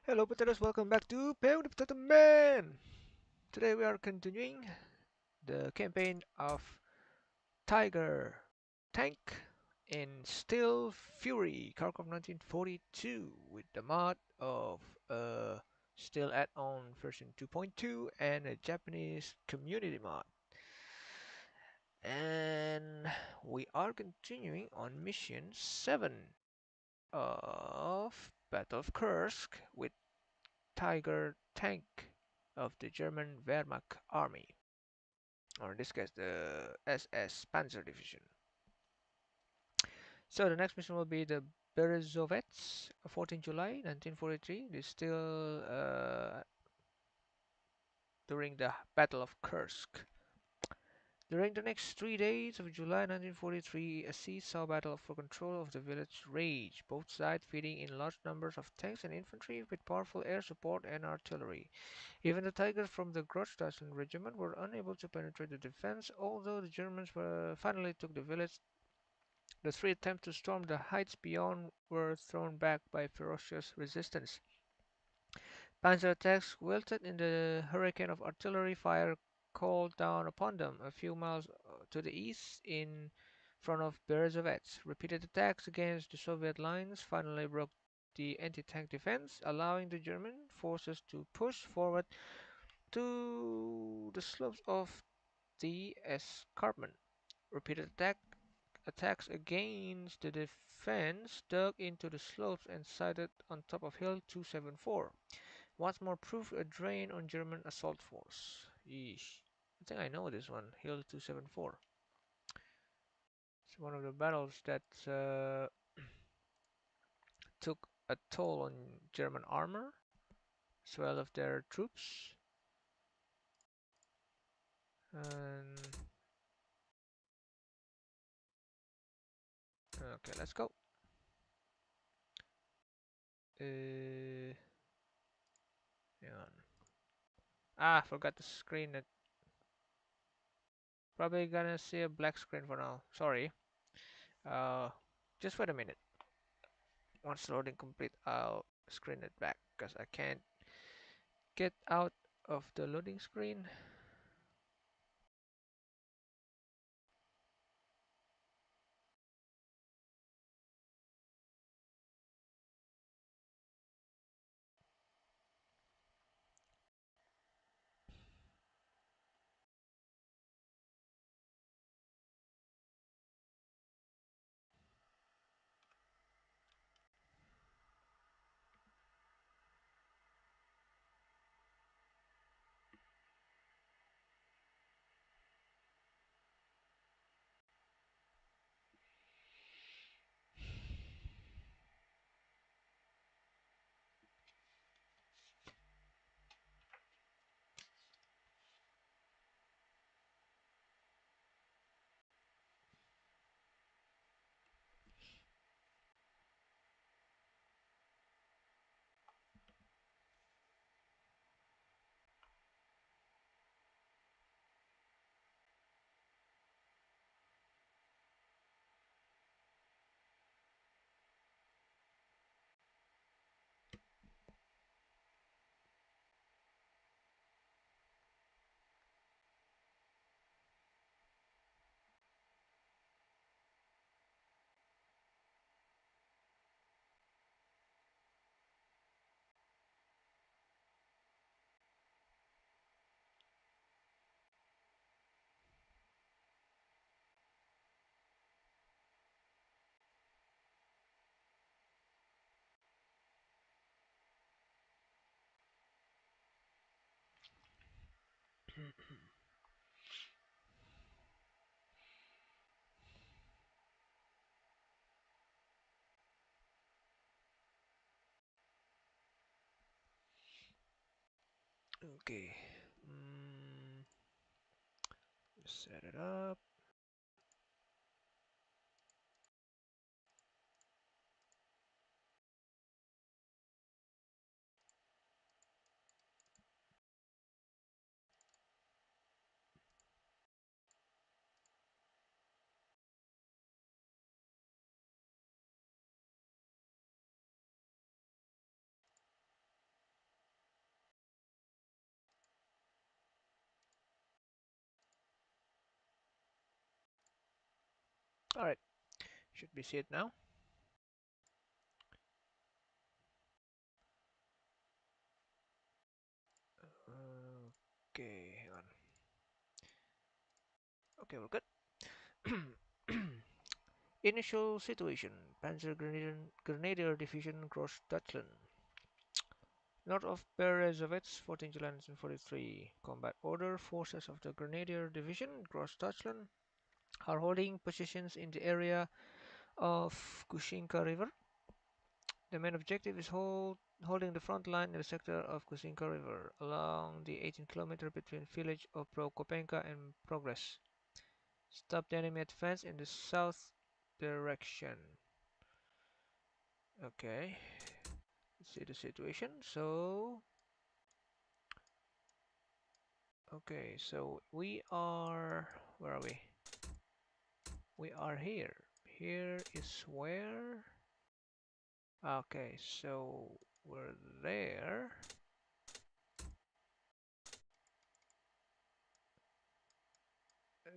Hello potatoes, welcome back to Pound the Potato Man! Today we are continuing the campaign of Tiger Tank in Still Fury Kharkov 1942 with the mod of Still add-on version 2.2 and a Japanese community mod. And we are continuing on mission 7 of Battle of Kursk with Tiger tank of the German Wehrmacht army, or in this case the SS Panzer Division. So the next mission will be the Berezovets, 14 July 1943. This is still during the Battle of Kursk. During the next 3 days of July 1943, a seesaw battle for control of the village raged, both sides feeding in large numbers of tanks and infantry with powerful air support and artillery. Even the Tigers from the Grossstassen regiment were unable to penetrate the defense, although the Germans finally took the village. The three attempts to storm the heights beyond were thrown back by ferocious resistance. Panzer attacks wilted in the hurricane of artillery fire called down upon them a few miles to the east in front of Berezovets. Repeated attacks against the Soviet lines finally broke the anti-tank defense, allowing the German forces to push forward to the slopes of the escarpment. Repeated attacks against the defense dug into the slopes and sighted on top of Hill 274. Once more proved a drain on German assault force. Yeesh. I think I know this one, Hill 274. It's one of the battles that took a toll on German armor, as well as their troops. And okay, let's go. Hang on. Forgot the screen. That probably gonna see a black screen for now. Sorry. Uh, just wait a minute. Once loading complete, I'll screen it back because I can't get out of the loading screen. Okay. Mm, Set it up. Alright, should be see it now. Okay, hang on. Okay, we're good. Initial situation: Panzer Grenadier Division across Deutschland. North of Berezovets, 14 July 1943. Combat order: forces of the Grenadier Division across Deutschland are holding positions in the area of Kushinka River. The main objective is holding the front line in the sector of Kushinka River along the 18-kilometer between village of Prokopenka and Progress. Stop the enemy advance in the south direction. Okay, let's see the situation. Okay, so we are, where are we? We are here. Here is where? Okay, so we're there.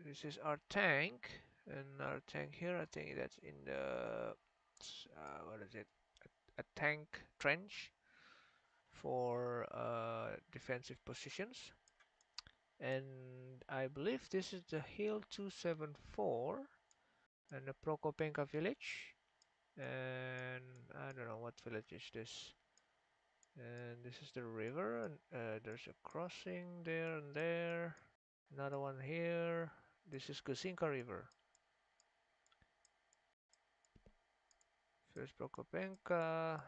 This is our tank, and our tank here, I think that's in the, what is it? A tank trench for defensive positions. And I believe this is the Hill 274 and the Prokopenka village. And I don't know what village is this. And this is the river, and there's a crossing there and there. Another one here. This is Kusinka River. First Prokopenka.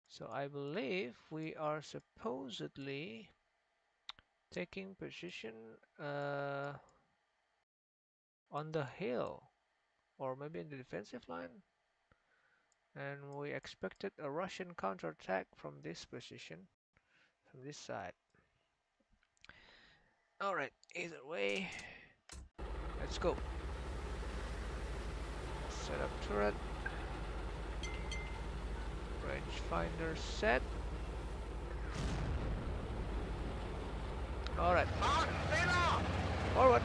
So I believe we are supposedly taking position on the hill, or maybe in the defensive line. And we expected a Russian counterattack from this position, from this side. Alright, either way, let's go. Set up turret. Rangefinder set. Alright. Forward.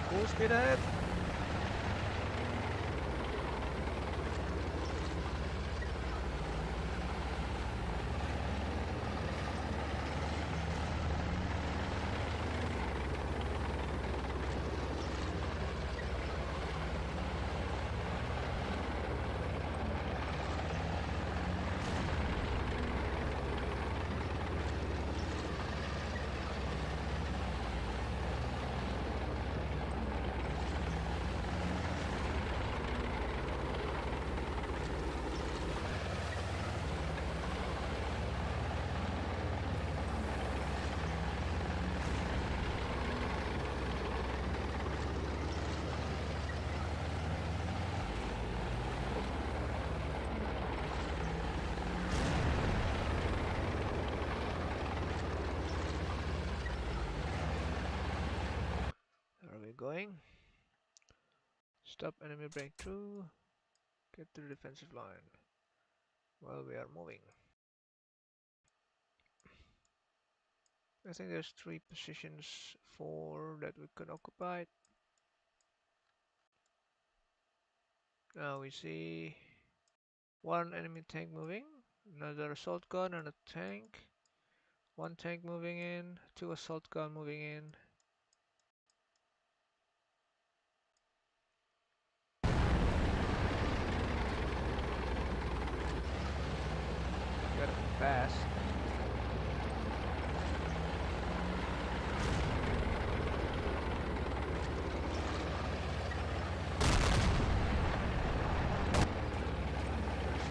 Full speed ahead. Going. Stop enemy breakthrough. Get to the defensive line. While we are moving. I think there's 3 positions, 4 that we can occupy. Now we see 1 enemy tank moving, another assault gun and a tank. 1 tank moving in, 2 assault gun moving in. Gotta be fast.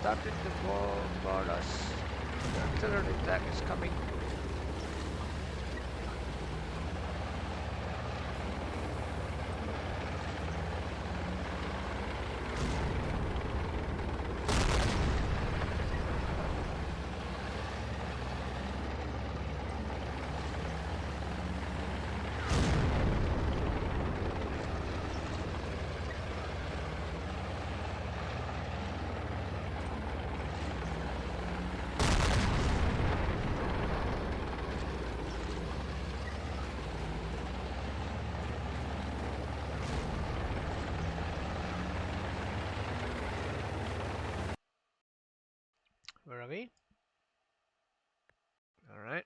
Starting to bombard us. The artillery attack is coming. Where are we? Alright.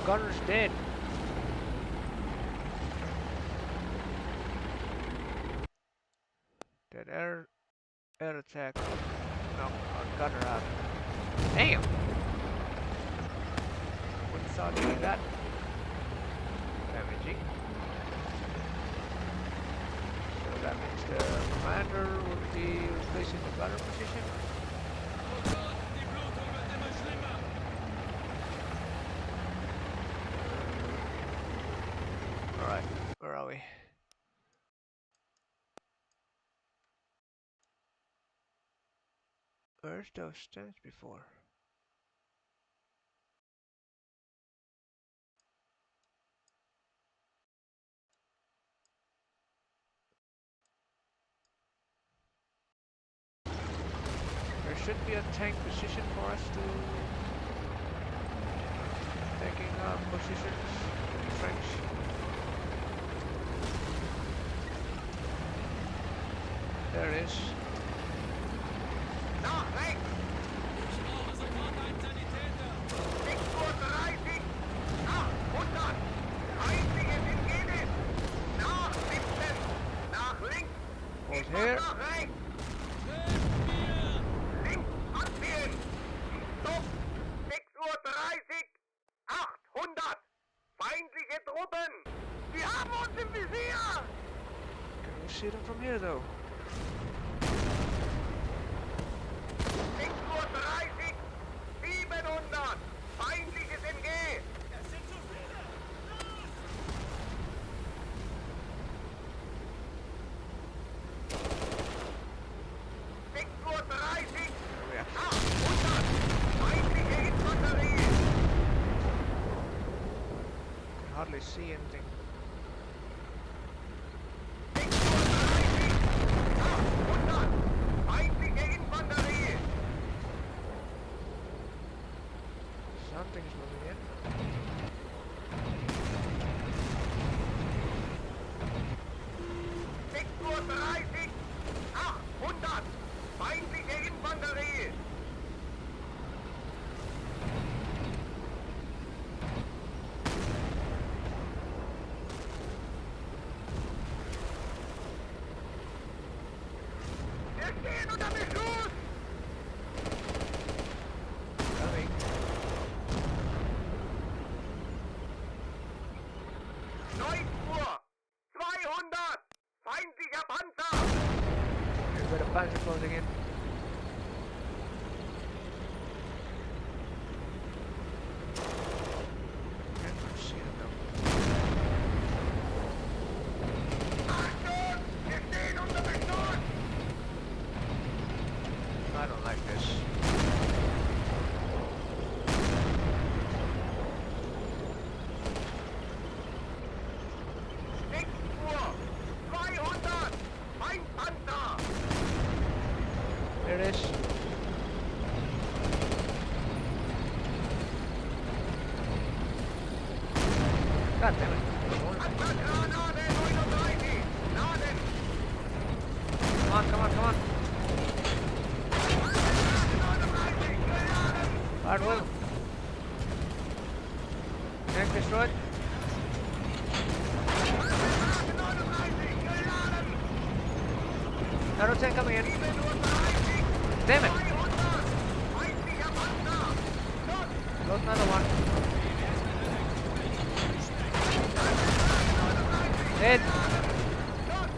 Gunner's dead. That air attack knocked our gunner out. Damn! Wouldn't thought to do that. Damaging. So that means the commander will be replacing the gunner position. Alright, where are we? Where's those stands before? There should be a tank position for us to taking our positions in the French. There it is. Nach rechts! Ich brauche sofort einen Sanitäter! 6:30 Uhr! 800! Feindliches entgegen! Nach 17! Nach links! Hold here. Nach rechts! Links abziehen! Stopp! 6:30 Uhr! 800! Feindliche Truppen! Sie haben uns im Visier! Can we see them from here though? 6:30 Uhr! 700! Feindliches MG! Es sind zu viele! Los! 6:30 Oh yeah. 800! Feindliche Infanterie! Can hardly see anything. 6:30 800! Feindliche Infanterie! Something's moving in. 6:30 800! Feindliche Infanterie! Wir stehen unter Beschuss! Coming. 9 Uhr! 200! Feindlicher Panzer! Here's where the panzer closing in. Can't much see them though. Achtung! Wir stehen unter Beschuss! I don't like this. Uhr! 200! Feindpanzer! There it is. God damn it. Panzergranate 39! Laden! Come on, come on, come on. Panzergranate 39! Geladen! Hard will. Tank destroyed. Panzergranate 39! Geladen! Another tank coming in. 7:30 Uhr! Damn it. 200! Feindlicher Panzer! Schuss! Lost another one. Dead. Schuss!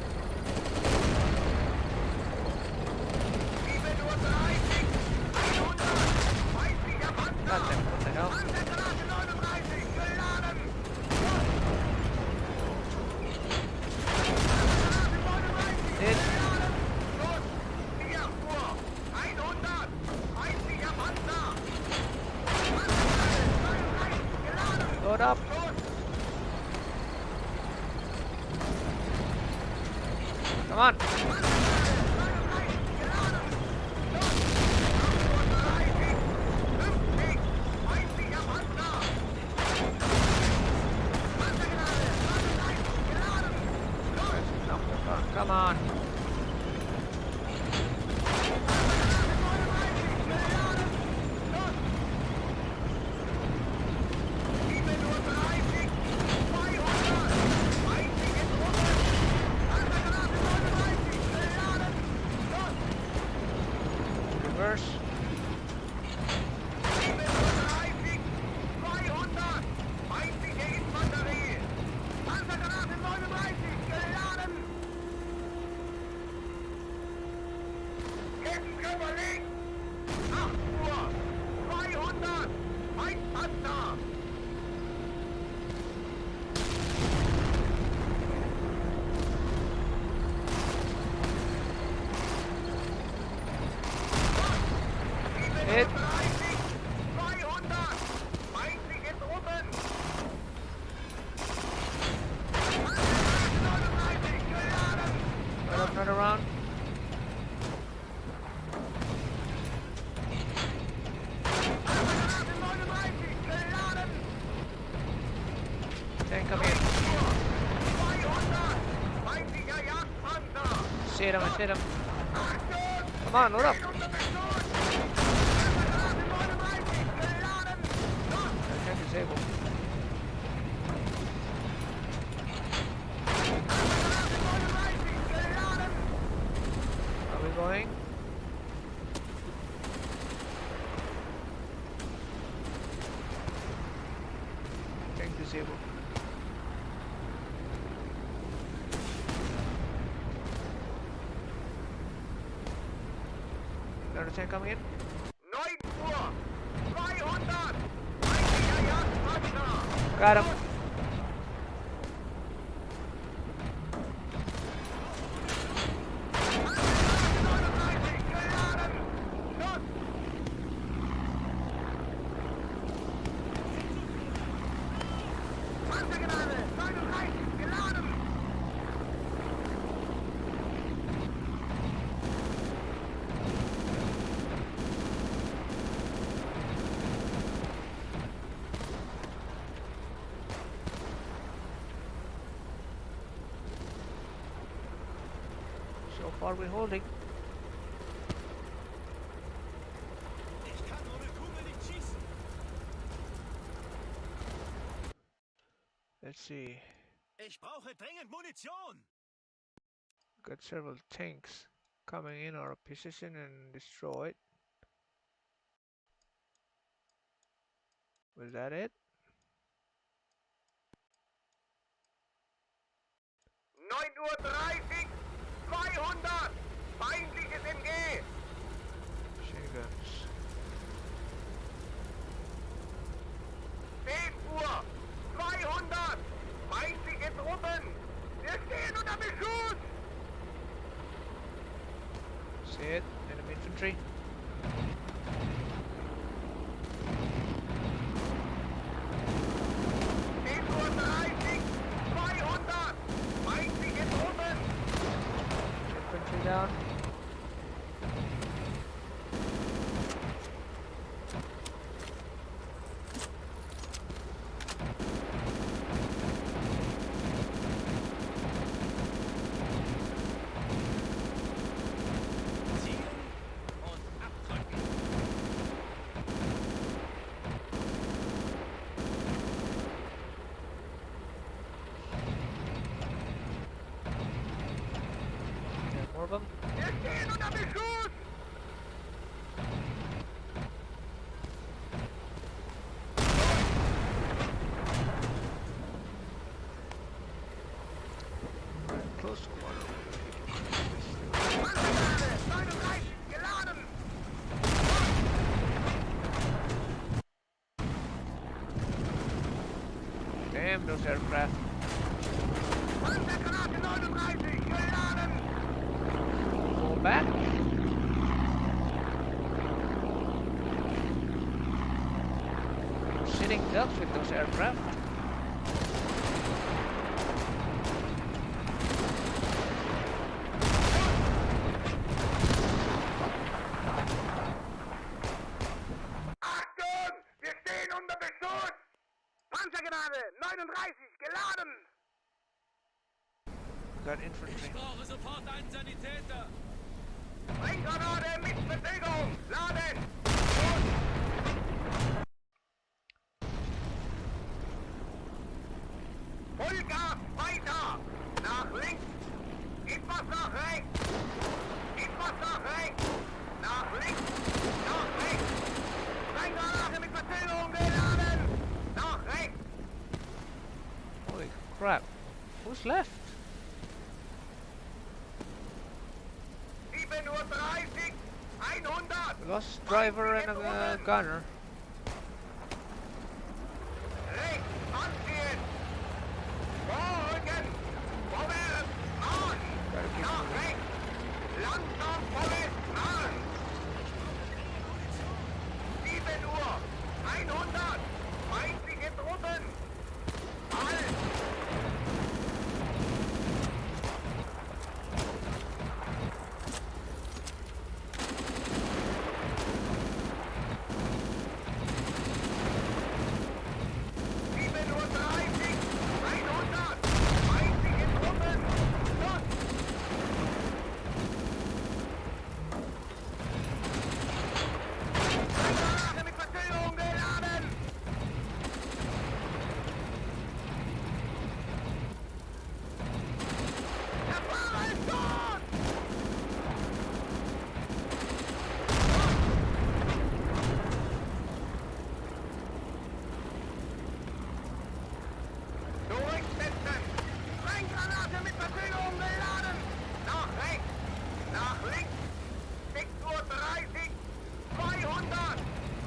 Hit. Los! 4 Uhr! 100! Feindlicher Panzer! Panzergranate! 32 geladen! Load up. Los! Come on. Panzergranate! 32 geladen! Los! 38! 50! Feindlicher Panzer! Panzergranate! 32 geladen! Los! Knock the front. Come on. Reverse. Hit. 200! Feindliche Truppen! 39 geladen! Load up another round. Panzergranate 39 geladen! Tank, come in. 200! Feindlicher Jagdpanzer! Hit him, hit him. Achtung! Come on, load up. Unter Beschuss! Panzergranate 39 geladen! Los! Tank disabled. Panzergranate 39 geladen! Are we going? Tank disabled. Another tank coming in. 9 Uhr! 200! Feindlicher Jagdpanzer! Got him. Panzergranate 39 geladen! Los! Panzergranate 39 geladen! So far we're holding. Ich kann ohne Kugel nicht schießen. Let's see. Ich brauche dringend Munition. Got several tanks coming in our position and destroyed. Was that it? 9:30 Uhr! 200! Feindliches MG! Machine guns. 10 Uhr! 200! Feindliche Truppen! Wir stehen unter Beschuss! See it? Enemy infantry. 10:30 Uhr! 200! Feindliche Truppen! Infantry down. Zielen und abdrücken. There's more of them. Wir stehen unter Beschuss! Close quarter. Panzergranate 39 geladen! Damn those aircraft. Panzergranate 39 geladen! anything else with those aircraft? Achtung! Wir stehen unter Beschuss! Panzergranate 39 geladen! Got infantry. Ich brauche sofort einen Sanitäter. Brenngranate mit Bewegung! Laden! Vollgas weiter! Nach links! Etwas nach rechts! Etwas nach rechts! Nach links! Nach rechts! Brenngranate mit Verzögerung geladen! Nach rechts! Holy crap. Who's left? 7:30 Uhr! 100! We lost driver and a gunner. Rechts anziehen! Vorrücken! Vorwärts! Marsch! Gotta keep Nach moving. rechts! Langsam volles Marsch! 7 Uhr! 100! Feindliche Truppen! Halt! Durchsetzen! Brenngranate mit Verzögerung geladen! Nach rechts! Nach links! 6:30 Uhr! 200!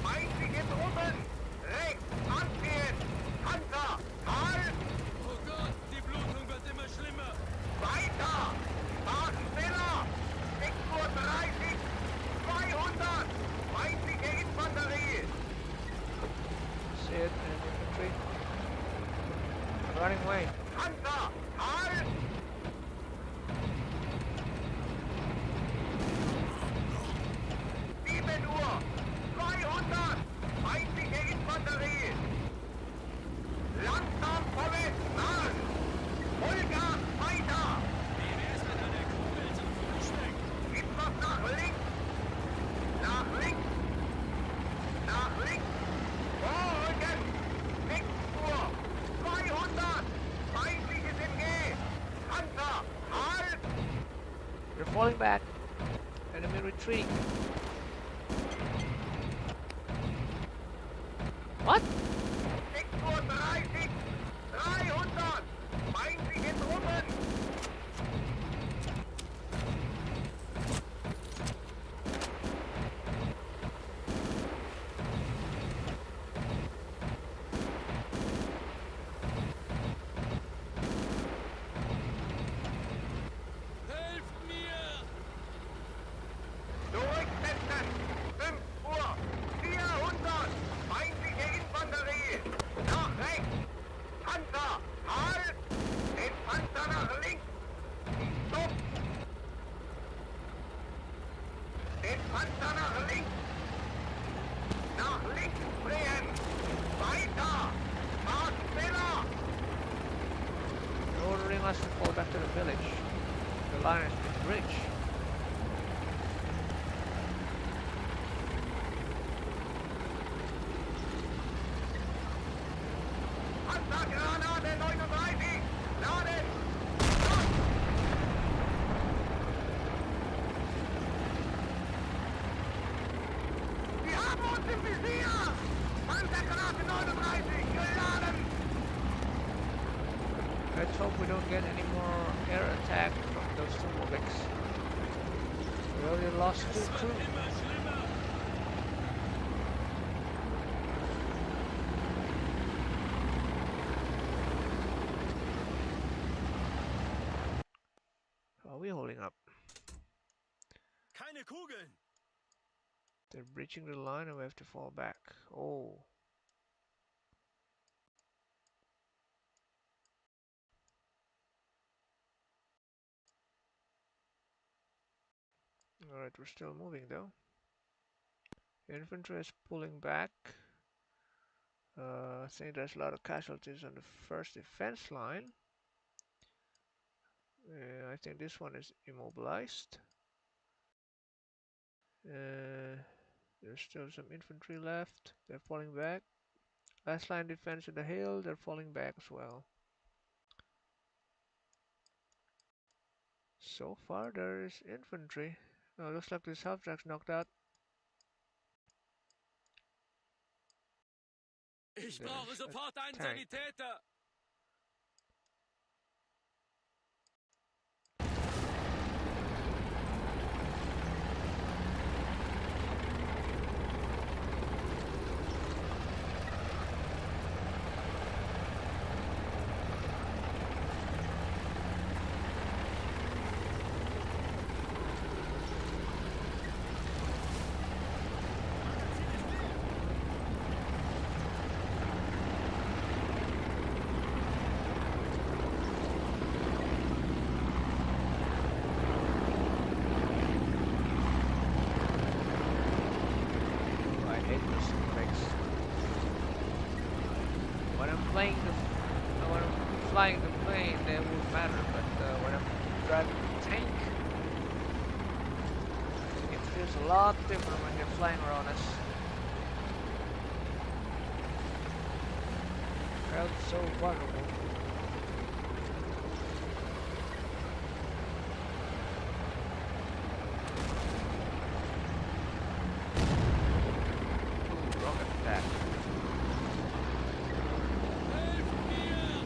Feindliche Truppen! Rechts anziehen! Panzer! Halt! Oh Gott, die Blutung wird immer schlimmer. Weiter! Fahren schneller! 6:30 Uhr! 200! Feindliche Infanterie! See it in infantry. Running away. Panzer! Halt! Sieben Uhr! 200! Feindliche Infanterie! Langsam vorwärts Marsch! Vollgas weiter! Wie wär's mit einer Kugel zum Frühstück? Etwas nach links! Nach links! Nach links! Vorrücken! 6 Uhr! 200! Feindliches MG! Panzer! Halt! They're falling back. Enemy retreating. What? 6:30 Uhr! 300! Feindliche Truppen! Helft mir! Durchsetzen! 5 Uhr! 400! Feindliche Infanterie! Nach rechts! Panzer! Halt! Den Panzer nach links! Stopp! Den Panzer nach links! Nach links drehen! Weiter! Fahrt schneller! They're ordering us to fall back to the village. The line has been breached. Panzergranate 39! Laden! Sie haben uns im Visier! Panzergranate 39! Geladen! Let's hope we don't get any more air attack from those two Mobics. We already lost two Es wird crew. immer schlimmer. How are we holding up? Keine Kugeln. They're breaching the line and we have to fall back. Oh. Alright, we're still moving though. Infantry is pulling back. I think there's a lot of casualties on the first defense line. I think this one is immobilized. There's still some infantry left. They're falling back. Last line defense in the hill, they're falling back as well. So far there is infantry. Oh, looks like this half-track's knocked out. Ich There's brauche a sofort einen tank. Sanitäter. I hate those things. When I'm flying the plane, they won't matter. But when I'm driving the tank, it feels a lot different when they're flying around us. I felt so vulnerable. Ooh, rocket attack. Helft mir!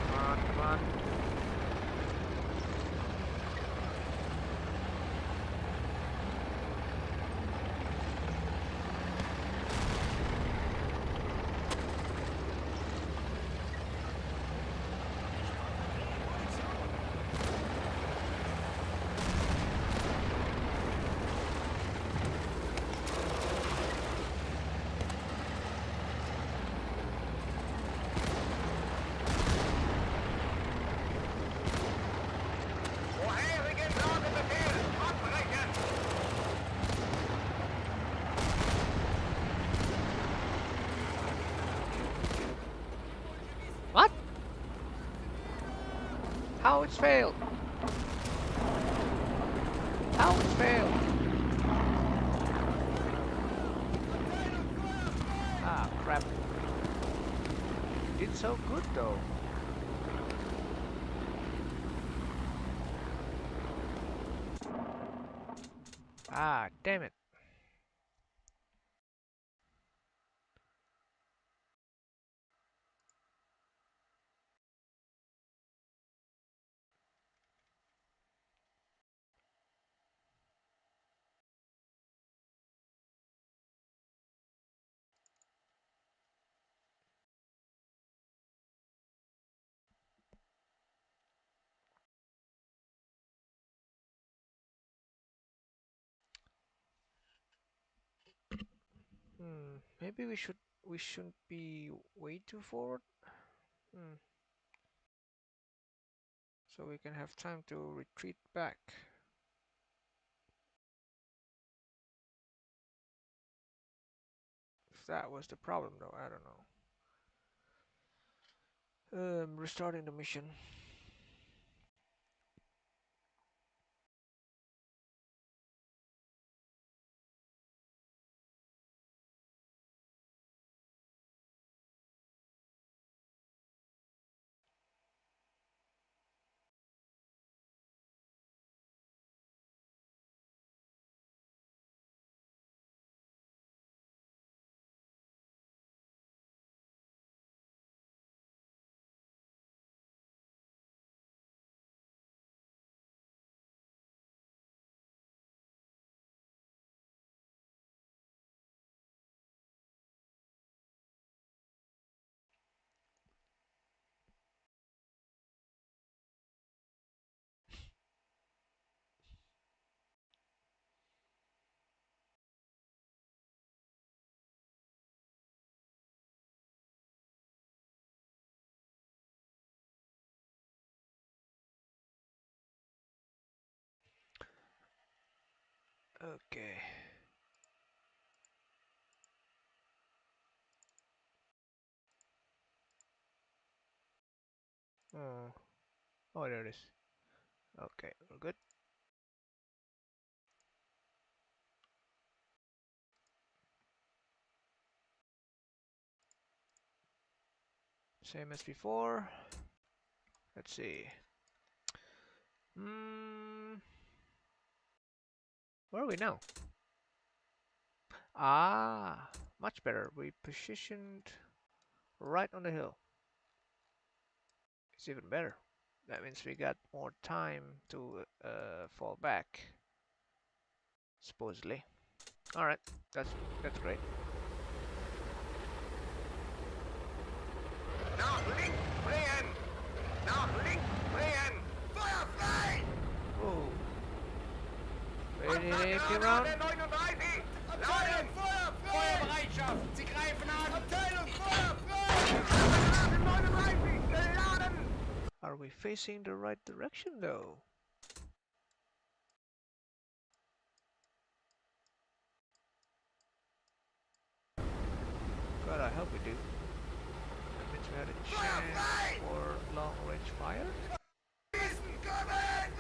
Come on, come on. Vorherigen Lagebefehl! Abbrechen! What? How it's failed? How it's failed? Ah, crap. Did so good though. Ah, damn it. Maybe we shouldn't be way too forward. Hmm. So we can have time to retreat back. If that was the problem though, I don't know. Restarting the mission. Okay. Oh, oh, there it is. Okay, we're good. Same as before. Let's see. Where are we now? Ah, much better. We positioned right on the hill. It's even better. That means we got more time to fall back. Supposedly. All right, that's great. Nach links drehen! Nach links drehen! Feuer frei! Whoa. Ready to Abteilung round? 39! Abteilung, Laden! Feuer frei! Feuerbereitschaft! Sie greifen an! Abteilung, Feuer frei! Abteilung 39! Geladen! Are we facing the right direction though? God, I hope we do. That means we had a chance for long-range fire. Bolschewisten kommen!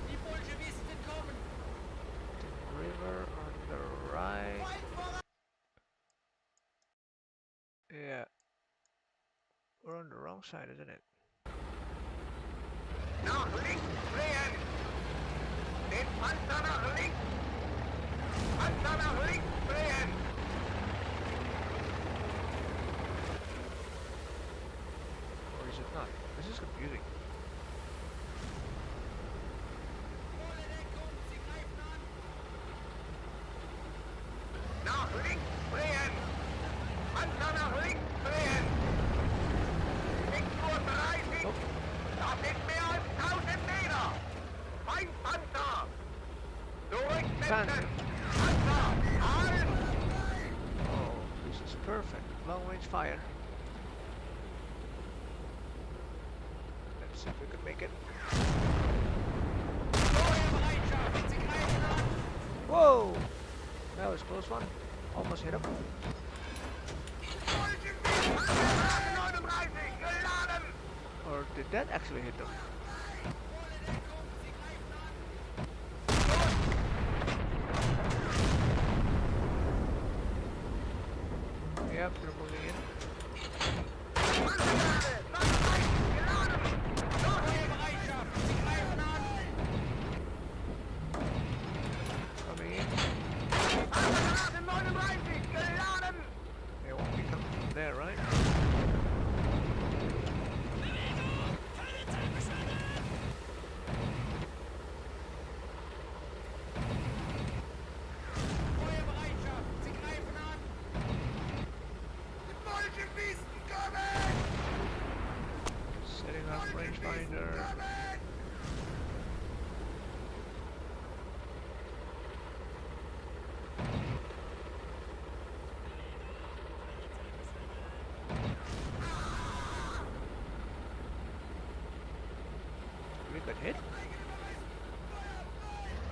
Die Bolschewisten kommen! River on the right. Yeah. We're on the wrong side, isn't it? Nach links drehen! Den Panzer nach links! Panzer nach links drehen! Or is it not? This is confusing. Volle Deckung! Sie greifen an! Nach links drehen! Panzer nach links drehen! 6:30 Uhr! Oh, Das sind mehr als 1000 Meter! Feindpanzer! Zurücksetzen! Panzer! Halt! oh, this is perfect. Long-range fire. Let's see if we can make it. Feuerbereitschaft! Sie greifen an! Whoa! That was a close one. Almost hit him. Panzer 39! Geladen! Or did that actually hit them? Volle Deckung! Sie greifen an! Yep, they're moving in. Panzergarde! 39! Geladen! Feuerbereitschaft! Sie greifen an! Coming in. Panzergarde 39! Geladen! They won't be coming from there, right? Feuerbereitschaft! Sie greifen an! Die Bolschewisten kommen! Setting up rangefinder. We got hit?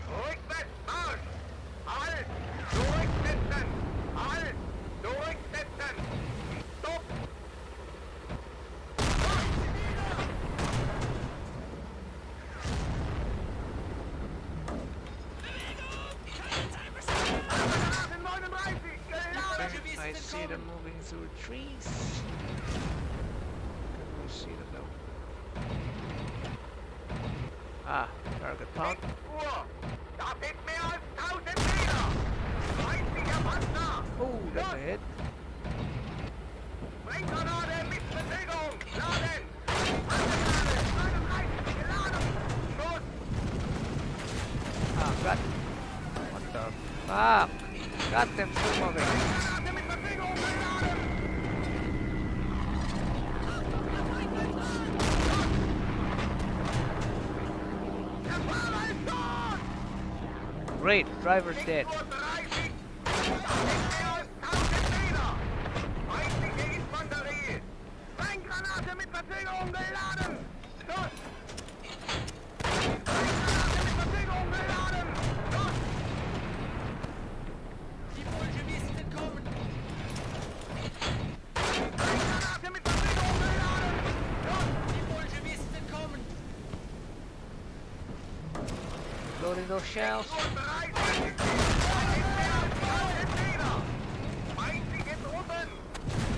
Rückwärts Marsch! Halt! Zurücksetzen! Halt! Zurücksetzen! Stopp! Panzergarde 39! Geladen! I see them moving through trees. Can we see them though? Ah, target found. 6 Uhr! Das sind mehr als 1000 Meter! Feindlicher Panzer! Oh, that's a hit. Sprenggranate mit Bewegung! Laden! Panzergarde 39! Geladen! Schuss! Ah, God. What the fuck? Got them still moving. Granate mit Bewegung! Geladen! Der Fahrer ist tot! Great, driver's dead. 6:30 Uhr! Das sind mehr als 1000 Meter! Feindliche Infanterie! Sprenggranate mit Bewegung! Geladen! Schuss! Sprenggranate mit Bewegung! Geladen! Schuss! Reloading those shells. 6:30 Feindlich ist oben!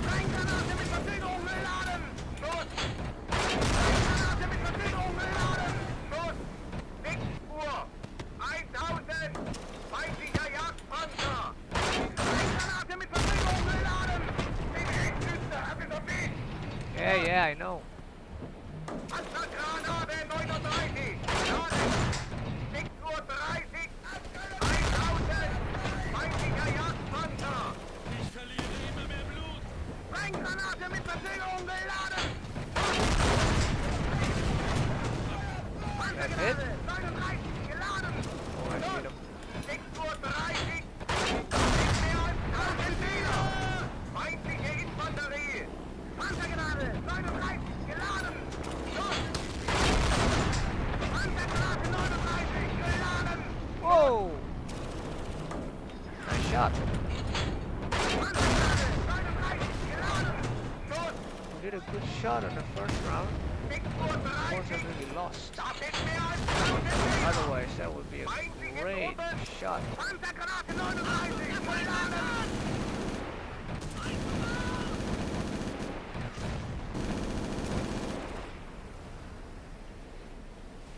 Reingranate mit Verfügung geladen! Schuss! Reingranate mit Verfügung geladen! Schuss! 6 Uhr! 1000! Feindlicher Jagdpanzer! Reingranate mit Verfügung geladen! Den Heckschütze, have you got me? Yeah, I know. Panzergranate 39! Laden! 6:30 1000! Feindlicher Jagdpanzer! Ich verliere immer mehr Blut. Reingranate mit Verfügung geladen! That's it? Panzergranate 39 geladen! Oh, I see them. 6:30 nicht mehr als 1000 Meter! Feindliche Infanterie! Panzergranate 39 geladen! Schuss! Panzergranate 39 geladen! Whoa! Nice shot. Panzergranate 39 geladen! Schuss! We did a good shot on the first round. Of course, I 6:30 really lost. das ist mehr als 1000 Meter! Otherwise, that would be a great shot. Panzergranate 39 geladen!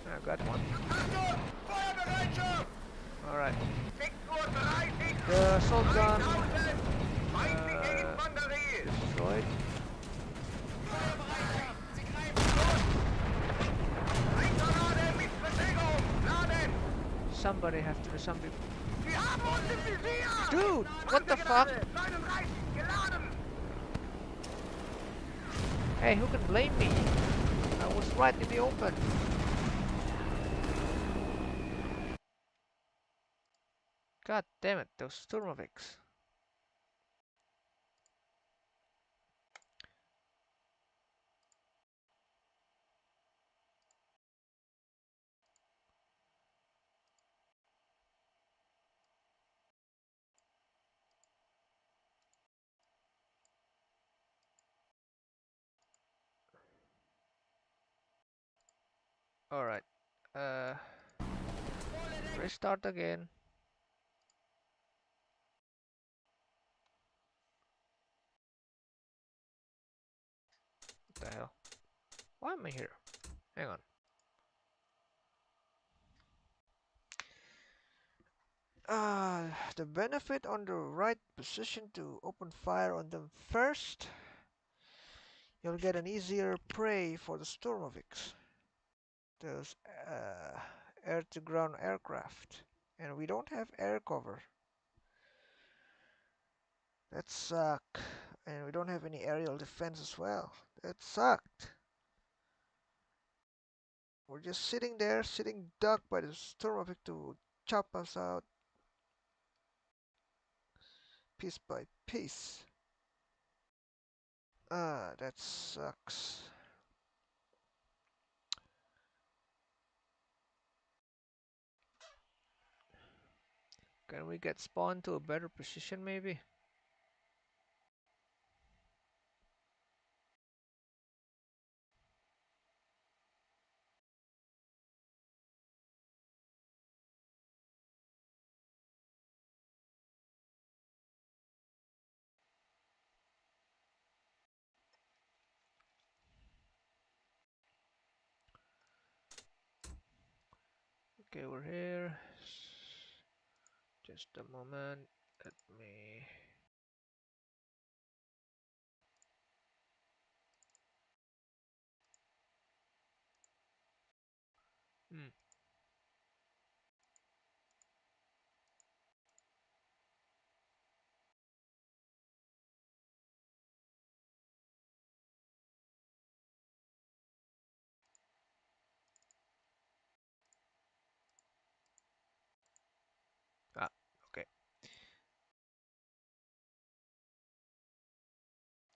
I got one. Achtung! Feuerbereitschaft! Alright. 6:30 The assault gun 1000! Feindliche Infanterie! destroyed. Feuerbereitschaft. Sie greifen. Reingranate mit Verfügung! Laden! Somebody have to do something. Sie haben uns im Visier! Dude, what the fuck? Panzergranate 39 geladen! Hey, who can blame me? I was right in the open. God damn it, those Sturmoviks. Alright. Restart again. What the hell? Why am I here? Hang on. The benefit on the right position to open fire on them first. You'll get an easier prey for the Sturmoviks. Those air-to-ground aircraft. And we don't have air cover. That sucked. And we don't have any aerial defense as well. That sucked. We're just sitting there, sitting duck by the Sturmovik to chop us out piece by piece. That sucks. Can we get spawned to a better position maybe? Okay, we're here. Just a moment. Let me... Hmm. Ah, okay.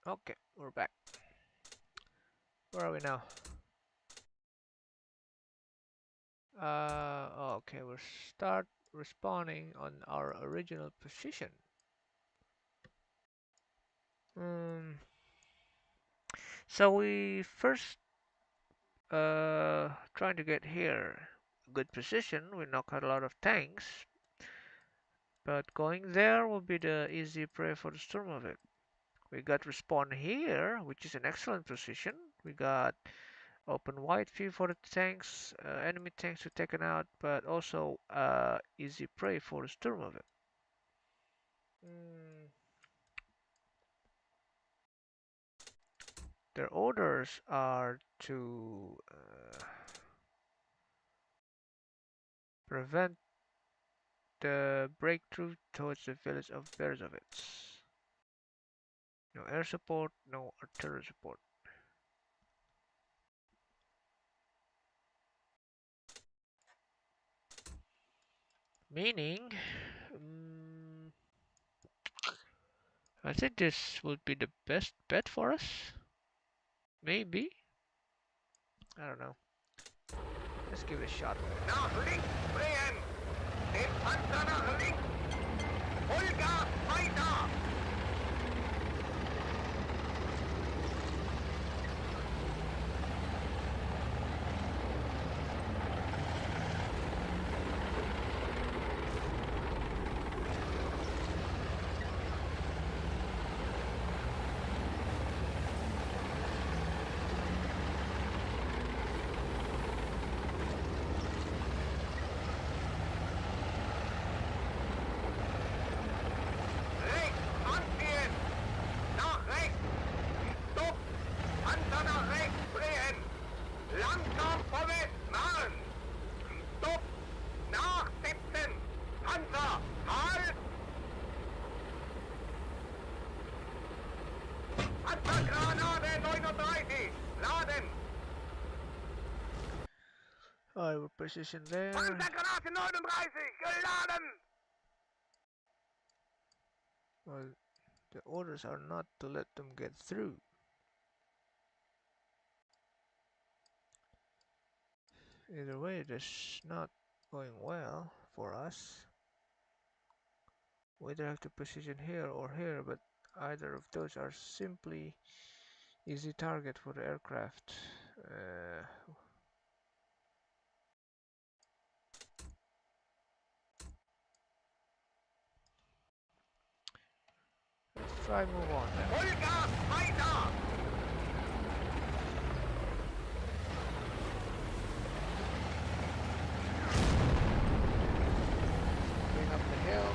Okay, we're back. Where are we now? Okay, we'll start respawning on our original position. So we first trying to get here. good position. We knock out a lot of tanks, but going there will be the easy prey for the Sturmovik. We got respawn here, which is an excellent position. We got open wide view for the tanks, enemy tanks to taken out, but also easy prey for the Sturmovik. Their orders are to prevent the breakthrough towards the village of Berzovitz. No air support, no artillery support. Meaning, I think this would be the best bet for us. Maybe. I don't know. Let's give it a shot. Nach links drehen! Den Panzer nach links! Vollgas weiter! I will position there. Panzergranate 39, geladen! Well, the orders are not to let them get through. Either way, it is not going well for us. We either have to position here or here, but either of those are simply easy target for the aircraft. Let's try move on then. Vollgas weiter! Bring up the hill.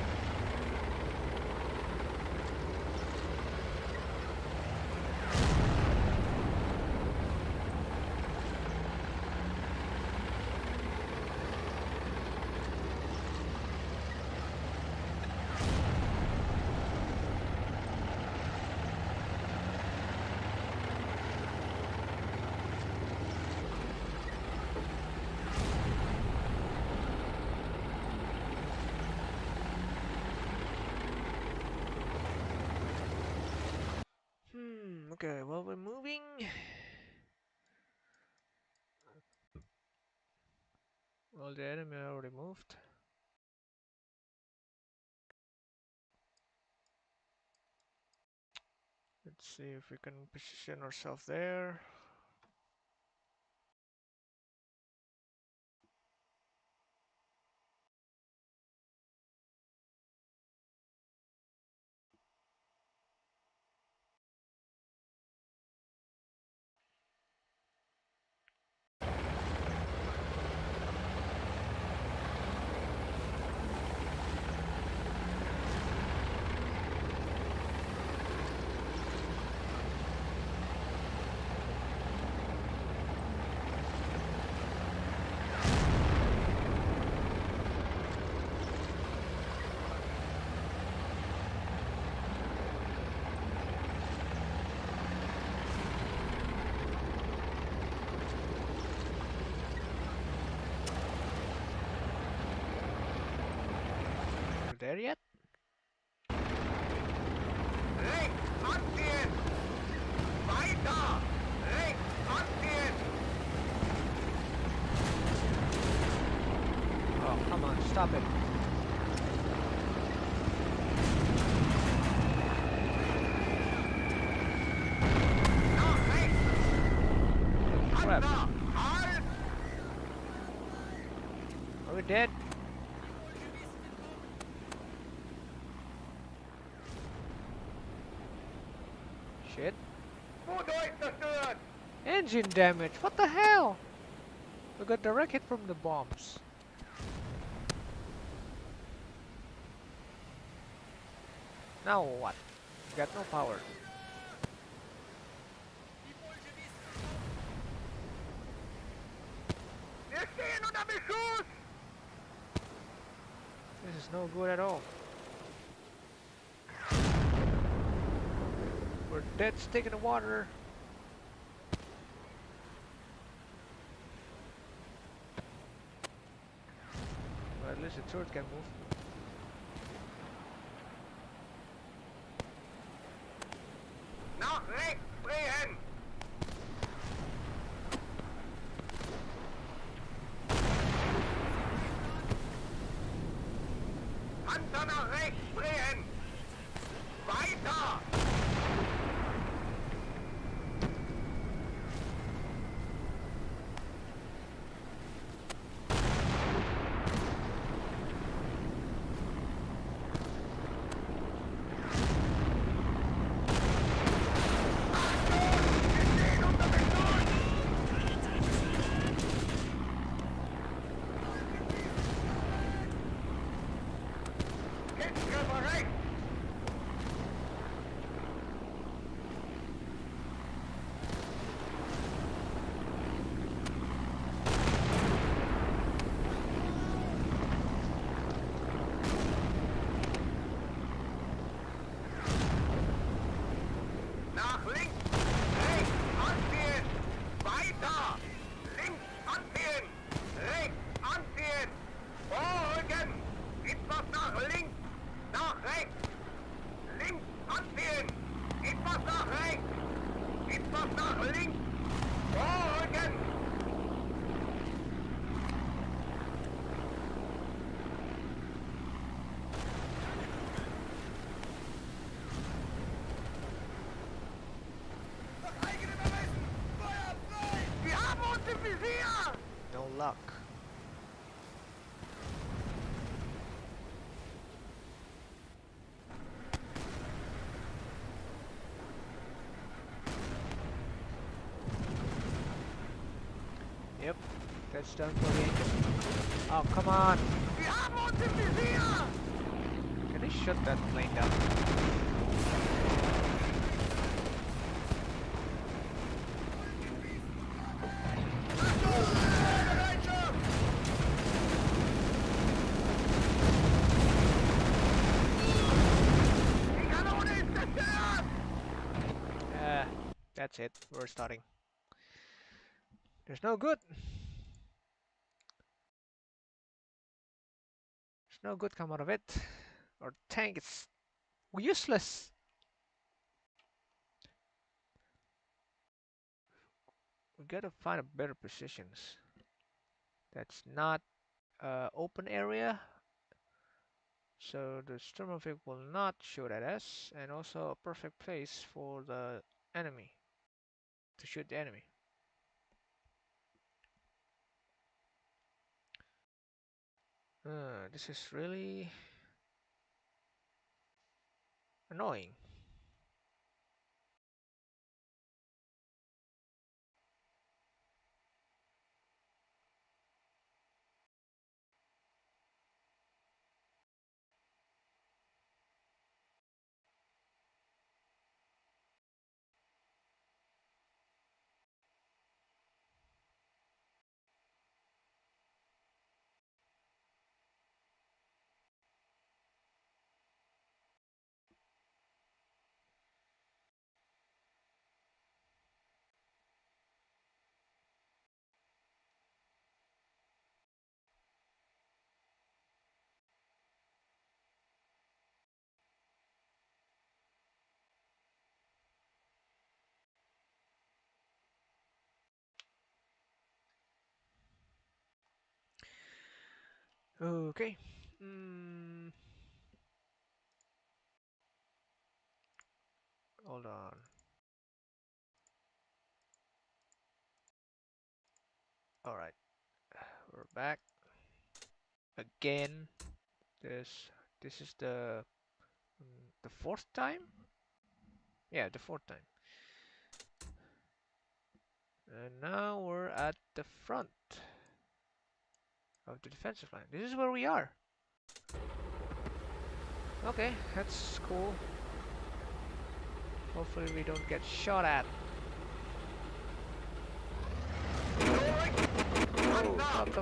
Okay, well, we're moving. Well, the enemy already moved. Let's see if we can position ourselves there. We're there yet? Rechts anziehen! Weiter! Rechts anziehen! Oh, come on, stop it. Nach rechts! Crap. Panzer! Halt! We're dead. Shit. U-Deutsch zerstört! Engine damage. What the hell? We got direct hit from the bombs. Now what? We got no power. Wir stehen unter Beschuss! This is no good at all. We're dead stick in the water. Well, at least the turret can move. Nach rechts drehen! Panzer nach rechts drehen! Weiter! Kitztreffer rechts! Nach links! Rechts anziehen! Weiter! Links anziehen! Rechts anziehen! Vorrücken! Etwas nach links! Nach rechts! Links anziehen! Etwas nach rechts! Etwas nach links! Vorrücken! Nach eigenem Ermessen! Feuer frei! Sie haben uns im Visier! No luck. Yep, that's done for the engine. Oh, come on! Sie haben uns im Visier! Can they shut that plane down? Bereitschaft! Die Kanone ist zerstört! That's it. We're starting. There's no good. There's no good come out of it. Our tank is useless. We gotta find a better positions. That's not open area, so the Sturmovik will not shoot at us, and also a perfect place for the enemy to shoot the enemy. This is really annoying. Okay. Hold on. All right, we're back. again. This is the fourth time? Yeah, the fourth time. And now we're at the front of the defensive line. This is where we are. Okay, that's cool. Hopefully we don't get shot at. Oh, stop. I'm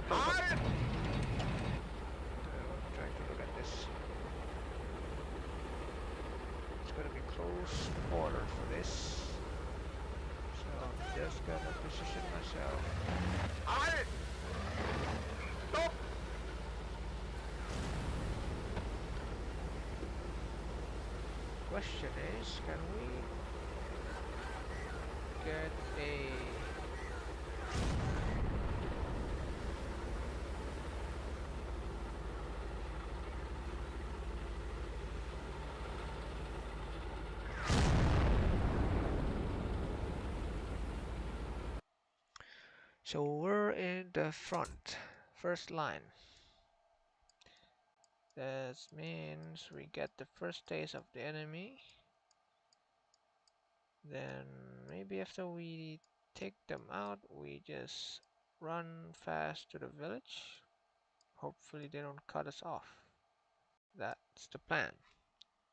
trying to look at this. It's gonna be close quarter for this. So I'm just gonna position myself. Stop! Question is, can we get a So we're in the front, first line. That means we get the first taste of the enemy. Then maybe after we take them out, we just run fast to the village. Hopefully they don't cut us off. That's the plan.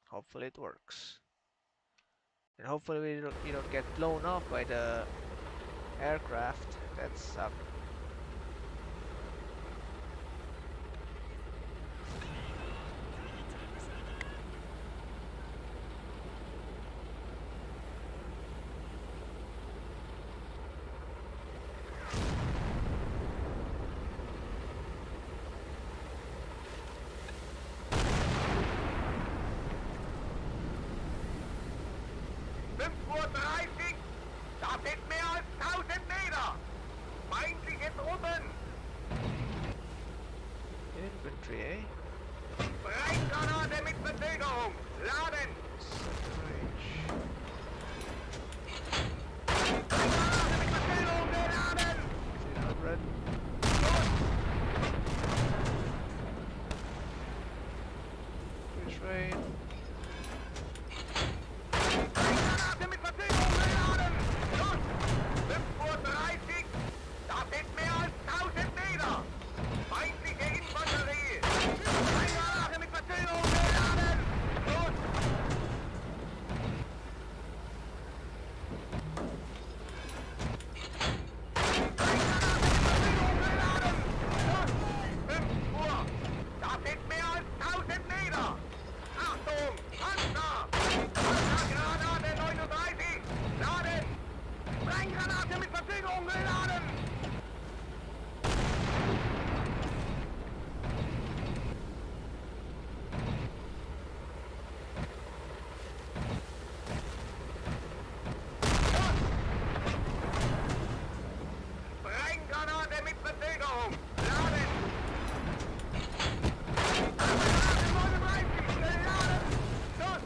Hopefully it works. And hopefully we don't get blown off by the aircraft. That sucks. Das sind mehr als 1000 Meter! Feindliche Truppen! Infantry, eh? Breitgranate mit Verzögerung! Laden! Breitgranate mit Verzögerung geladen! 300. Which way? Breitgranate mit Verzögerung geladen! Los! 5:30 Uhr! Das sind mehr als 1000 Meter! Feindliche Infanterie! Breitgranate mit Verzögerung geladen! Los! Das sind mehr als 1000 Meter! Achtung! Panzer! Panzergranate 39! Laden! Brenngranate mit Verzögerung geladen! Brenngranate mit Verzögerung! Laden! Granate 39! Geladen! Schuss!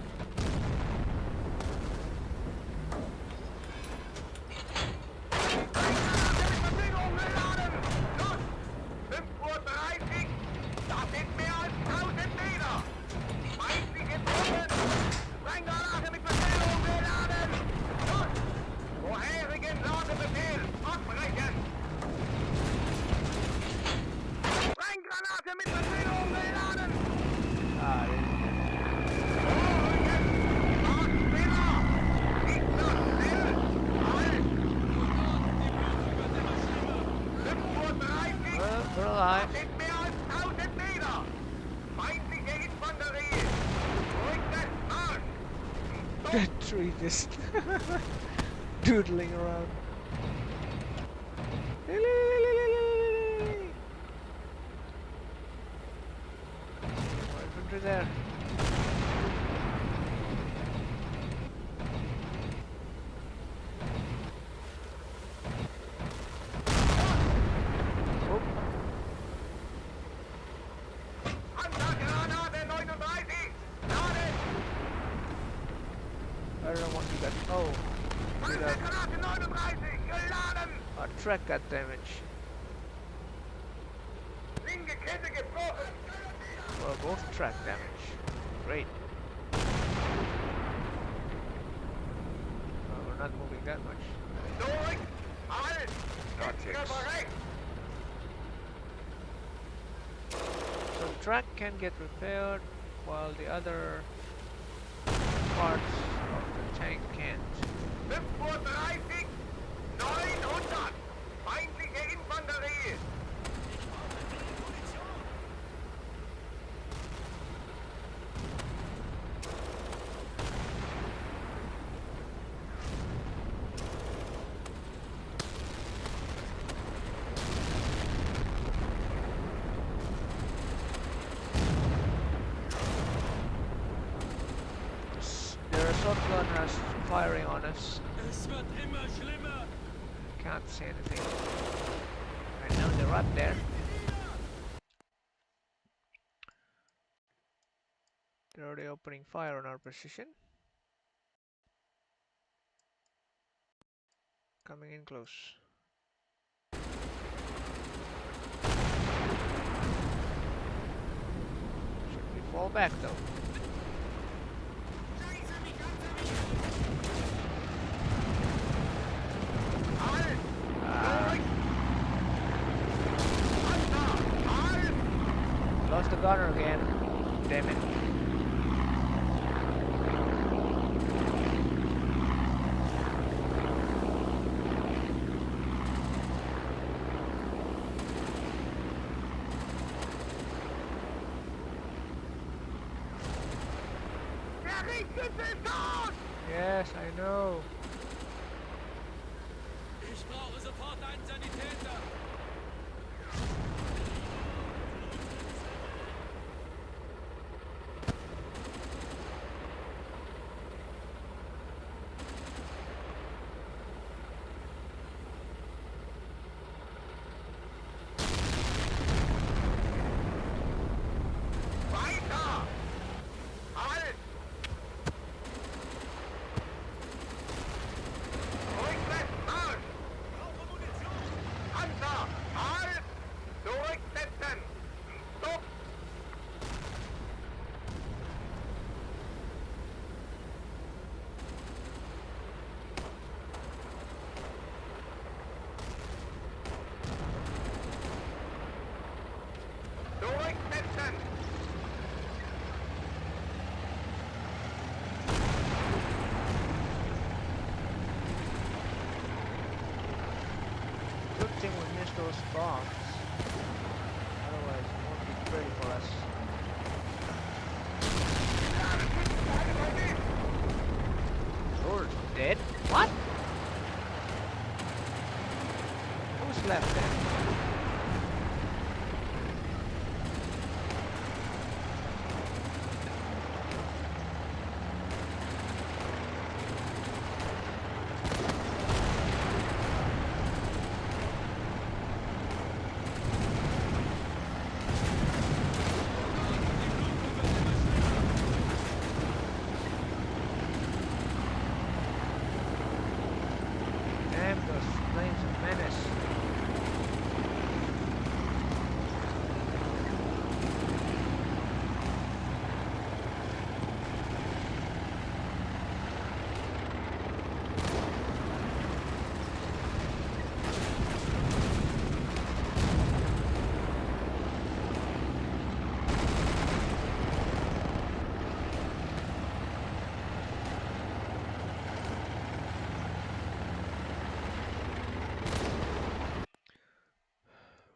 Brenngranate mit Verzögerung geladen! Schuss! 5:30 Uhr! Das sind mehr als 1000 Meter! Feindliche Truppen! Brenngranate mit Verzögerung geladen! Schuss! Vorherigen Ladebefehl! Abbrechen! Brenngranate mit Verzögerung geladen! Ah, we're alive. Sind mehr als 1000 Meter! Feindliche Infanterie! Rückwärts Marsch! The tree just doodling around. 500 there. Oh, Panzergranate 39! Laden! I don't know what you got. Oh, we got Panzergranate 39! Geladen! our track got damaged. Linke Kette gebrochen! Well, both track damage. Great. Well, we're not moving that much. Zurück! Halt! Not Treffer rechts! So the track can get repaired while the other parts of the tank can't. 5:30 900! Feindliche Infanterie! Their assault gun is firing on us. Es wird immer schlimmer. Can't see anything. I know they're up there. They're already opening fire on our position. Coming in close. Should we fall back though? Halt! Ah, Zurück! Panzer! Halt! lost the gunner again. Damn it. Der richtet sich aus! Yes, I know. Ich brauche sofort einen Sanitäter. Weiter! Halt! Rückwärts Marsch! Brauche Munition. Panzer! Halt! Zurücksetzen! Stopp! Zurücksetzen! Good thing we missed those bombs. Otherwise, it won't be pretty for us. You're dead? What? Who's left then? Damn, those planes are menace.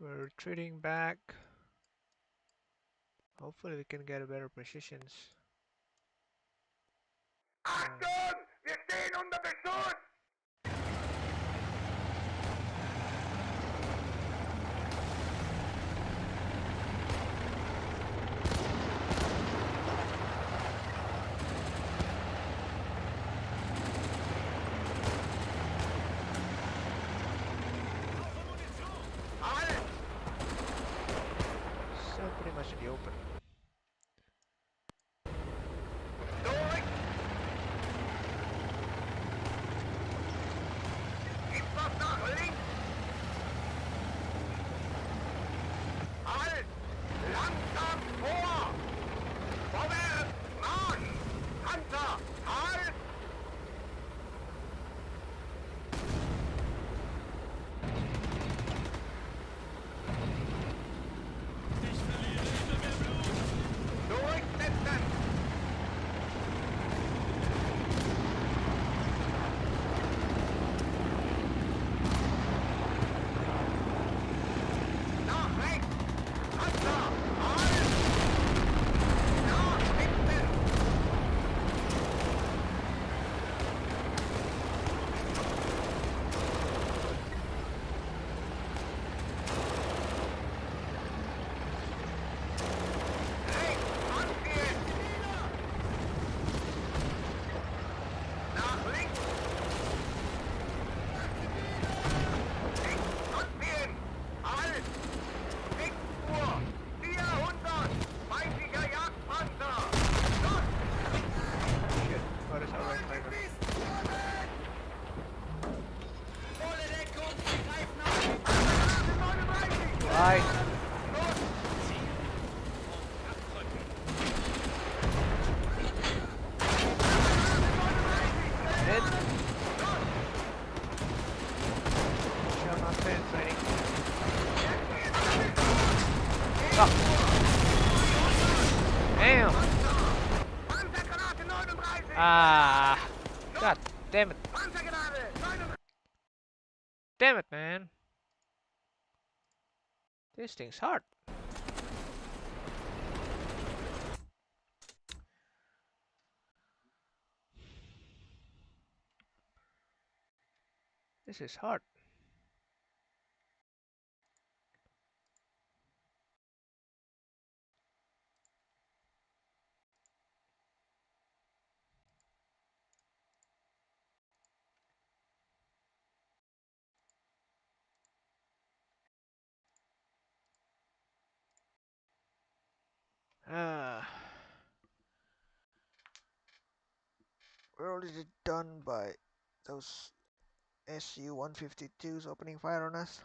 We're retreating back. Hopefully we can get better positions. Achtung! Wir stehen unter Beschuss! Brauche Munition. Halt! Still pretty much in the open. Zurück! Bye. Ziel und abdrücken. Dead. Shall not penetrating. Fuck. Damn. Panzergranate 39! Ah. God damn it. Panzergranate 39! Damn it, man. This thing's hard. This is hard. Ah. We're already done by those Su-152s opening fire on us.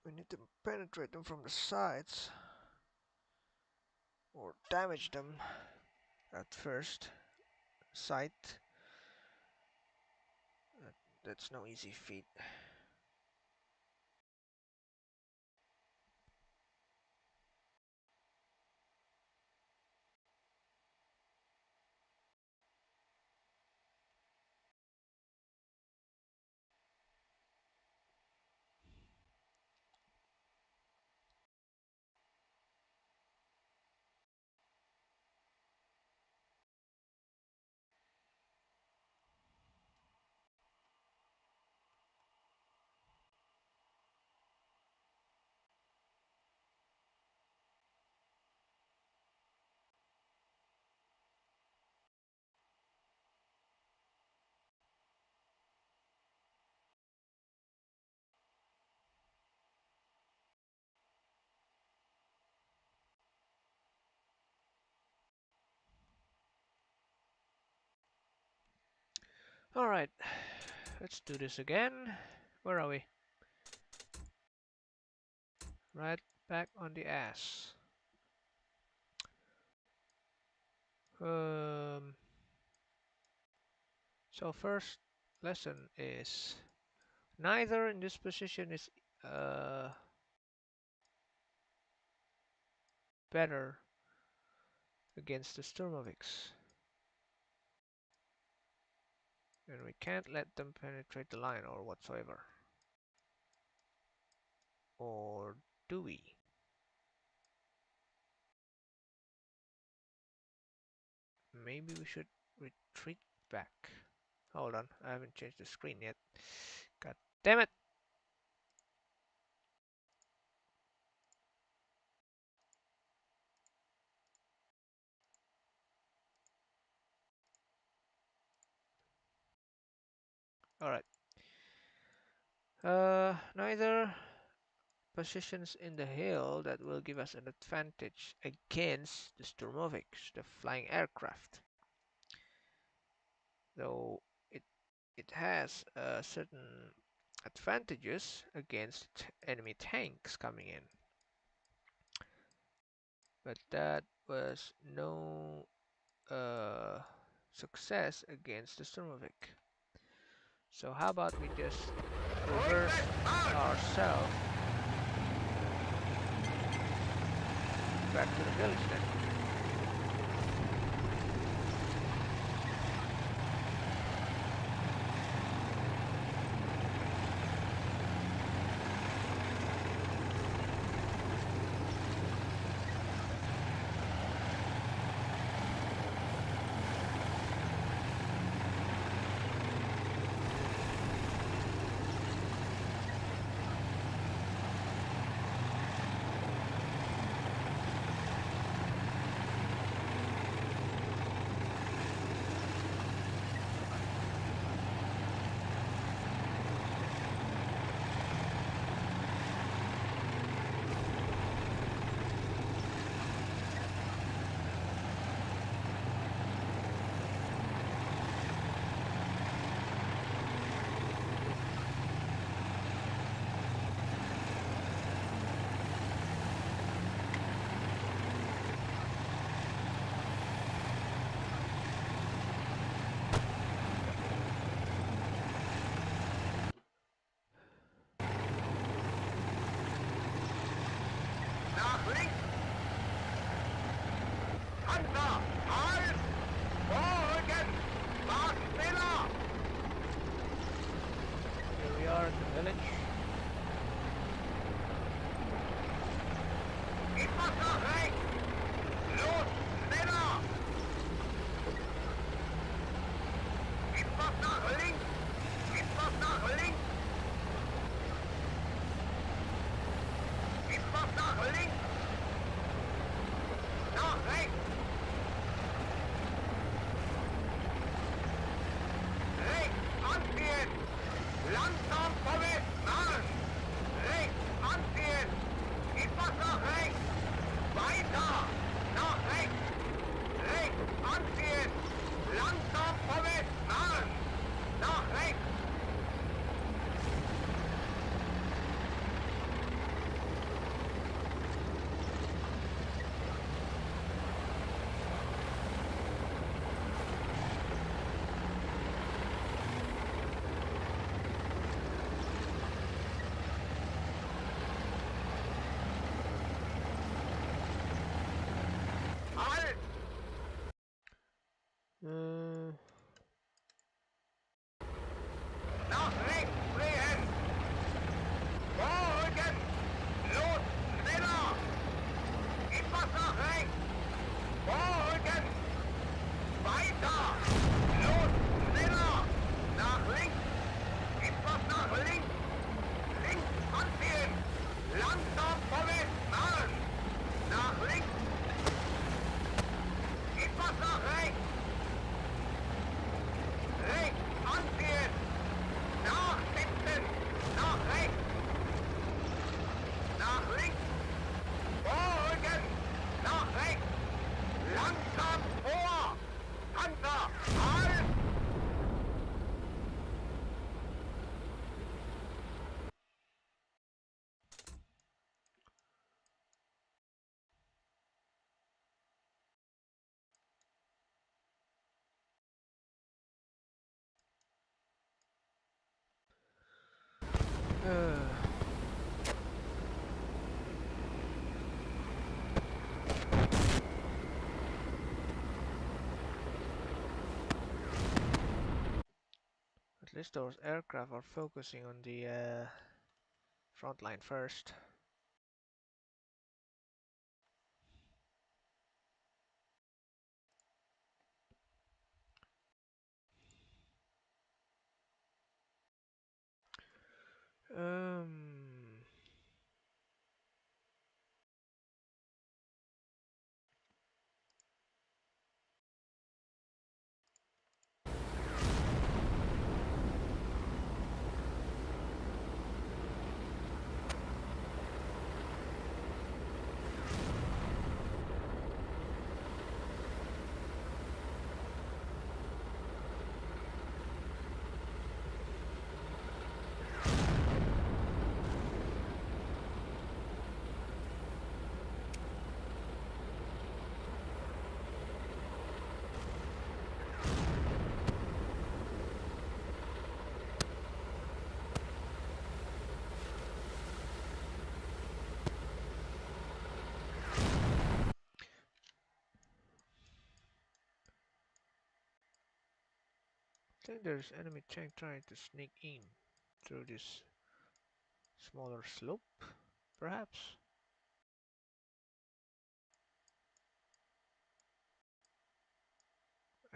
We need to penetrate them from the sides or damage them at first sight. That's no easy feat. Alright, let's do this again. Where are we? Right back on the ass. So first lesson is neither in this position is better against the Sturmovix. And we can't let them penetrate the line or whatsoever. Or do we? Maybe we should retreat back. Hold on, I haven't changed the screen yet. God damn it! Alright. Neither positions in the hill that will give us an advantage against the Sturmovix, the flying aircraft. Though it has certain advantages against enemy tanks coming in. But that was no success against the Sturmovik. So how about we just reverse ourselves back to the village then? village. Etwas nach rechts! Los, schneller! Etwas nach links! Etwas nach links! Etwas nach links! Nach rechts! Rechts anziehen! Langsam vorwärts fahren! Rechts anziehen! Etwas nach rechts! Weiter! Nach rechts! Rechts anziehen! Langsam vorwärts fahren! Nach rechts! Halt! Nach rechts drehen! Vorrücken! Los, schneller! Etwas nach rechts! Vorrücken! Weiter! Los, schneller! Nach links! Etwas nach links! Links anziehen! Langsam vorwärts fahren! Nach links! Etwas nach rechts! Rechts anziehen! Nachsitzen! Nach rechts! Nach links! Vorrücken! Nach rechts! Langsam vor! Panzer! Halt! At least those aircraft are focusing on the front line first. Um, I think there's enemy tank trying to sneak in through this smaller slope, perhaps.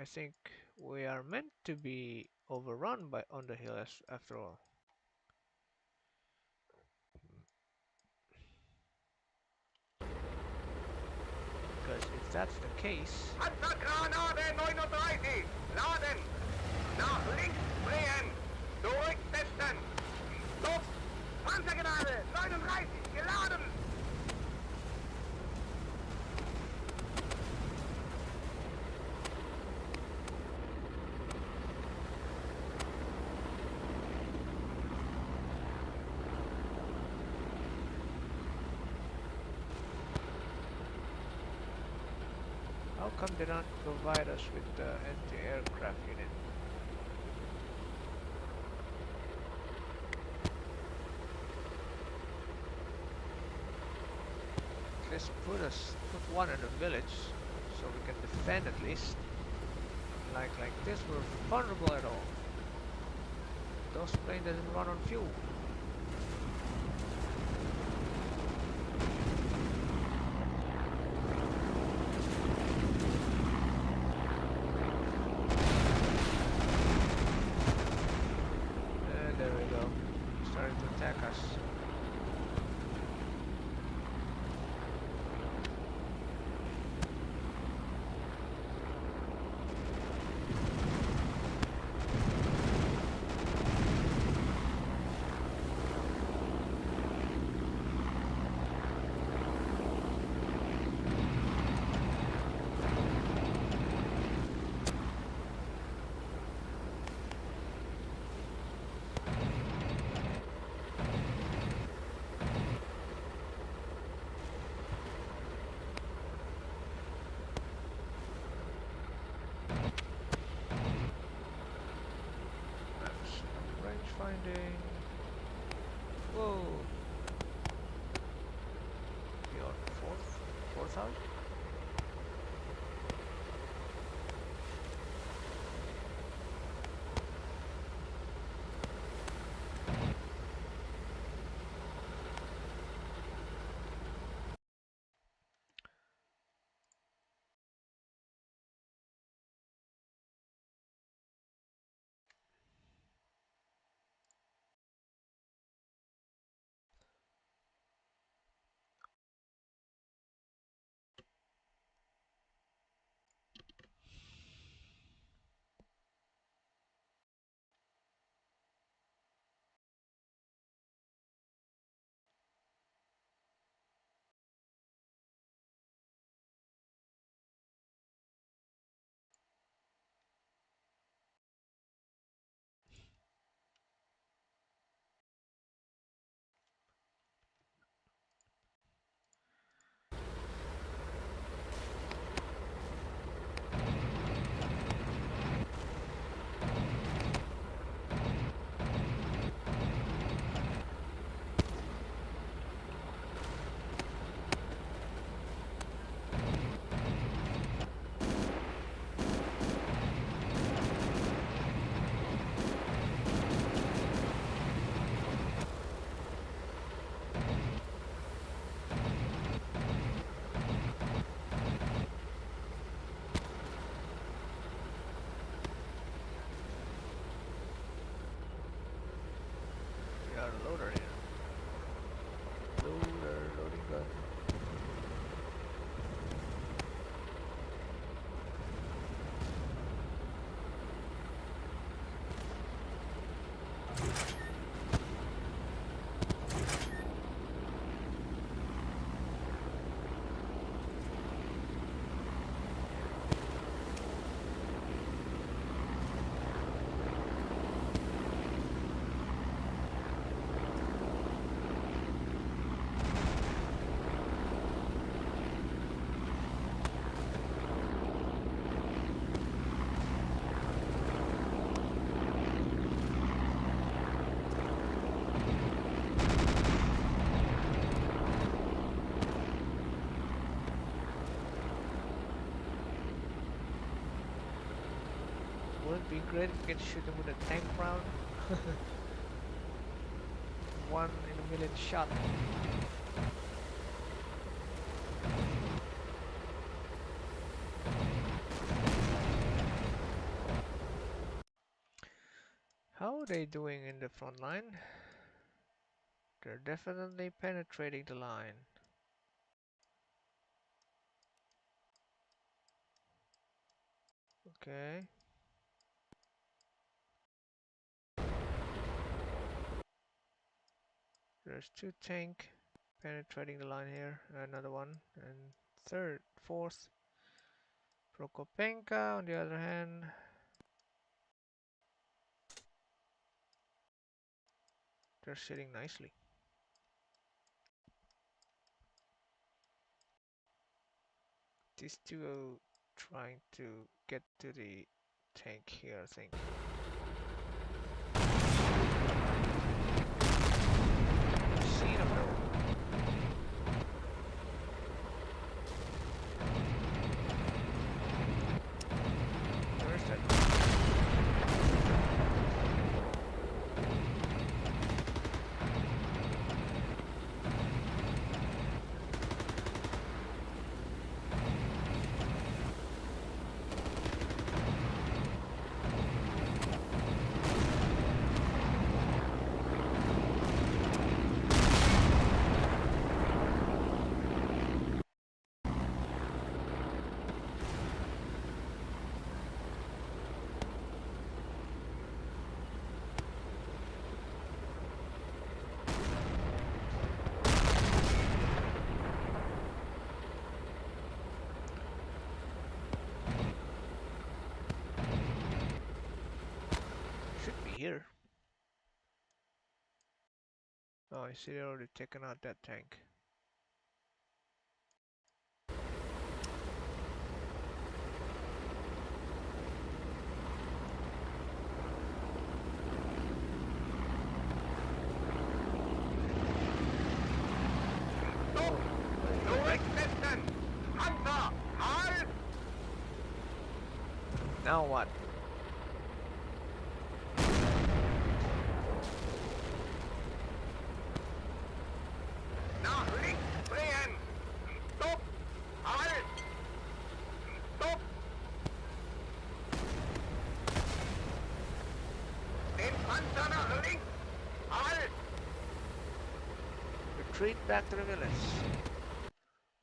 I think we are meant to be overrun by on the hill after all. Because if that's the case, Panzergranate 39! Laden! Nach links drehen! Zurücksetzen! Stopp! Panzergranate 39! Geladen! how come they don't provide us with the anti-aircraft unit? Let's put one in the village so we can defend at least. Like this, we're vulnerable at all. Those planes doesn't run on fuel. Wouldn't it be great if we could shoot them with a tank round? 1 in a million shot. How are they doing in the front line? They're definitely penetrating the line. Okay. There's 2 tank penetrating the line here. Another one. And fourth. Prokopenka on the other hand. They're sitting nicely. These two are trying to get to the tank here, I think. See them though. Where's that? Should be here. Oh, I see they're already taken out that tank. Zurücksetzen! Panzer! Halt! Now what? Nach links drehen! Stopp! Halt! Stopp! Den Panzer nach links! Halt! Retreat back to the village.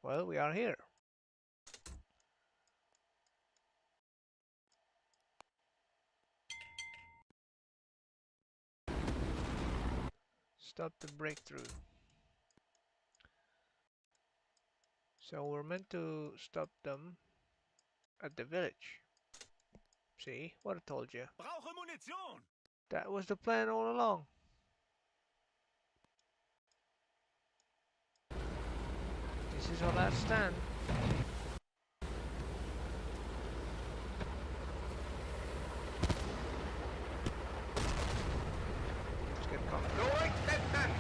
Well, we are here. Stop the breakthrough. So we're meant to stop them at the village. See? What I told you. Brauche Munition! That was the plan all along. This is our last stand. Let's get coming. Zurücksetzen!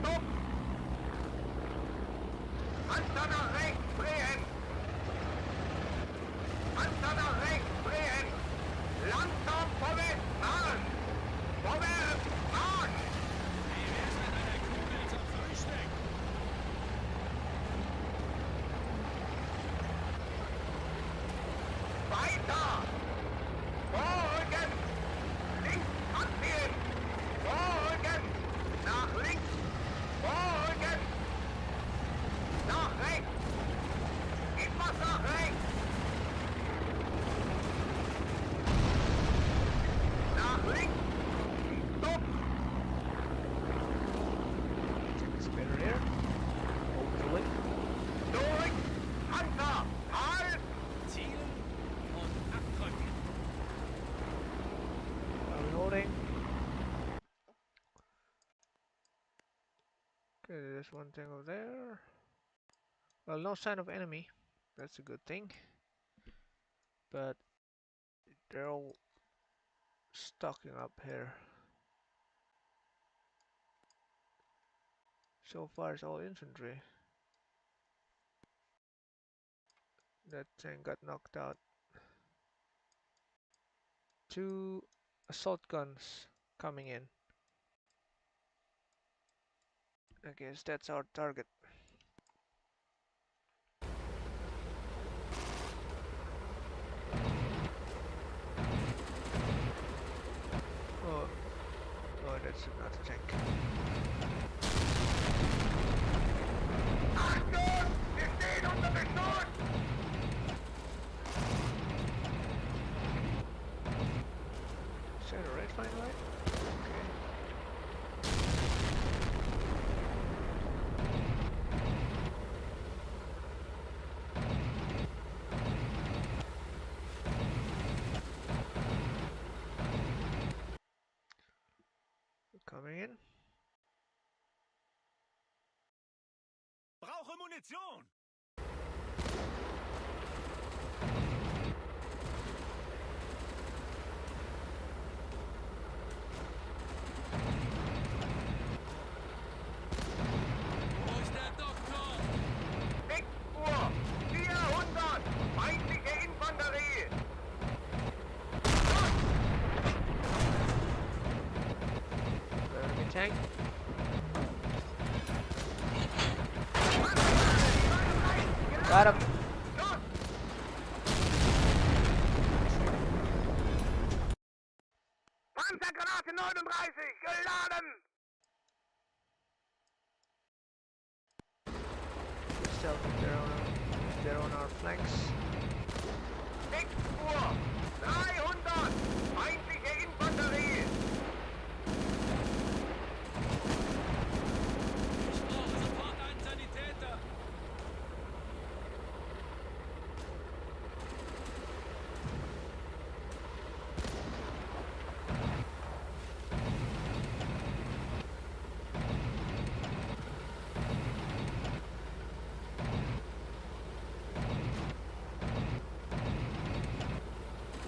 Stopp! Panzer nach rechts drehen! Panzer nach rechts drehen! Langsam vorwärts fahren! Vorwärts fahren! Wie wär's mit einer Kugel zum Frühstück? Weiter! Folgen! Links anziehen! Folgen! Nach links! Folgen! Nach rechts! Etwas nach rechts! Nach links! Stopp! Check the spinner here. Hopefully. Durch! Panzer! Halt! Zielen und abdrücken. Are we holding? Okay, there's one thing over there. Well, no sign of enemy. That's a good thing. But they're all stocking up here. So far it's all infantry. That tank got knocked out. 2 assault guns coming in. I guess that's our target. Oh, oh, that's not a tank. Achtung! Wir stehen unter Beschuss! Is that a red fine light? Okay. Coming in. Brauche Munition! Wo ist der Doktor? 6 Uhr! 400! Feindliche Infanterie! Enemy tank. Got him. Schuss! Panzergranate 39! Geladen! Still, they're on our flanks. 6 Uhr! 300! Feindliche Infanterie! Ich brauche sofort einen Sanitäter!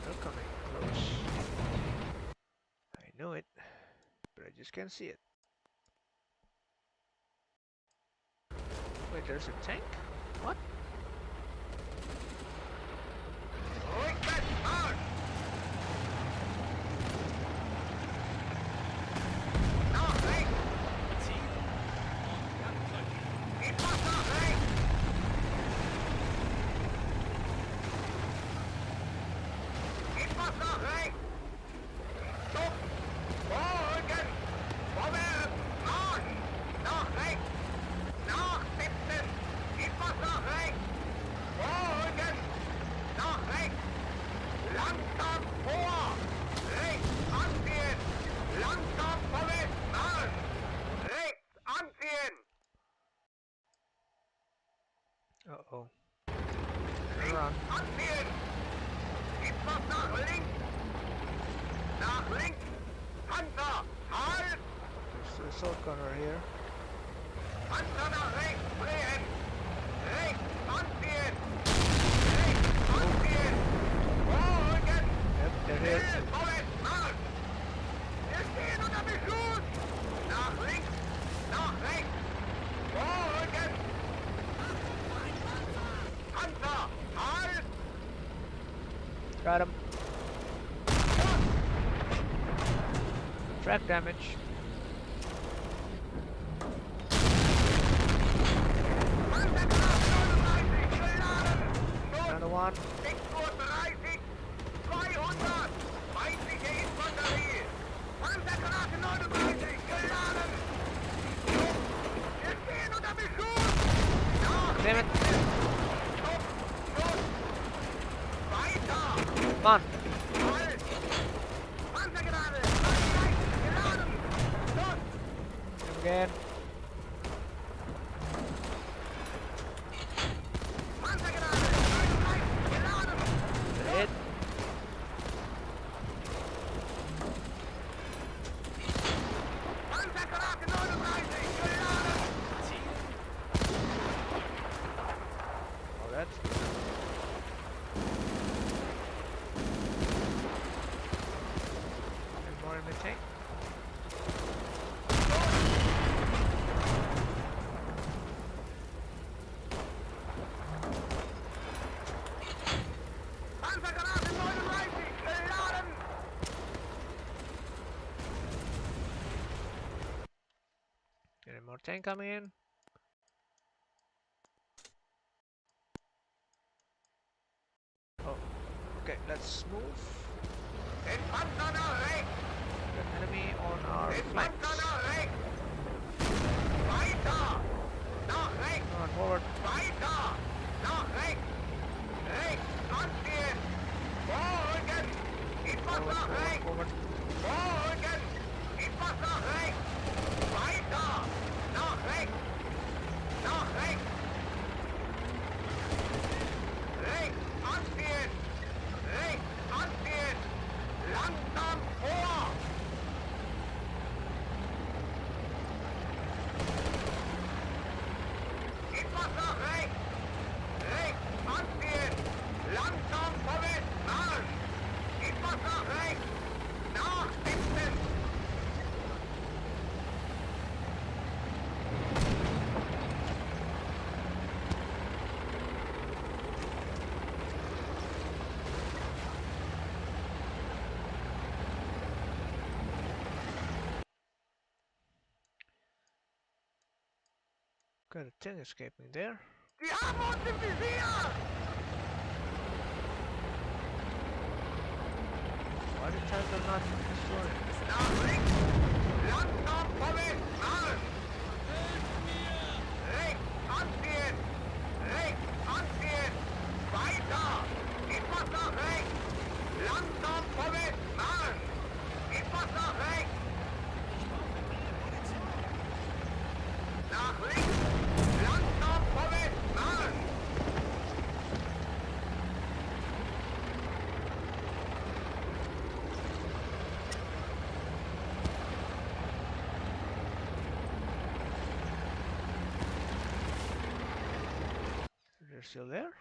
They're coming close. I know it, but I just can't see it. Wait, there's a tank? What? Rückwärts Marsch! Nach rechts! Ziel und Jagdtreppe. Etwas nach rechts! Etwas nach rechts! Stopp! Vorrücken! Vorwärts! Marsch! Nach rechts! Nachsitzen! Etwas nach rechts! Vorrücken! Nach rechts! Langsam vor! Rechts anziehen! Langsam vorwärts! Marsch! Rechts anziehen! Uh-oh. Links Run. anziehen! Etwas nach links! Nach links! Panzer! Halt! There's the assault gunner here. Panzer nach rechts drehen! Rechts anziehen! Rechts anziehen! Vorrücken! Yep, they're here. Schnell vorwärts Marsch! Wir stehen unter Beschuss! Nach links! Nach rechts! Vorrücken! Panzer! Halt! Got him. Track damage. Panzergranate 39! Geladen! Another one. 6:30 Uhr! 200! Feindliche Infanterie! Panzergranate 39! Geladen! Wir stehen unter Beschuss! Nach Damn it. Stopp! Schuss! Weiter! Come on. Halt! Panzergranate! 39! Geladen! Schuss! Him again. Panzergranate! 39! Geladen! Hit. Panzergranate 39! Geladen! Ziel That's good. And more enemy tank. Panzergranate 39, geladen! Any more tank coming in? Oh, okay, let's move. Den Panzer nach rechts! The enemy on our Den flanks. Panzer nach rechts! Weiter! Nach rechts! Come on, forward. Weiter! Nach rechts! Rechts! Anziehen! Vorrücken! Etwas Forward, nach forward, rechts! forward. Vorrücken! Etwas nach rechts! Weiter! Nach rechts! Nach rechts! Rechts! Anziehen! Rechts! Anziehen! Langsam vor! Etwas nach rechts! Rechts! Anziehen! Langsam vorwärts! Marsch! Etwas nach rechts! Nachsitzen! Got a tank escaping there. Die haben uns im Visier! Why the tanks are not destroying? Nach links! Langsam vorwärts! Marsch! Rechts! Anziehen! Rechts! Anziehen! Weiter! Etwas nach rechts! Langsam vorwärts! Marsch! Etwas nach rechts! Nach links! Langsam vorwärts! Marsch! They're still there?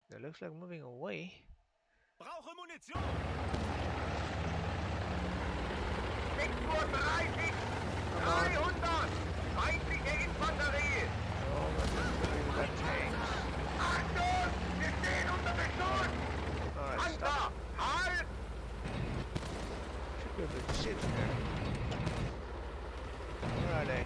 They looks like moving away. Brauche Munition! 6:30 Uhr! 300! Feindliche Infanterie! Oh, but they're got tanks. Achtung! Wir stehen unter Beschuss! Alright, stop. Panzer! Halt! Should be able to sit there. Where are they?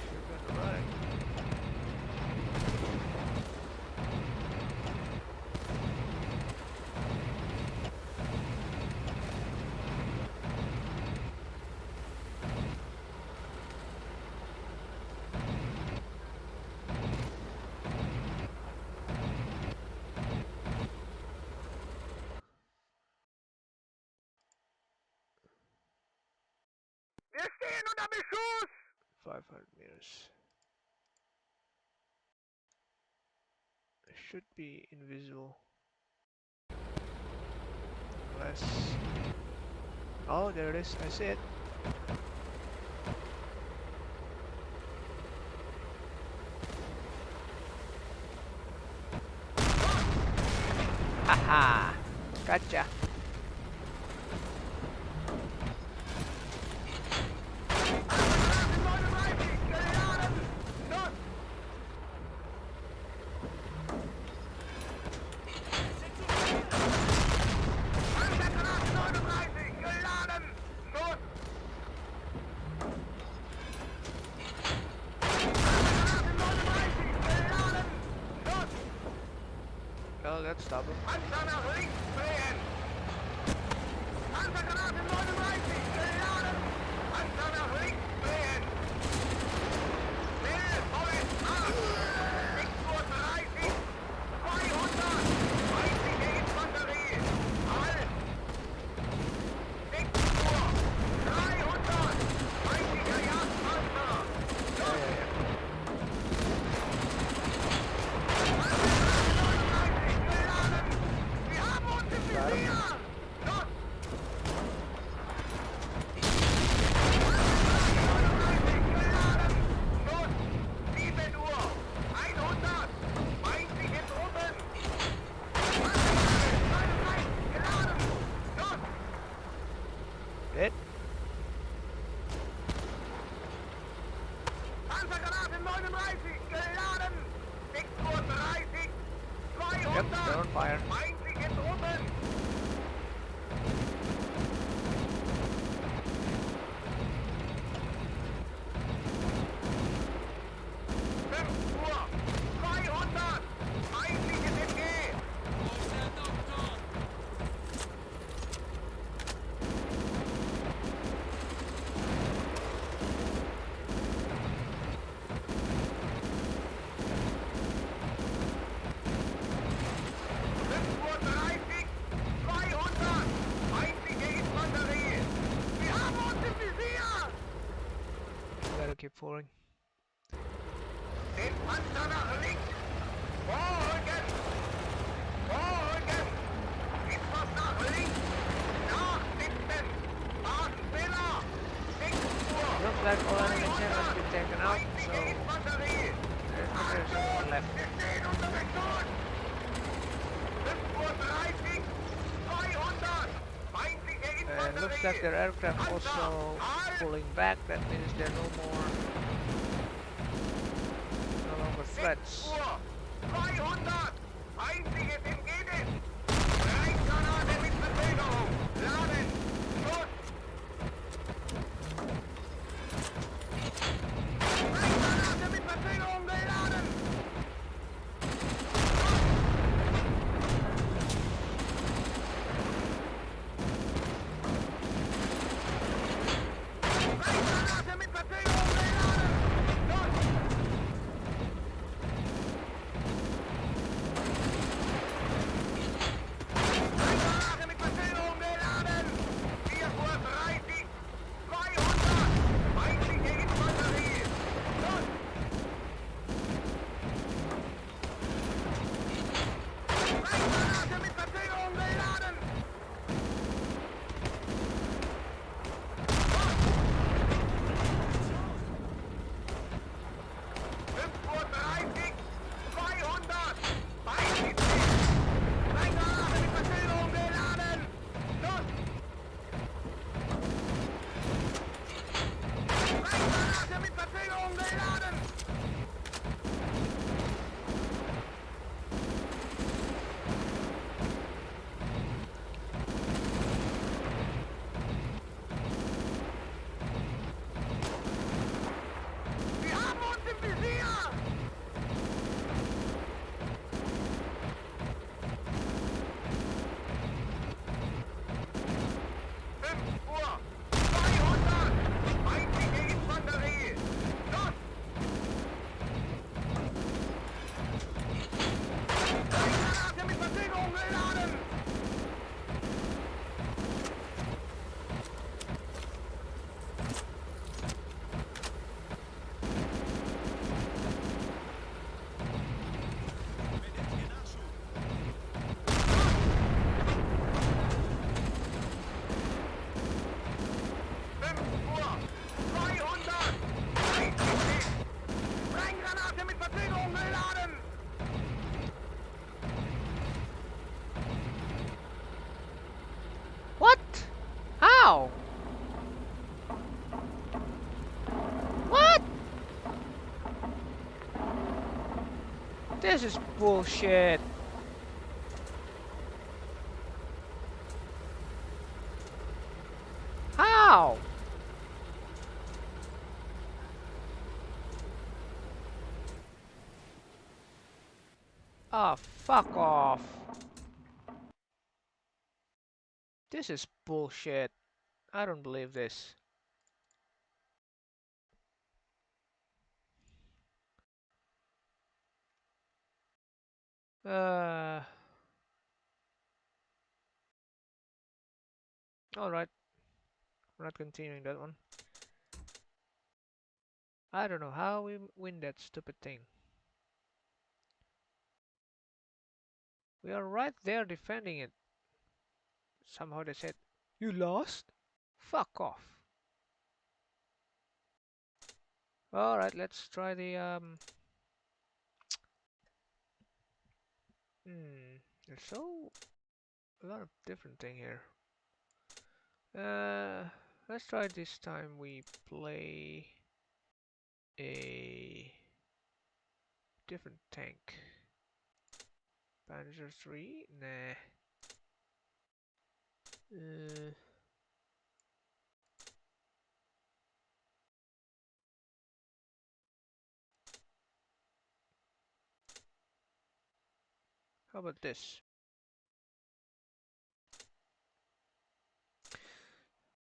Should be right. Wir stehen unter Beschuss! 500 meters. It should be invisible. Unless... Oh, there it is. I see it. Haha! Gotcha! Panzergranate 39! Geladen! Schuss! Panzergranate 39! Geladen! Schuss! Panzergranate 39! Geladen! Schuss! Well, let's stop him. Panzer nach links drehen! Panzergranate 39! Geladen! Panzer nach links drehen! Schnell, vorwärts, Marsch! 6:30 Uhr! 200! Feindliche Infanterie! Halt! 6 Uhr! 300! Feindlicher Jagdpanzer! Yeah, yeah, yeah. Panzergranate Yep, they're on fire. Feindliche Truppen! 5 Uhr! 200! Feindliches MG! Wo ist der Doktor? 5:30 Uhr! 200! Feindliche Infanterie! Wir haben uns im Visier! Gotta keep falling. Den Panzer nach links! Vorrücken! Vorrücken! Etwas nach links! Nachsitzen! Fahrtspinner! 6 Uhr! Looks like all enemy tanks has been taken out, so Feindliche Infanterie! there's not really someone left. Wir stehen unter Beschuss! 5:30 Uhr! 200! Feindliche Infanterie! Looks like their aircraft also pulling back. That means they're no longer 6 threats. Uhr! 200! Feindliches Entgegen! Granate mit Verzögerung! Laden! Schuss! Granate mit Verzögerung geladen! Granate mit Verzögerung geladen! Schuss! Granate mit Verzögerung geladen! 4:30 Uhr! 200! Feindliche Infanterie! Schuss! Granate mit Verzögerung geladen! 5:30 Uhr! 200! Feindliche! Granate mit Verzögerung geladen! Schuss! Granate mit Verzögerung geladen! Wir haben uns im Visier! 5 Uhr! 200! Feindliche Infanterie! Schuss! Granate mit Verzögerung geladen! Benötige Nachschub. 5 Uhr! 200! Feindliche! Brenngranate mit Verzögerung geladen! What? How? What? This is bullshit. How? Ah, fuck off. This is bullshit. I don't believe this. Uh, Alright. We're not continuing that one. I don't know how we win that stupid thing. We are right there defending it. Somehow they said, you lost? Fuck off. Alright, let's try the there's a lot of different thing here. Let's try this time we play a different tank. Panzer 3? Nah. Uh, how about this?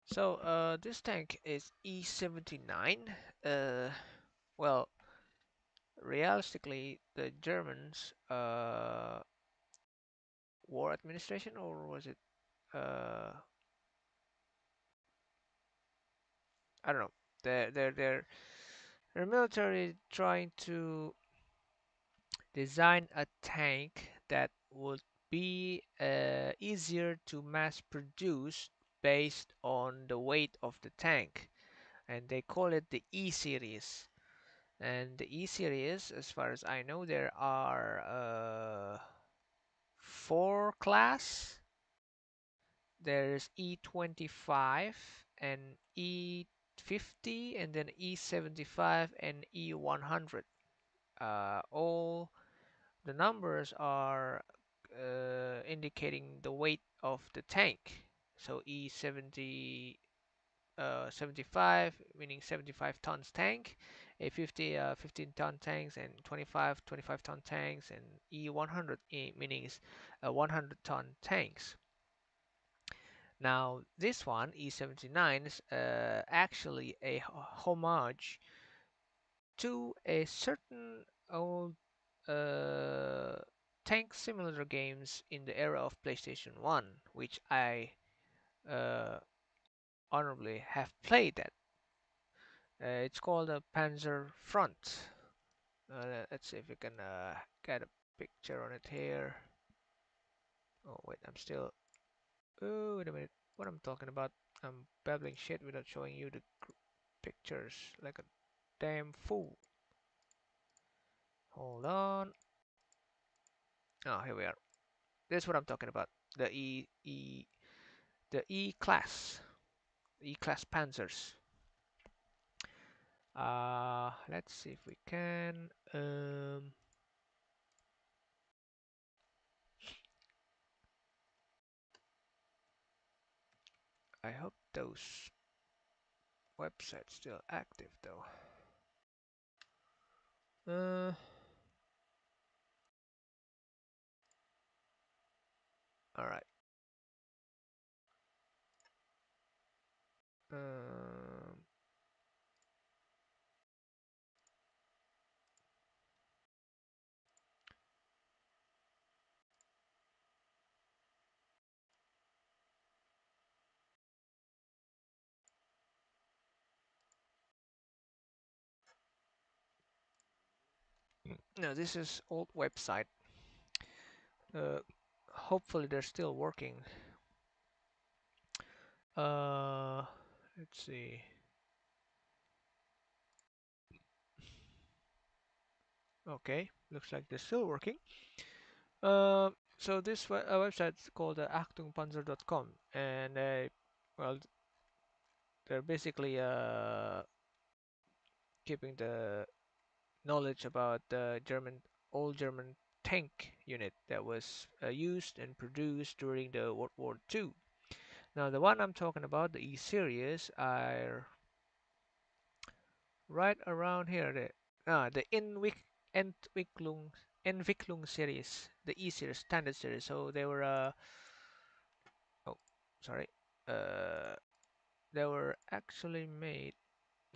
So, this tank is E79. Well, realistically, the Germans, war administration, or was it, I don't know. Their military trying to design a tank that would be easier to mass produce based on the weight of the tank, and they call it the E series. And the E series, as far as I know, there are four class. There's E25 and E50, and then E75 and E100. All the numbers are indicating the weight of the tank. So E70 75 meaning 75 tons tank, A50 15-ton tanks, and 25 ton tanks, and E100 meaning 100-ton tanks. Now this one E79 is actually a homage to a certain old uh, tank simulator games in the era of PlayStation 1, which I uh, honorably have played that. It's called a Panzer Front. Let's see if we can get a picture on it here. Oh wait, I'm still. Oh wait a minute, what I'm talking about? I'm babbling shit without showing you the pictures like a damn fool. Hold on. Oh, here we are. This is what I'm talking about. The the E class, E class Panzers. Let's see if we can. I hope those websites still active though. Uh, all right. Um, no, this is old website. Uh, Hopefully they're still working. Uh, let's see. Okay, looks like they're still working. So this website is called AchtungPanzer.com, and well, they're basically keeping the knowledge about the old German tank unit that was used and produced during the World War II. Now the one I'm talking about, the E series, are right around here. The Entwicklung series, the E series, standard series. So they were oh, sorry, uh, they were actually made.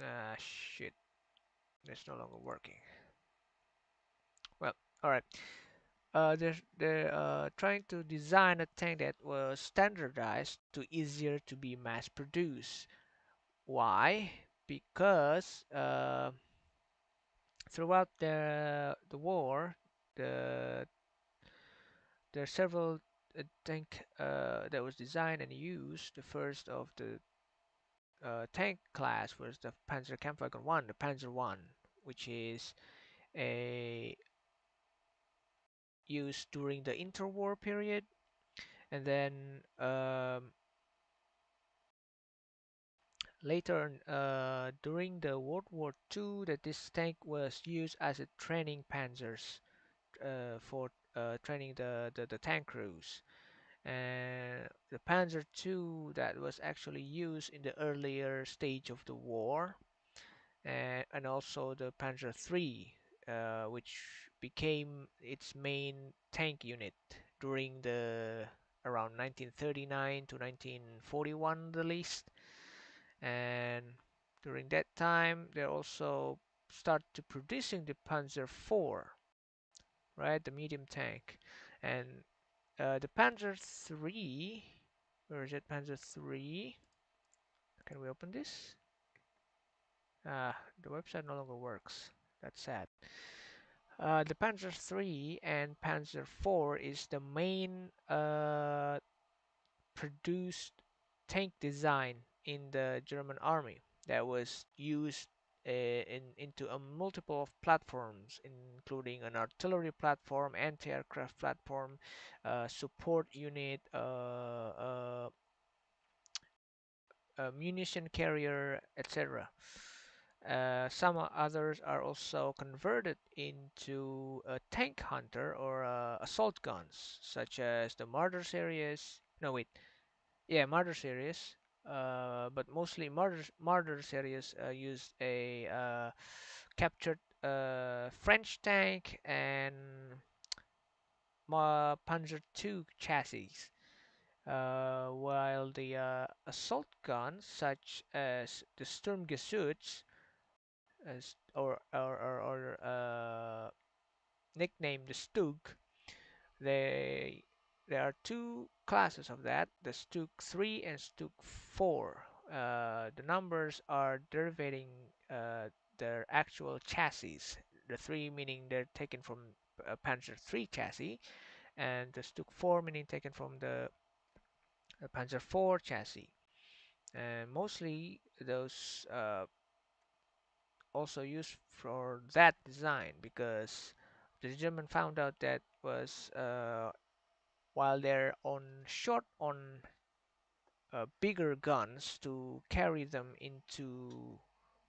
Ah, shit, it's no longer working. Well, all right. They're trying to design a tank that was standardized to easier to be mass produced. Why? Because throughout the war, the there are several tank that was designed and used. The first of the tank class was the Panzer Kampfwagen 1, the Panzer 1, which is a used during the interwar period, and then later during the World War II, that this tank was used as a training panzers for training the tank crews. And the Panzer II that was actually used in the earlier stage of the war, and also the Panzer III, which became its main tank unit during the around 1939 to 1941 the least. And during that time they also start to producing the Panzer IV, right, the medium tank. And the Panzer III, where is it? Panzer III. Can we open this? The website no longer works. That's sad. The Panzer III and Panzer IV is the main produced tank design in the German army that was used into a multiple of platforms, including an artillery platform, anti-aircraft platform, support unit, a munition carrier, etc. Some others are also converted into a tank hunter or assault guns, such as the Marder series. No, wait, yeah, Marder series. But mostly Marder series used a captured French tank and Panzer II chassis. While the assault guns, such as the Sturmgeschütz, as or nicknamed the Stug, they there are two classes of that: the Stug 3 and Stug 4. The numbers are derivating their actual chassis. The 3 meaning they're taken from Panzer 3 chassis, and the Stug 4 meaning taken from the Panzer 4 chassis. And mostly those also used for that design because the German found out that was while they're on short on bigger guns to carry them into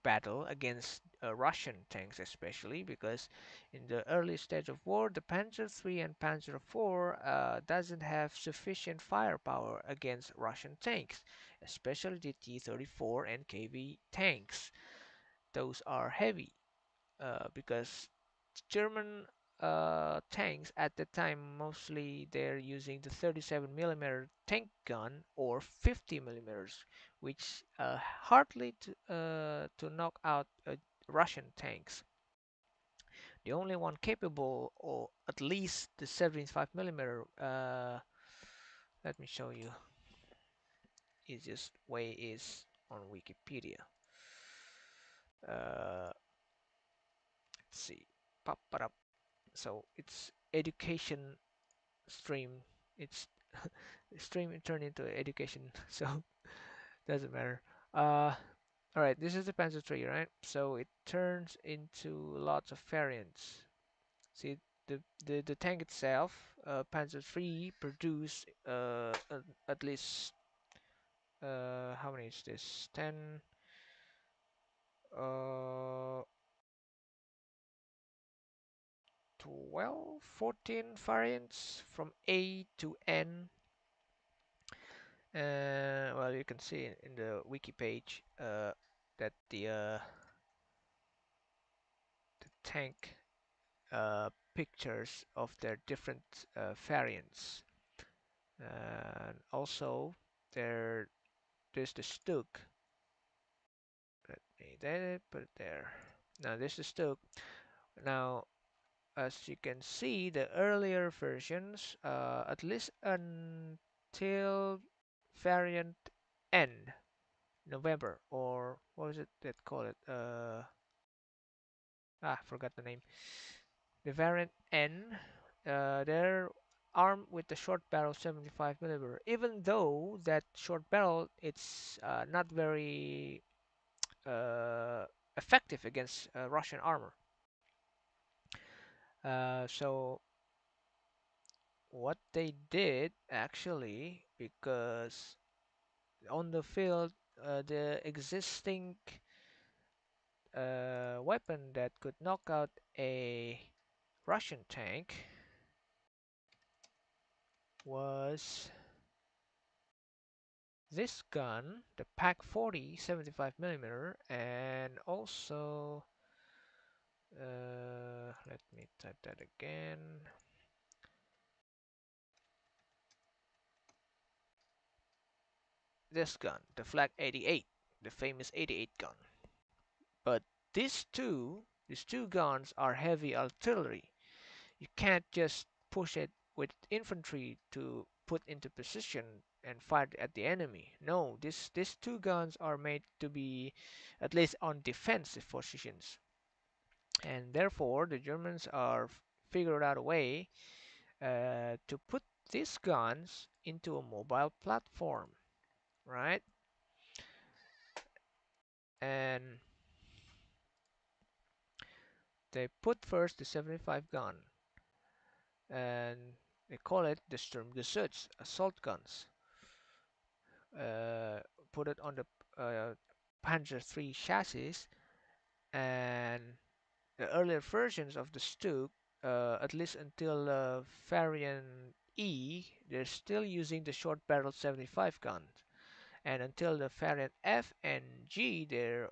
battle against Russian tanks, especially because in the early stage of war, the Panzer III and Panzer IV doesn't have sufficient firepower against Russian tanks, especially the T-34 and KV tanks. Those are heavy because German tanks at the time mostly they're using the 37 millimeter tank gun or 50 millimeters, which hardly to knock out Russian tanks. The only one capable, or at least the 75 millimeter. Let me show you. Easiest way is on Wikipedia. Let's see. Pop it up. So it's education stream. It's stream turned into education, so doesn't matter. Uh, all right, this is the Panzer III, right? So it turns into lots of variants. See, the tank itself, Panzer III, produced at least how many is this? 10, uh, 12, 14 variants from A to N. Well, you can see in the wiki page that the tank pictures of their different variants, and also there's the Stug. Let me put it there. Now this is Stug. Now, as you can see, the earlier versions, at least until variant N, November, or what was it that call it? Forgot the name. The variant N, they're armed with the short barrel 75 millimeter. Even though that short barrel, it's not very uh, effective against Russian armor. So what they did actually, because on the field, the existing weapon that could knock out a Russian tank was this gun, the Pak 40 75mm, and also let me type that again. This gun, the Flak 88, the famous 88 gun. But these two guns are heavy artillery. You can't just push it with infantry to put into position and fire at the enemy. No, these two guns are made to be at least on defensive positions, and therefore the Germans are figured out a way to put these guns into a mobile platform, right? And they put first the 75 gun, and they call it the Sturmgeschütz assault guns. uh, put it on the Panzer III chassis, and the earlier versions of the Stuke, at least until variant E, they're still using the short barrel 75 guns. And until the variant F and G, they're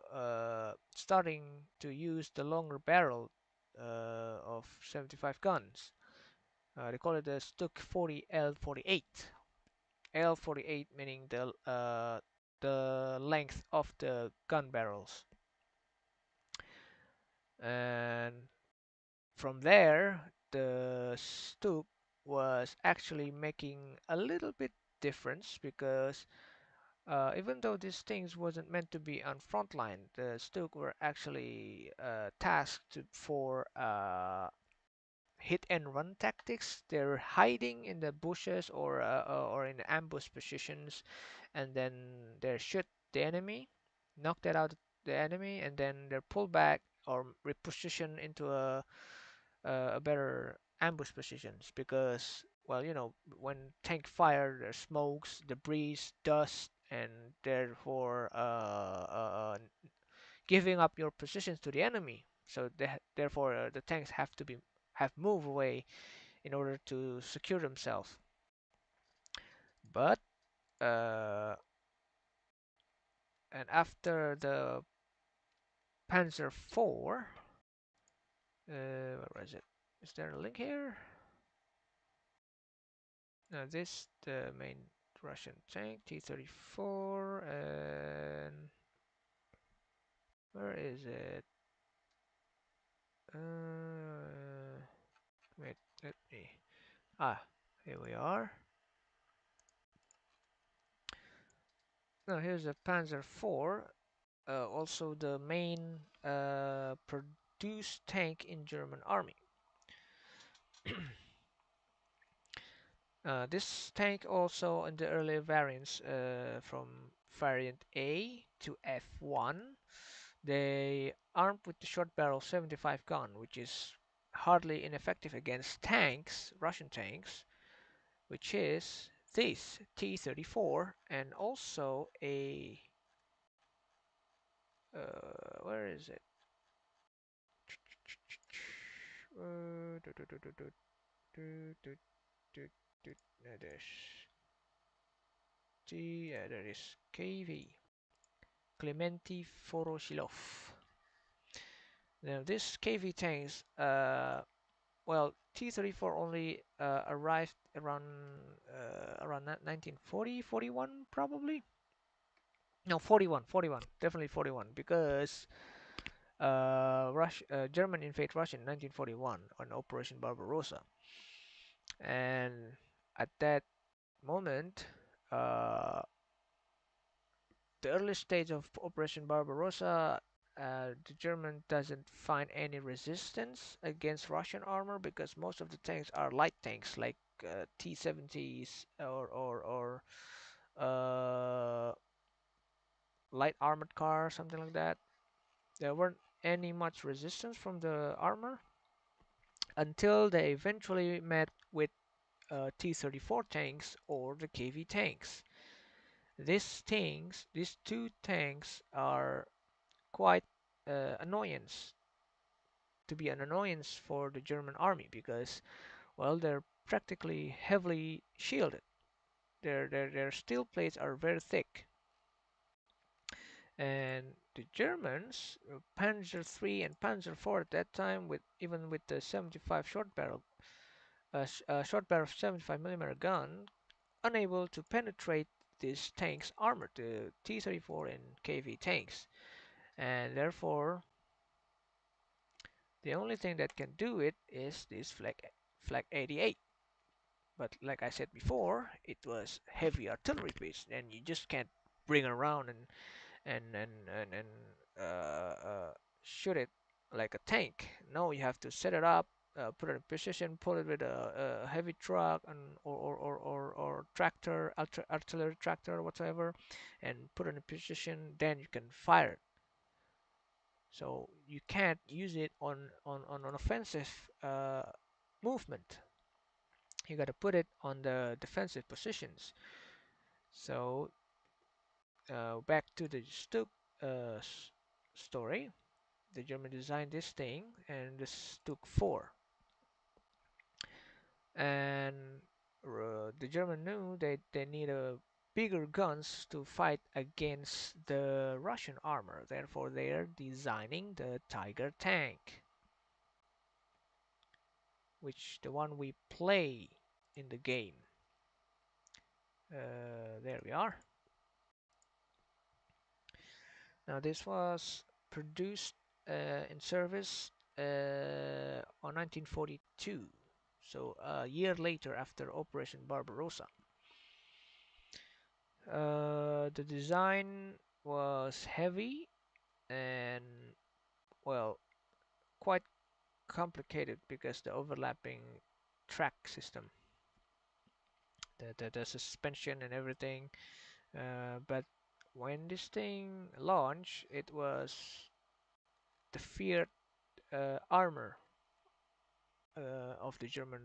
starting to use the longer barrel of 75 guns. They call it the Stuck 40 L48. L48 meaning the length of the gun barrels. And from there, the Stuke was actually making a little bit difference because even though these things wasn't meant to be on front line, the Stuke were actually tasked for hit and run tactics. They're hiding in the bushes or in ambush positions, and then they shoot the enemy, knock that out the enemy, and then they're pulled back or reposition into a better ambush positions because well when tank fire there's smokes, debris, dust, and therefore giving up your positions to the enemy. So therefore the tanks have move away in order to secure themselves. But uh, and after the Panzer IV, where is it? Is there a link here? No, this the main Russian tank T-34, and where is it? Wait, let me. Here we are. Now here's the Panzer IV, also the main produced tank in German army. This tank also in the earlier variants from variant A to F1, they armed with the short barrel 75 gun, which is hardly ineffective against tanks, Russian tanks, which is this T-34, and also a where is it? There's there is KV Clementi Voroshilov. Now this KV tanks, well, T-34 only arrived around 1940, 41 probably. No, 41, 41, definitely 41, because German invade Russia in 1941 on Operation Barbarossa, and at that moment, uh, the early stage of Operation Barbarossa, the German doesn't find any resistance against Russian armor because most of the tanks are light tanks like T-70s or uh, light armored car, something like that. There weren't any much resistance from the armor until they eventually met with T-34 tanks or the KV tanks. These two tanks are quite annoyance to be an annoyance for the German army because well they're practically heavily shielded. Their steel plates are very thick. And the Germans, Panzer III and Panzer IV at that time, with even with the 75 short barrel 75 millimeter gun, unable to penetrate this tank's armor, the T-34 and KV tanks, and therefore the only thing that can do it is this Flak 88. But like I said before, it was heavy artillery based, and you just can't bring around and shoot it like a tank. No, you have to set it up, put it in position, pull it with a heavy truck and or tractor, artillery tractor, whatever, and put it in position. Then you can fire it. So you can't use it on an offensive movement. You got to put it on the defensive positions. So back to the Stuck story. The German designed this thing and this took four. And the German knew they need bigger guns to fight against the Russian armor. Therefore, they're designing the Tiger tank, which the one we play in the game. There we are. Now this was produced in service on 1942, so a year later after Operation Barbarossa. The design was heavy and, well, quite complicated because the overlapping track system, the suspension and everything. But when this thing launched, it was the feared armor of the German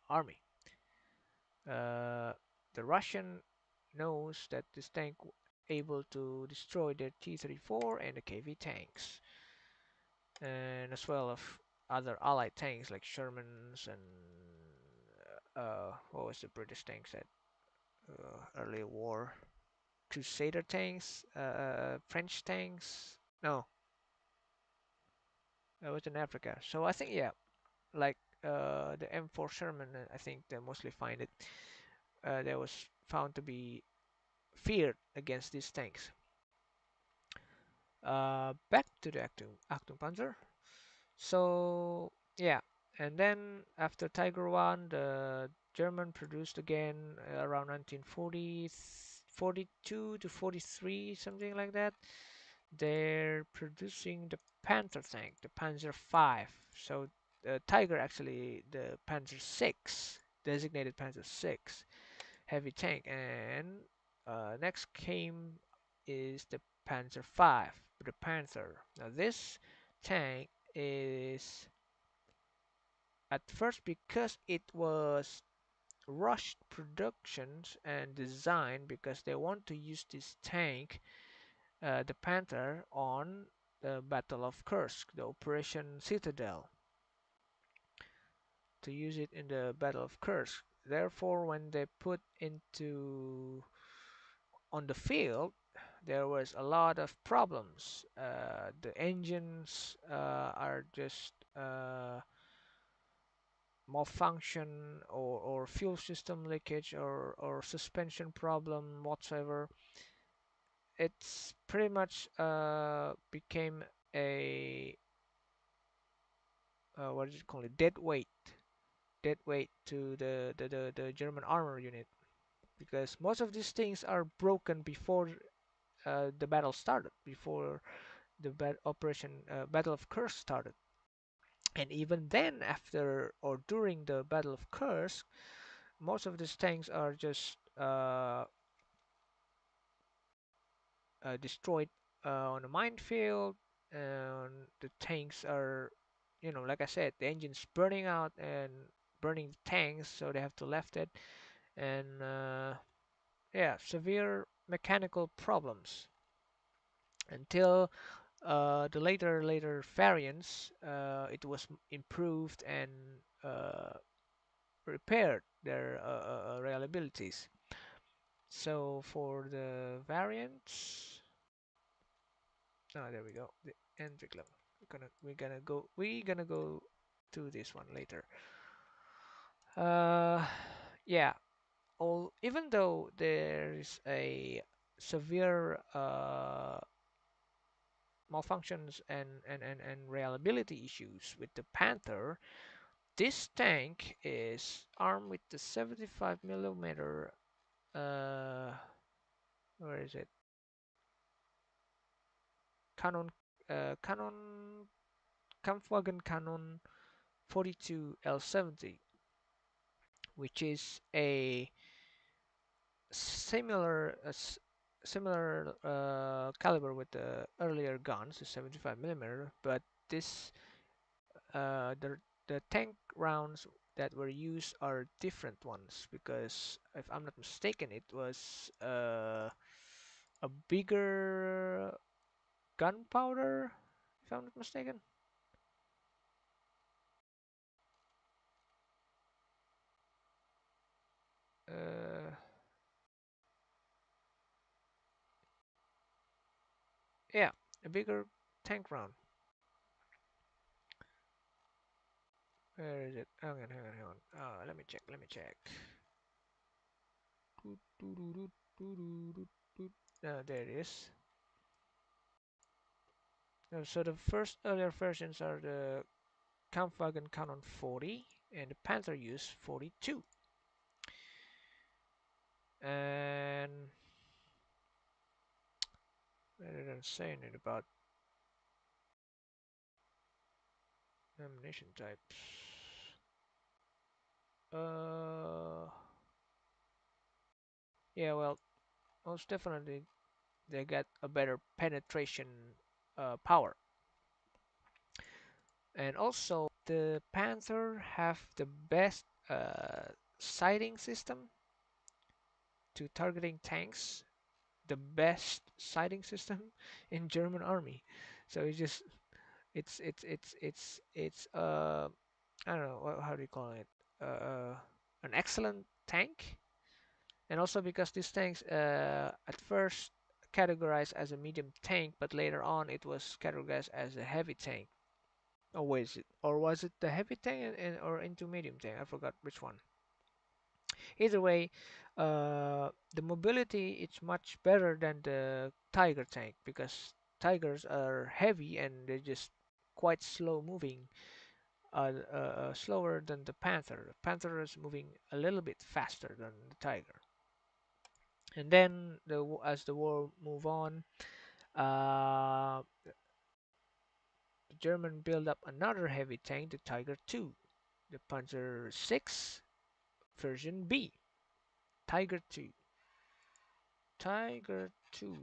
army. Uh, the Russian knows that this tank able to destroy their T-34 and the KV tanks, and as well as other allied tanks like Shermans and what was the British tanks at early war? Crusader tanks, French tanks. No, that was in Africa. So I think, yeah, like the M4 Sherman, I think they mostly find it. That was found to be feared against these tanks. Back to the Achtung Panzer. So yeah, and then after Tiger 1, the German produced again around 1940, 42 to 43, something like that. They're producing the Panther tank, the Panzer 5. So Tiger actually the Panzer 6, designated Panzer 6 heavy tank, and next came is the Panzer 5, the Panther. Now this tank is at first, because it was rushed productions and design, because they want to use this tank, the Panther, on the Battle of Kursk, the Operation Citadel, to use it in the Battle of Kursk. Therefore, when they put into on the field, there was a lot of problems. The engines are just malfunction, or fuel system leakage, or suspension problem whatsoever. It's pretty much became a what do you call it, dead weight to the German armor unit, because most of these things are broken before the battle started, before the Battle of Kursk started. And even then, after or during the Battle of Kursk, most of these tanks are just destroyed on a minefield, and the tanks are, like I said, the engine's burning out and burning the tanks, so they have to left it, and yeah, severe mechanical problems until the later variants. It was improved and repaired their reliabilities. So for the variants, oh, there we go. The entry level. We're gonna go to this one later. Uh, yeah. All even though there is a severe malfunctions and reliability issues with the Panther, this tank is armed with the 75 millimeter. Uh, where is it? Canon, Canon Kampfwagen Canon 42 L70, which is a similar similar caliber with the earlier guns, the 75 millimeter, but this the tank rounds that were used are different ones because if I'm not mistaken, it was a bigger gunpowder. If I'm not mistaken, uh, yeah, a bigger tank round. Where is it? Hang on. Let me check. Let me check. There it is. So the first earlier versions are the Kampfwagen Cannon 40 and the Panther used 42. And what did I say it about ammunition types? Uh, yeah, well, most definitely they get a better penetration power. And also the Panther have the best sighting system to targeting tanks, the best sighting system in German army. So it's I don't know how do you call it, an excellent tank. And also because these tanks at first categorized as a medium tank, but later on it was categorized as a heavy tank. Or was it the heavy tank or into medium tank? I forgot which one. Either way, the mobility is much better than the Tiger tank because Tigers are heavy and they're just quite slow moving, slower than the Panther. The Panther is moving a little bit faster than the Tiger. And then as the war move on, uh, the German build up another heavy tank, the Tiger II, the Panzer VI version B, Tiger II. Tiger 2.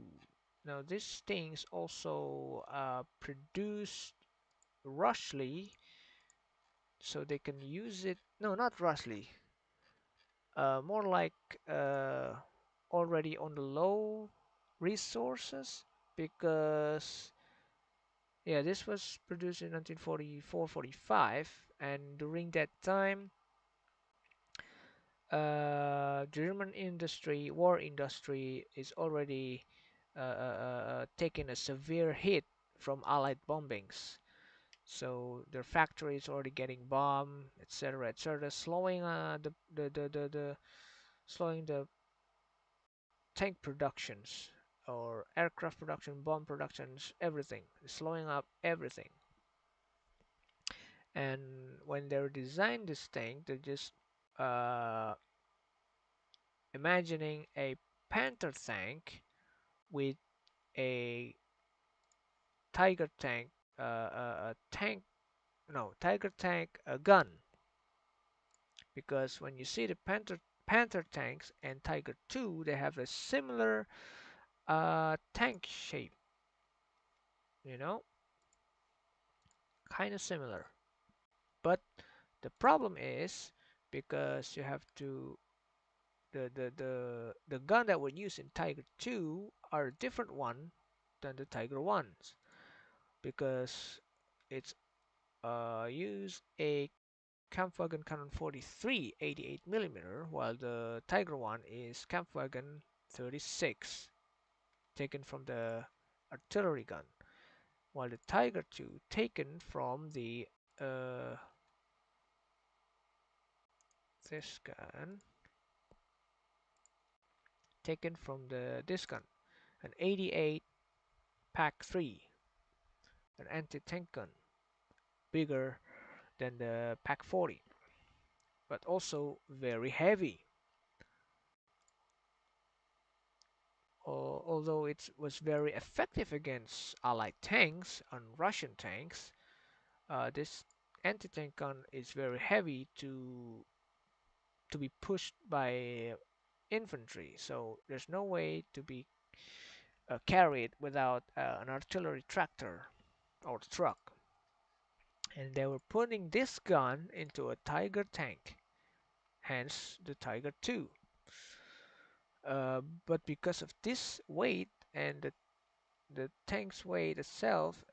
Now these things also produced rushly, so they can use it. No, not rushly. More like uh, already on the low resources because yeah, this was produced in 1944-45, and during that time, German industry, war industry, is already taking a severe hit from Allied bombings. So their factories already getting bombed, etc., etc., slowing the slowing the tank productions or aircraft production, bomb productions, everything, slowing up everything. And when they designed this tank, they're just uh, imagining a Panther tank with a Tiger tank, tank, no, Tiger tank, a gun. Because when you see the Panther tanks and Tiger 2, they have a similar tank shape, you know, kind of similar. But the problem is because you have to the gun that were used in Tiger 2 are a different one than the Tiger 1s because it's used a Kampfwagen Cannon 43 88mm, while the Tiger 1 is Kampfwagen 36, taken from the artillery gun, while the Tiger 2 taken from the uh, this gun, taken from this gun, an 88 Pack 3, an anti-tank gun, bigger than the Pack 40, but also very heavy. Although it was very effective against Allied tanks and Russian tanks, this anti-tank gun is very heavy to be pushed by infantry, so there's no way to be carried without an artillery tractor or truck. And they were putting this gun into a Tiger tank, hence the Tiger 2. But because of this weight and the tank's weight itself,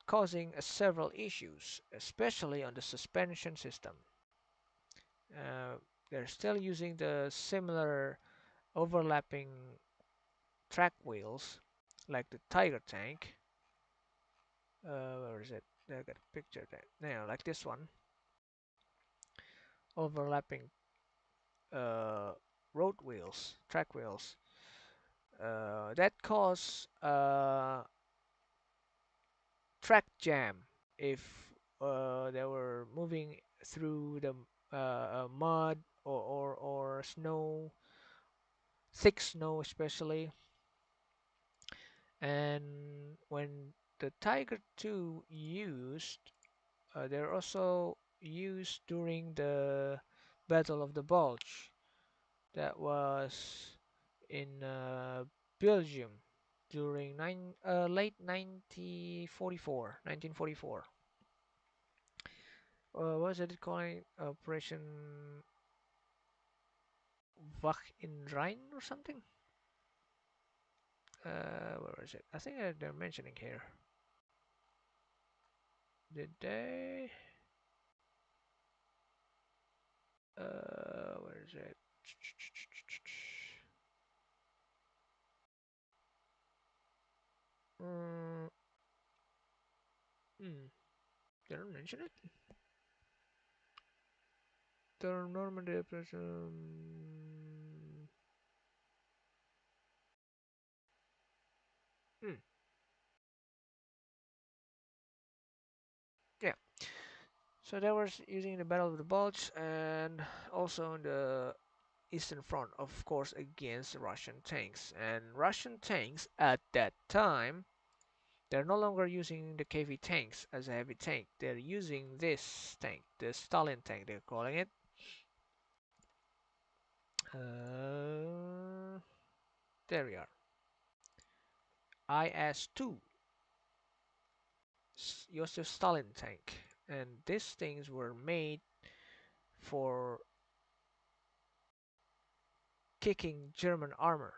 causing several issues, especially on the suspension system. Uh, they're still using the similar overlapping track wheels like the Tiger tank. Where is it? I got a picture there. Now, like this one, overlapping uh, road wheels, track wheels. That cause track jam if they were moving through the mud or snow, thick snow especially. And when the Tiger 2 used, they're also used during the Battle of the Bulge. That was in Belgium during late 1944. What was it calling? Operation Wach in Rhein or something? Where is it? I think they're mentioning here. Did they? Where is it? Mm, they don't mention it. The Normandy operation. Hmm. Yeah. So they were using the Battle of the Bulge and also in the Eastern Front, of course, against Russian tanks. And Russian tanks at that time, they're no longer using the KV tanks as a heavy tank. They're using this tank, the Stalin tank, they're calling it. There we are. IS-2, Joseph Stalin tank. And these things were made for kicking German armor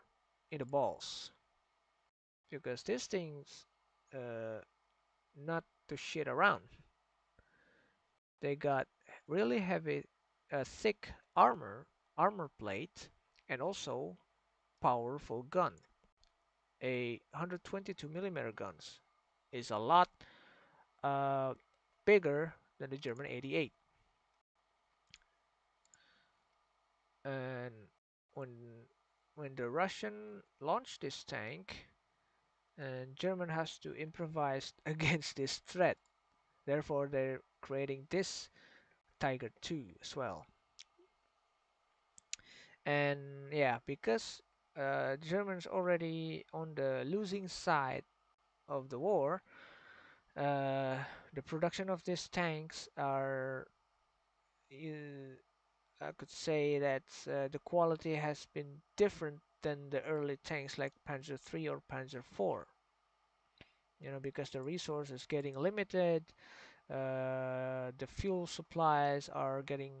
in the balls. Because these things, uh, not to shit around, they got really heavy, thick armor plate, and also powerful gun. A 122 millimeter guns is a lot uh, bigger than the German 88. And when when the Russian launched this tank, and German has to improvise against this threat. Therefore, they're creating this Tiger 2 as well. And yeah, because Germans already on the losing side of the war, uh, the production of these tanks are, I could say that the quality has been different than the early tanks like Panzer III or Panzer IV. Because the resource is getting limited, the fuel supplies are getting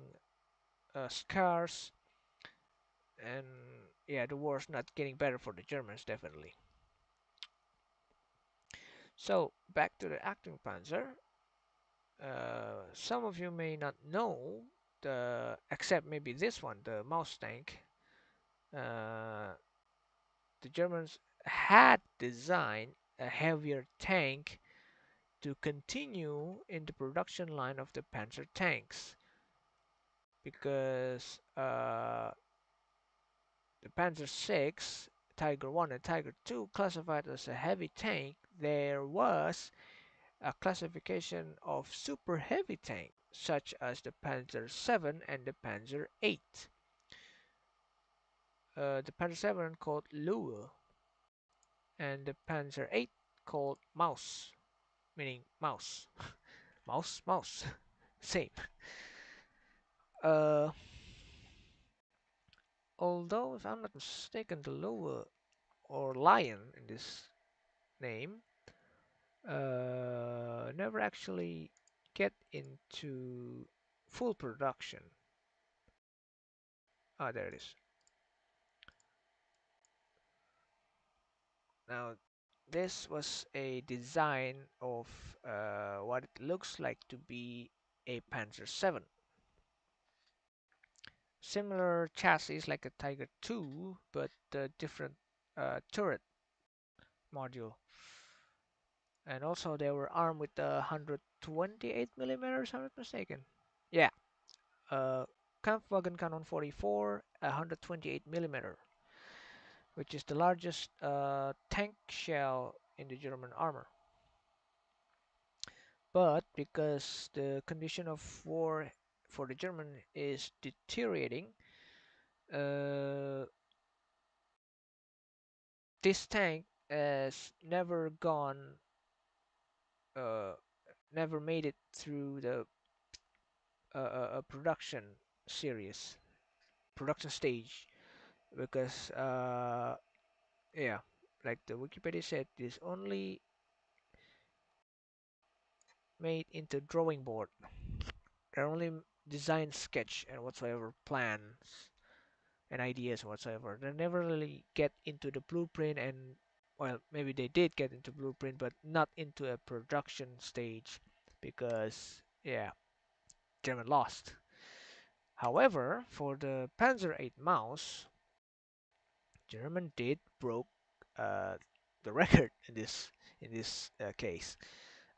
scarce, and yeah, the war's not getting better for the Germans, definitely. So back to the acting panzer. Some of you may not know except maybe this one, the mouse tank. Uh, the Germans had designed a heavier tank to continue in the production line of the Panzer tanks because the Panzer VI, Tiger 1 and Tiger 2 classified as a heavy tank. There was a classification of super heavy tank such as the Panzer 7 and the Panzer 8. The Panzer 7 called Löwe and the Panzer 8 called Maus, meaning mouse. Mouse, mouse. Same. Uh, Although, if I'm not mistaken, the Löwe or lion in this name never actually get into full production. Ah, there it is. Now, this was a design of what it looks like to be a Panzer 7. Similar chassis like a Tiger 2, but different turret module. And also they were armed with the 128 millimeters, if I'm not mistaken. Yeah, Kampfwagen Cannon 44, 128 millimeter, which is the largest tank shell in the German armor. But because the condition of war for the German is deteriorating, uh, this tank has uh, never made it through the production series, production stage, because yeah, like the Wikipedia said, is only made into drawing board. They're only design sketch and whatsoever plans and ideas whatsoever. They never really get into the blueprint and well, maybe they did get into blueprint, but not into a production stage because yeah, German lost. However, for the Panzer 8 Maus, German did broke uh, the record in this case.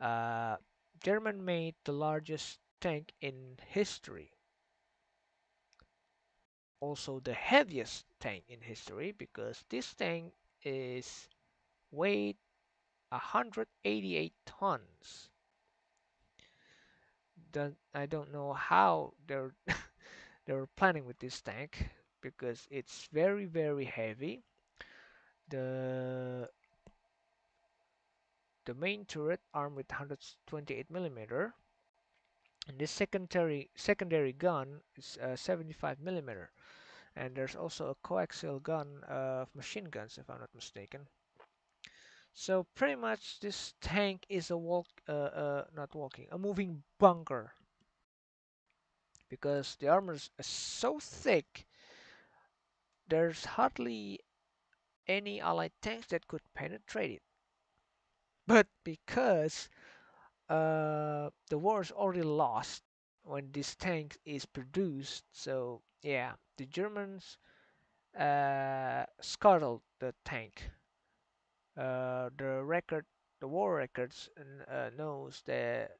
Uh, German made the largest tank in history, also the heaviest tank in history because this tank is weighed 188 tons. I don't know how they were planning with this tank because it's very heavy. The the main turret armed with 128 millimeter, and this secondary gun is 75 millimeter, and there's also a coaxial gun of machine guns if I'm not mistaken. So pretty much this tank is a not walking, a moving bunker because the armor is so thick. There's hardly any allied tanks that could penetrate it. But because the war is already lost when this tank is produced, so yeah, the Germans scuttled the tank. The war records knows that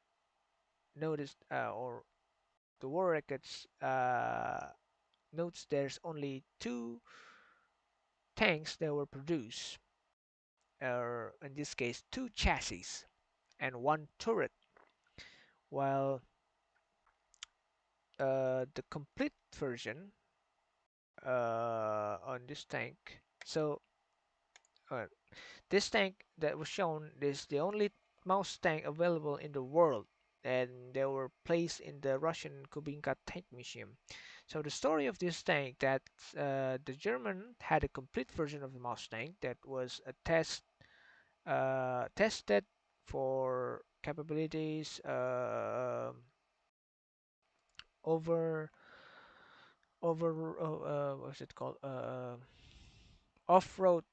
noticed or the war records notes there's only two tanks that were produced, or in this case, two chassis and one turret, while the complete version on this tank. So uh, this tank that was shown is the only mouse tank available in the world, and they were placed in the Russian Kubinka Tank Museum. So the story of this tank that the German had a complete version of the mouse tank that was a tested for capabilities over what's it called off-road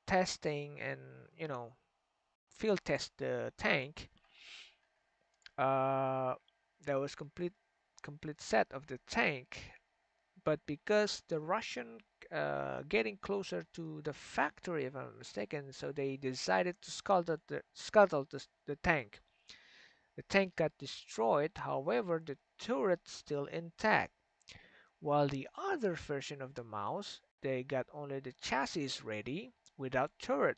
testing and field test the tank. Uh, there was complete set of the tank, but because the Russian getting closer to the factory, if I'm not mistaken, so they decided to scuttle the tank. The tank got destroyed, however, the turret still intact. While the other version of the mouse, they got only the chassis ready without turret.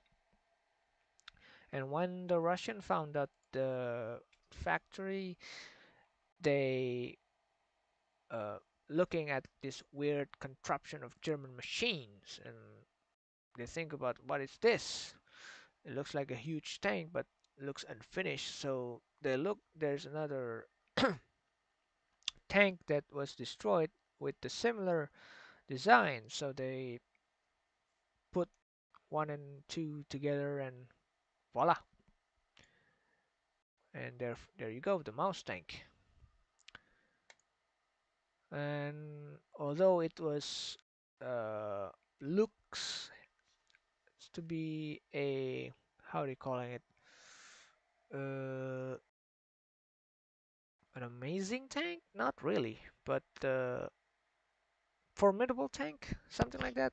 And when the Russian found out the factory, they uh, looking at this weird contraption of German machines, and they think about what is this? It looks like a huge tank, but looks unfinished. So they look. There's another tank that was destroyed with the similar design. So they put one and two together, and voila! And there you go, the mouse tank. And although it was uh, looks to be a, how are you calling it, uh, an amazing tank, not really, but formidable tank, something like that,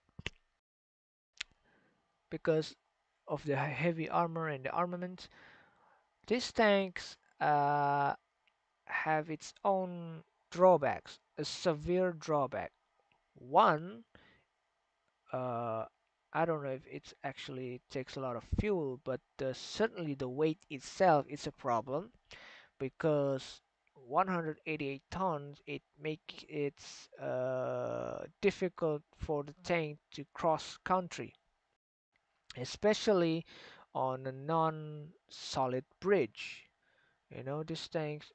because of the heavy armor and the armament. These tanks have its own drawbacks, a severe drawback. One, uh, I don't know if it actually takes a lot of fuel, but certainly the weight itself is a problem because 188 tons it make it difficult for the tank to cross country, especially on a non-solid bridge. These tanks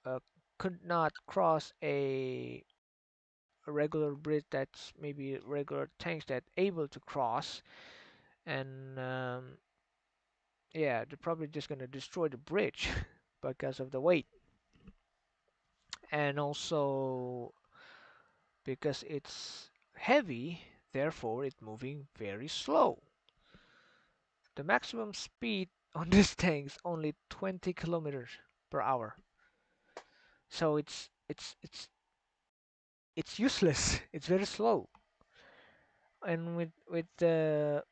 uh, could not cross a regular bridge that's maybe regular tanks that able to cross, and yeah, they're probably just gonna destroy the bridge because of the weight, and also because it's heavy, therefore it's moving very slow. The maximum speed on this tank is only 20 kilometers per hour, so it's useless. It's very slow, and with the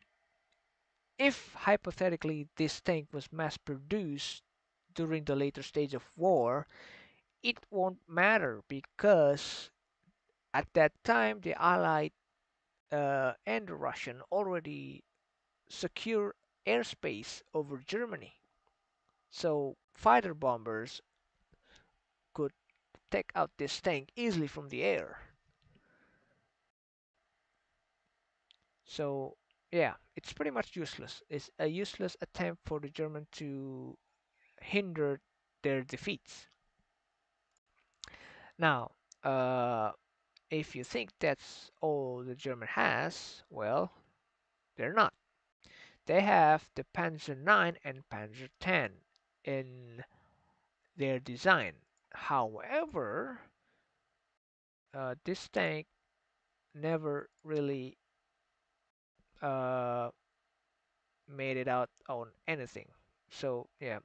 if hypothetically this tank was mass produced during the later stage of war, it won't matter because at that time the Allied and the Russian already secure airspace over Germany. So fighter bombers could take out this tank easily from the air. So yeah, it's pretty much useless. It's a useless attempt for the German to hinder their defeats. Now, uh, if you think that's all the German has, well, they're not. They have the Panzer 9 and Panzer 10 in their design. However, this tank never really uh, made it out on anything. So yeah,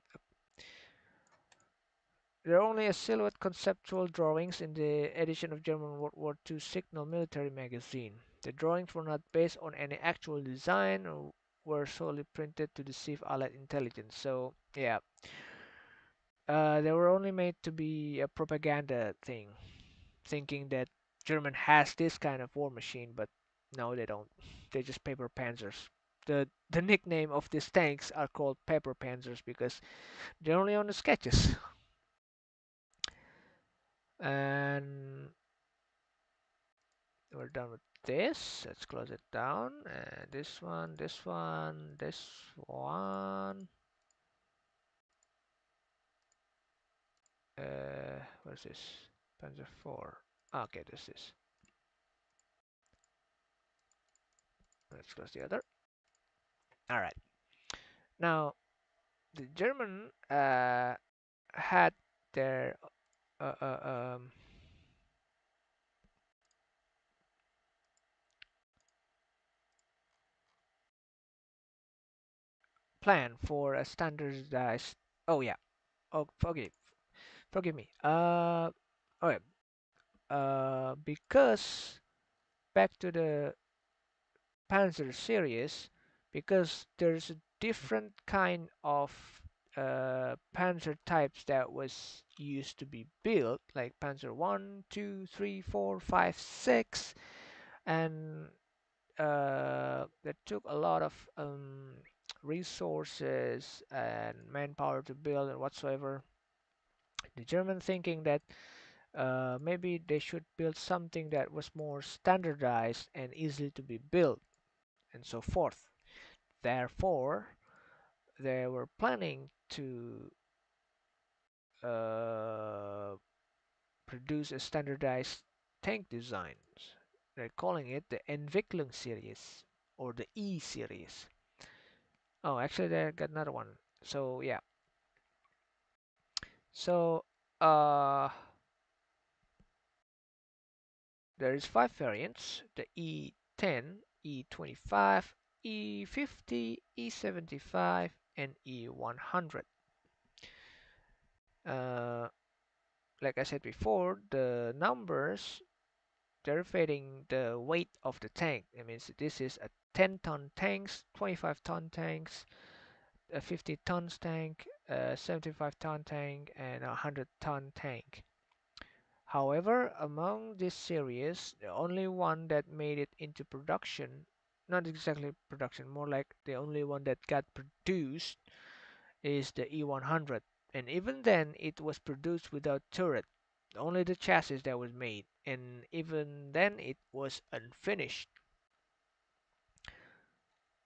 there are only a silhouette conceptual drawings in the edition of German World War II Signal Military Magazine. The drawings were not based on any actual design or were solely printed to deceive Allied intelligence. So yeah, they were only made to be a propaganda thing, thinking that German has this kind of war machine, but no, they don't. They're just paper panzers. The nickname of these tanks are called paper panzers because they're only on the sketches. And we're done with this. Let's close it down. And this one, this one, this one. What is this? Panzer 4. Okay, this is. Let's close the other. All right. Now the German had their uh, uh, um, plan for a standardized. Oh yeah. Oh, okay. Forgive me. Okay. Because back to the Panzer series, because there's a different kind of Panzer types that was used to be built, like Panzer 1, 2, 3, 4, 5, 6, and that took a lot of resources and manpower to build and whatsoever. The German thinking that maybe they should build something that was more standardized and easily to be built and so forth. Therefore, they were planning to uh, produce a standardized tank design. They're calling it the Entwicklung series or the E series. Oh, actually, they got another one. So yeah. So uh, there is five variants: the E10, E25, E50, E75, and E100. Uh, like I said before, the numbers derivating the weight of the tank. It means this is a 10-ton tanks, 25-ton tanks, a 50 tons tank, a 75-ton tank, and a 100-ton tank. However, among this series, the only one that made it into production, not exactly production, more like the only one that got produced, is the E100. And even then, it was produced without turret, only the chassis that was made, and even then, it was unfinished.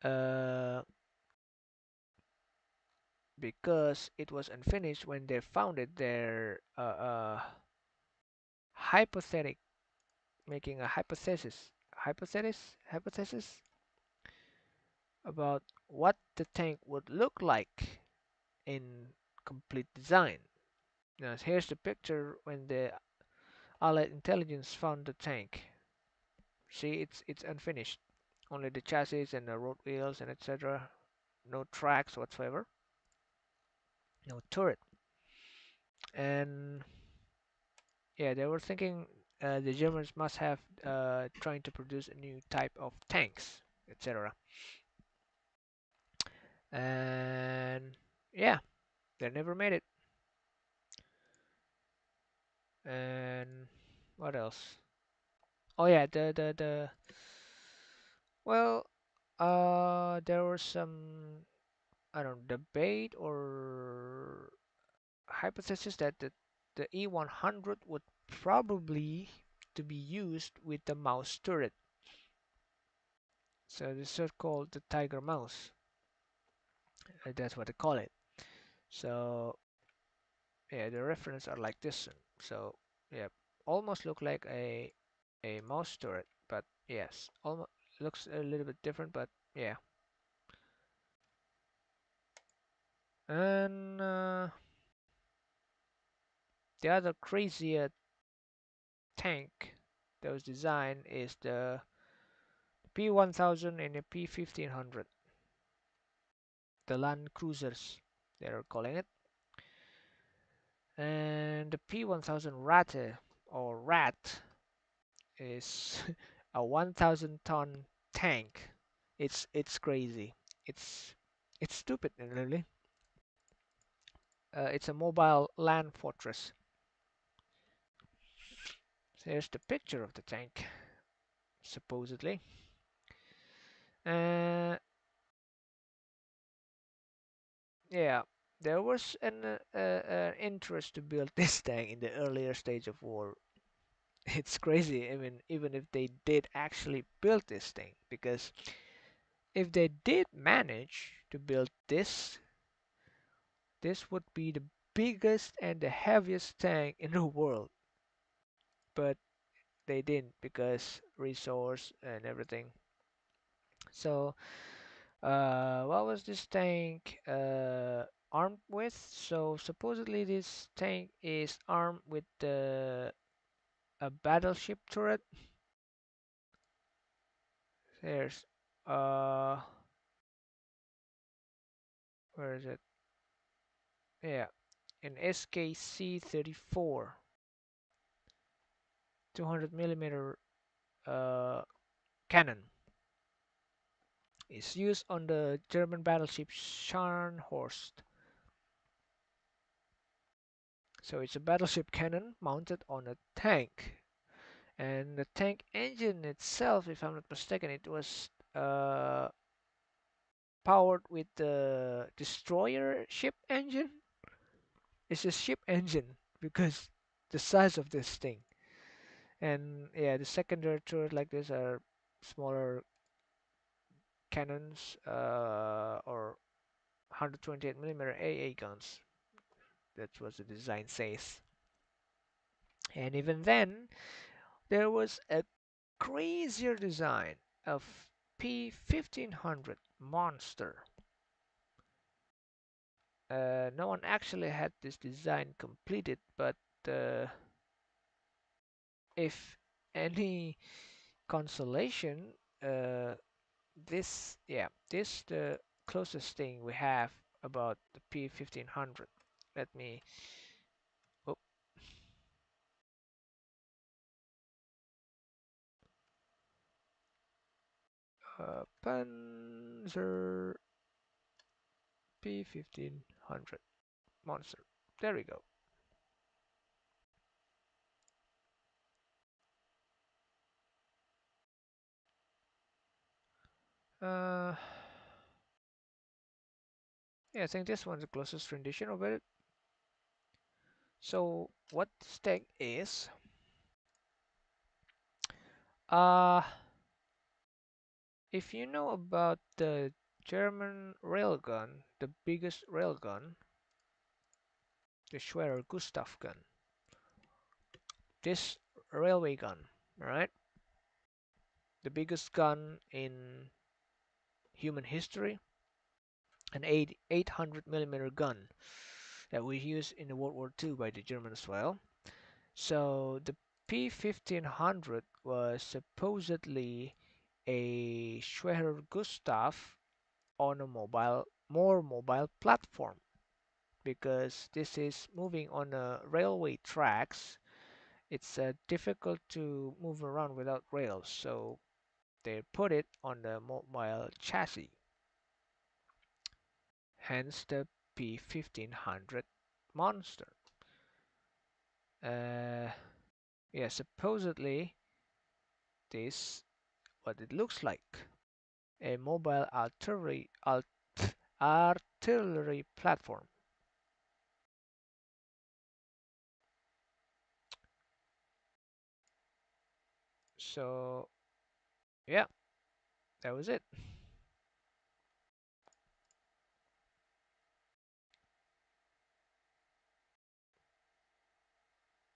Uh, because it was unfinished when they founded their hypothetic, making a hypothesis about what the tank would look like in complete design. Now here's the picture when the Allied intelligence found the tank. See, it's unfinished. Only the chassis and the road wheels and etc. No tracks whatsoever. No turret. And yeah, they were thinking the Germans must have trying to produce a new type of tanks, etc. And yeah, they never made it. And what else? Oh yeah, the well, there was some, I don't know, debate or hypothesis that the E100 would probably to be used with the mouse turret. So this is called the Tiger mouse. That's what they call it. So yeah, the reference are like this one. So yeah, almost look like a mouse turret, but yes, almost looks a little bit different, but yeah. And the other crazy tank that was designed is the P1000 and the P1500, the land cruisers they're calling it. And the P1000 Ratte or Rat is a 1000 ton tank. It's crazy. It's it's stupid really. It's a mobile land fortress. So here's the picture of the tank, supposedly. Uh, yeah, there was an interest to build this tank in the earlier stage of war. It's crazy. I mean, even if they did actually build this thing, because if they did manage to build this, this would be the biggest and the heaviest tank in the world. But they didn't because resource and everything. So, what was this tank armed with? So supposedly this tank is armed with a battleship turret. There's uh, where is it? Yeah, an SKC-34 200 millimeter cannon is used on the German battleship Scharnhorst. So it's a battleship cannon mounted on a tank. And the tank engine itself, if I'm not mistaken, it was powered with the destroyer ship engine. It's a ship engine because the size of this thing. And yeah, the secondary turret like this are smaller cannons or 128 millimeter AA guns. That's what the design says. And even then, there was a crazier design of P1500 Monster. No one actually had this design completed, but uh, if any consolation, uh, this the closest thing we have about the P1500. Let me. Oh, Panzer P1500 Monster. There we go. Uh, yeah, I think this one's the closest rendition of it. So what this tank is, uh, if you know about the German railgun, the biggest railgun, the Schwerer Gustav gun, this railway gun, right? The biggest gun in human history, an 800 millimeter gun that was used in the World War II by the Germans as well. So the P1500 was supposedly a Schwerer Gustav on a more mobile platform because this is moving on railway tracks. It's difficult to move around without rails, so they put it on the mobile chassis. Hence the P1500 monster. Uh, yeah, supposedly this what it looks like, a mobile artillery platform. So yeah, that was it.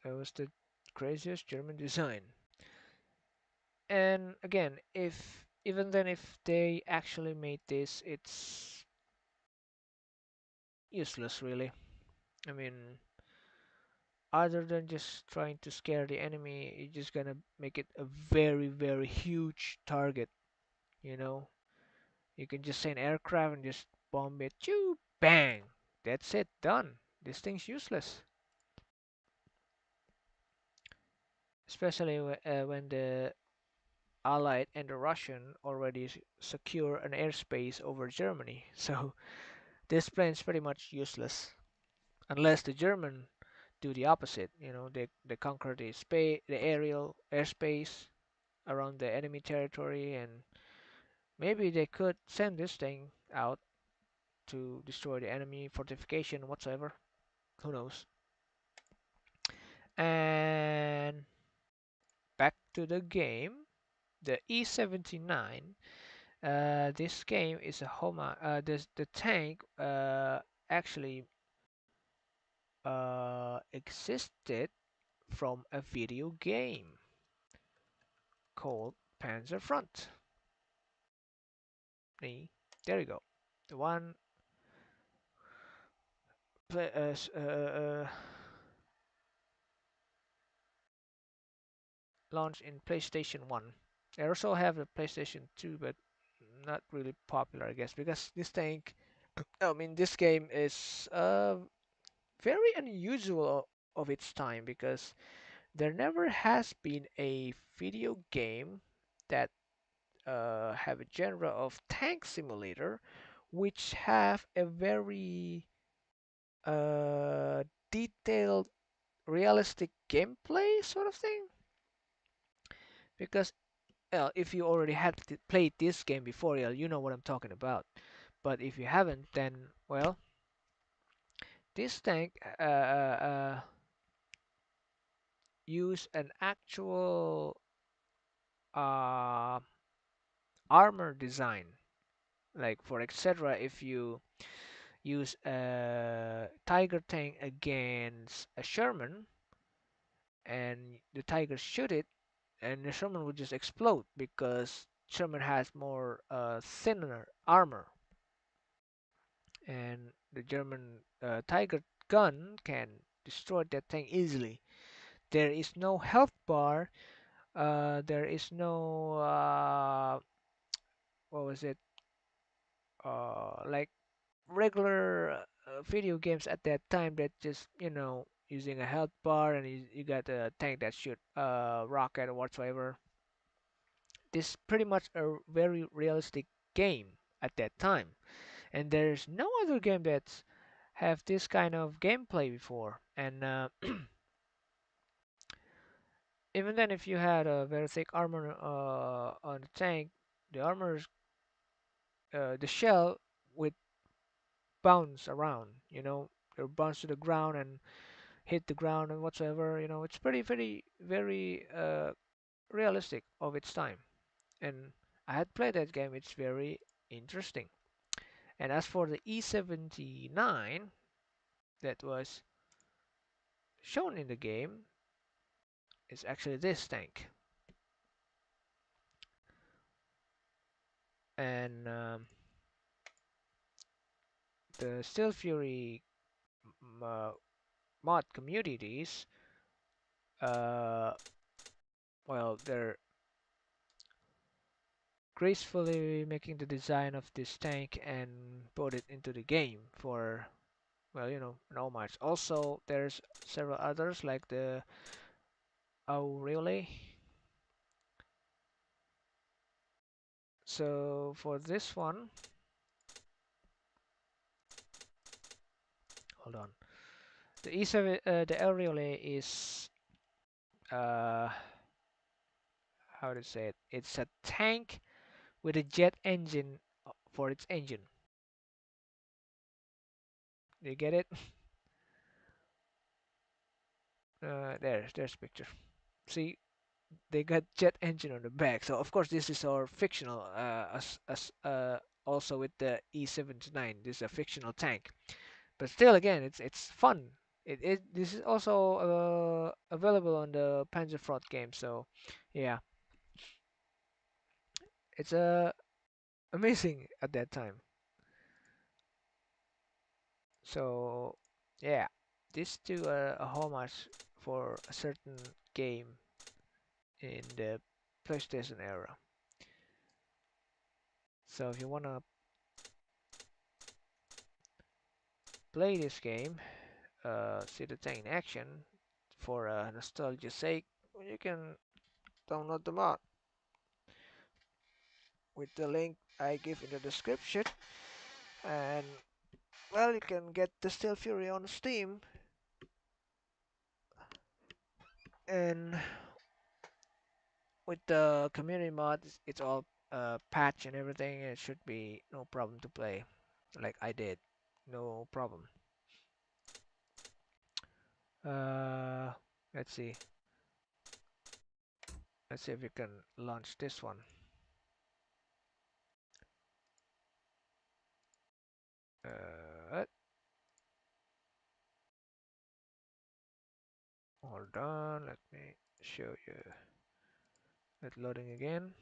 That was the craziest German design. And again, if even then if they actually made this, it's useless really. I mean, other than just trying to scare the enemy, you're just gonna make it a very huge target, you know. You can just say an aircraft and just bomb it, choo, bang. That's it, done. This thing's useless. Especially when the Allied and the Russian already secure an airspace over Germany. So this plane's pretty much useless unless the German do the opposite. You know, they conquer the aerial airspace around the enemy territory, and maybe they could send this thing out to destroy the enemy fortification whatsoever. Who knows? And back to the game, the E79. This game is a Homa. The tank actually existed from a video game called Panzer Front. There you go. The one play, launched in PlayStation 1. I also have the PlayStation 2, but not really popular, I guess, because this tank, I mean, this game is very unusual of its time because there never has been a video game that have a genre of tank simulator which have a very uh, detailed, realistic gameplay sort of thing. Because if you already had played this game before, yeah, you know what I'm talking about. But if you haven't, then well, this tank use an actual uh, armor design. Like for etc., if you use a tiger tank against a Sherman and the tiger shoot it, and the Sherman would just explode because Sherman has more thinner armor, and the German tiger gun can destroy that tank easily. There is no health bar. There is no what was it? Like regular video games at that time that just using a health bar and you got a tank that shoot rocket or whatsoever. This is pretty much a very realistic game at that time, and there's no other game that's have this kind of gameplay before. And even then, if you had a very thick armor on the tank, the armor, the shell would bounce around. It would bounce to the ground and hit the ground and whatsoever. It's pretty very realistic of its time. And I had played that game. It's very interesting. And as for the E79 that was shown in the game, it's actually this tank. And the Steel Fury mod communities, uh, well, they're gracefully making the design of this tank and put it into the game for, well, an homage. Also, there's several others like the Oh Really. So for this one, hold on. The E7, the L Relay is how to say it? It's a tank with a jet engine for its engine. Do you get it? There's picture. See, they got jet engine on the back. So of course this is our fictional. As also with the E79, this is a fictional tank. But still, again, it's fun. This is also available on the Panzerfront game. So yeah, it's amazing at that time. So yeah, this too a homage for a certain game in the PlayStation era. So if you wanna play this game, see the tank in action for nostalgia's sake, you can download the mod with the link I give in the description. And well, you can get the Steel Fury on Steam, and with the community mod, it's all patch and everything. It should be no problem to play, like I did, no problem. Uh, let's see. Let's see if we can launch this one. Uh, Hold on, let me show you. It's loading again.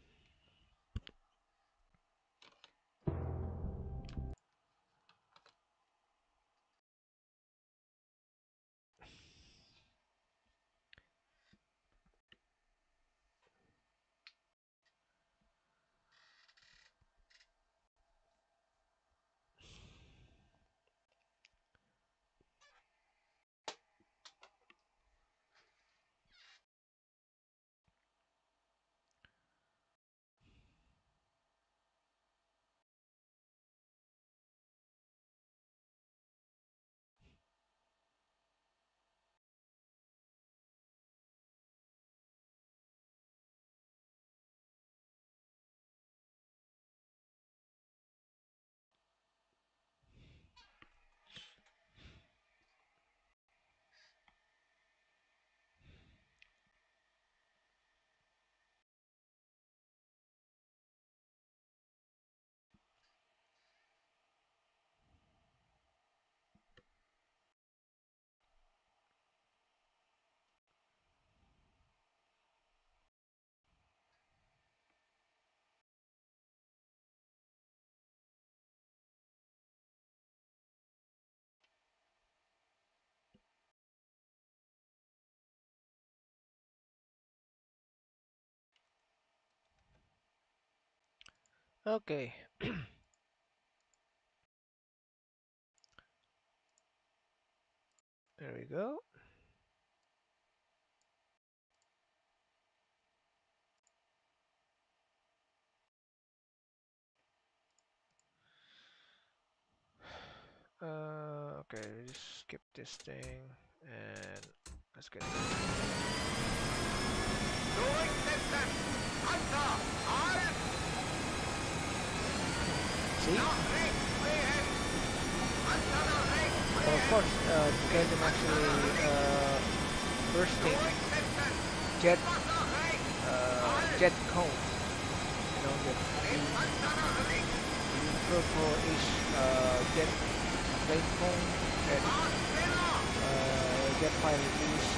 Okay. There we go. Okay, just skip this thing and let's get this. Durchsetzen! Panzer! Halt! See? Nach rechts drehen! Panzer nach rechts Well, of drehen! course, to get them actually bursting Durchsetzen! jet Etwas nach rechts! Halt! jet cone. You know, Den Panzer nach links! the purple-ish jet plane cone that Fahr schneller! jet pilot use.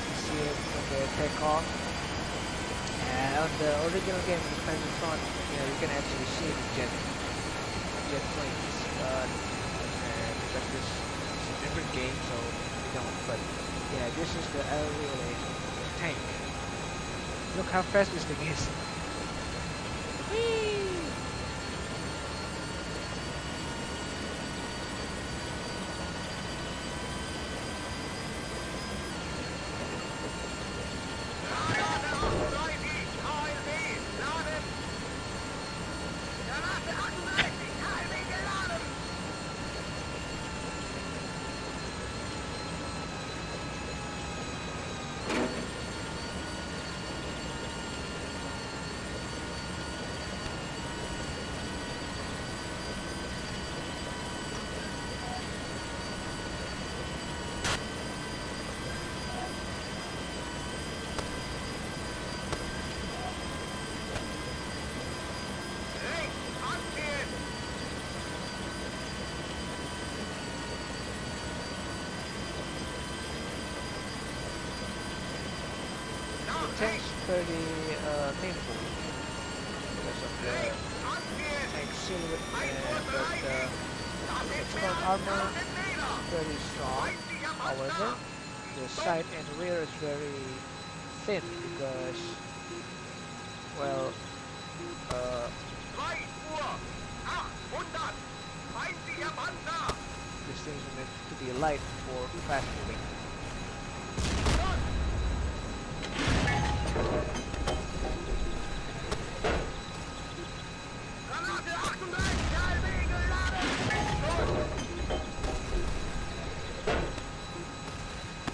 You see it when they take off. And on the original game, the Spider Front, you can actually see the jet planes. And but this is a different game, so you don't. But yeah, this is the aerial tank. Look how fast this thing is. Whee! Granate 38! KLB! Laden! Granate 38! KLB geladen! Rechts anziehen! The Nach tank's rechts! pretty painful because of the Rechts anziehen! tank silhouette, 1:30! but Das ist its mehr front als armor 1000 Meter! pretty strong. Feindlicher However, Panzer! the side and rear is very thin because, well, 2 Uhr! 800! Feindlicher Panzer! this thing is meant to be light for fast moving. Granate 38! KLB geladen! Los!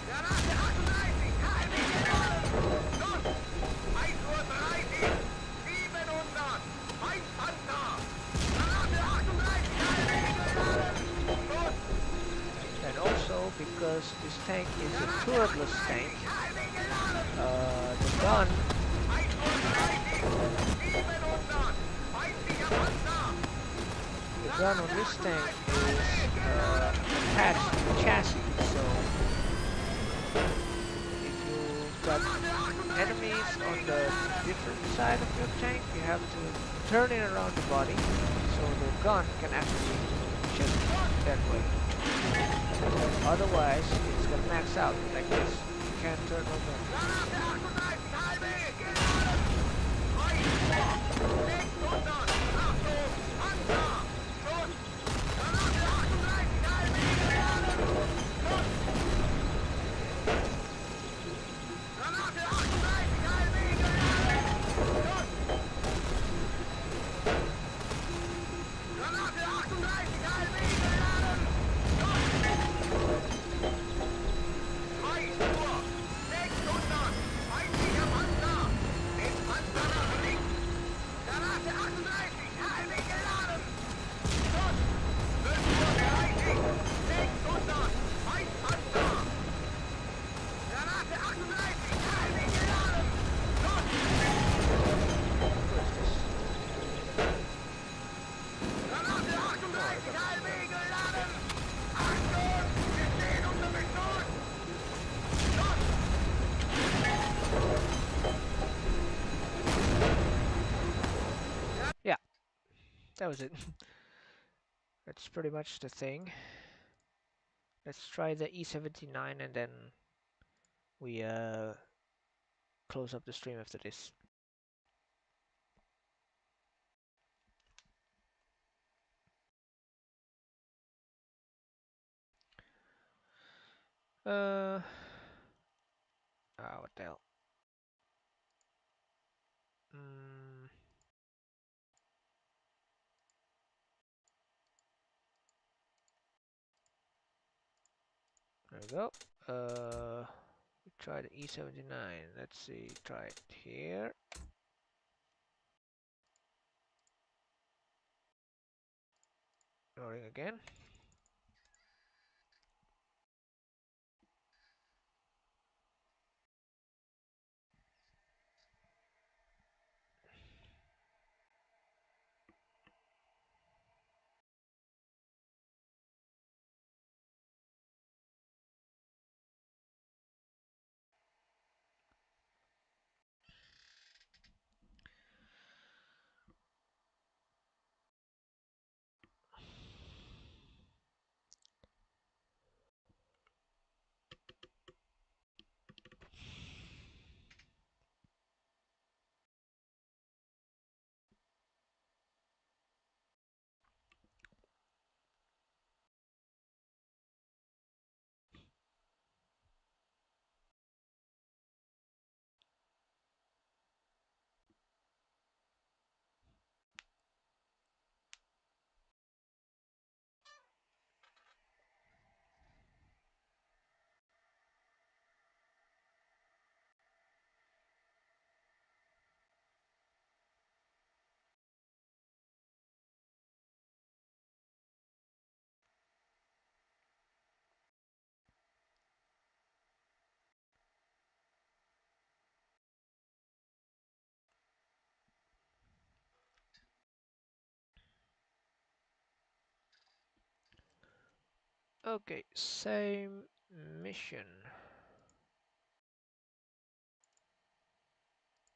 Granate 38! KLB geladen! Los! 1:30 Uhr! 700! Feindpanzer! Granate 38! KLB geladen! Los! And also, because this tank is a turretless tank, KLB geladen! the gun 1:30 700! Feindlicher Panzer! the gun on this tank is attached to the chassis. So if you've got enemies on the different side of your tank, you have to turn it around the body so the gun can actually shoot that way. Otherwise, it's gonna max out like this. You can't turn on the. Granate 38! KLB geladen! 3 Uhr! 600! Achtung! Panzer! Los! Granate 38! KLB geladen! Los! Granate 38! KLB geladen! Los! Granate 38! KLB geladen! Los! 3 Uhr! 600! Feindlicher Panzer! Den Panzer nach links! Granate 38! KLB geladen! Los! 5:30 Uhr! 600! Feindpanzer! Granate 38! KLB geladen! Los! Granate 38! KLB geladen! Achtung! Wir stehen unter Beschuss! Los! Yeah, that was it. That's pretty much the thing. Let's try the E79 and then we close up the stream after this. Uh, what the hell? Mm, there we go. We try the E79. Let's see. Try it here. Loading again. Okay, same mission.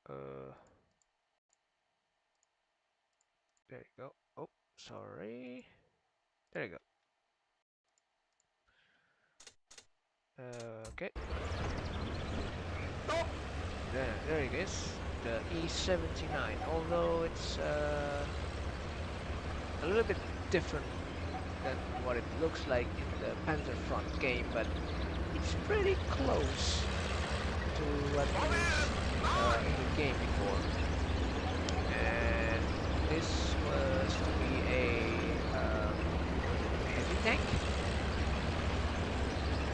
Uh, there you go. Oh, sorry. There you go. Okay. There it is. The E79. Although it's a little bit different than what it looks like in the Panzerfront game, but it's pretty close to what is in the game before. And this was to be a heavy tank,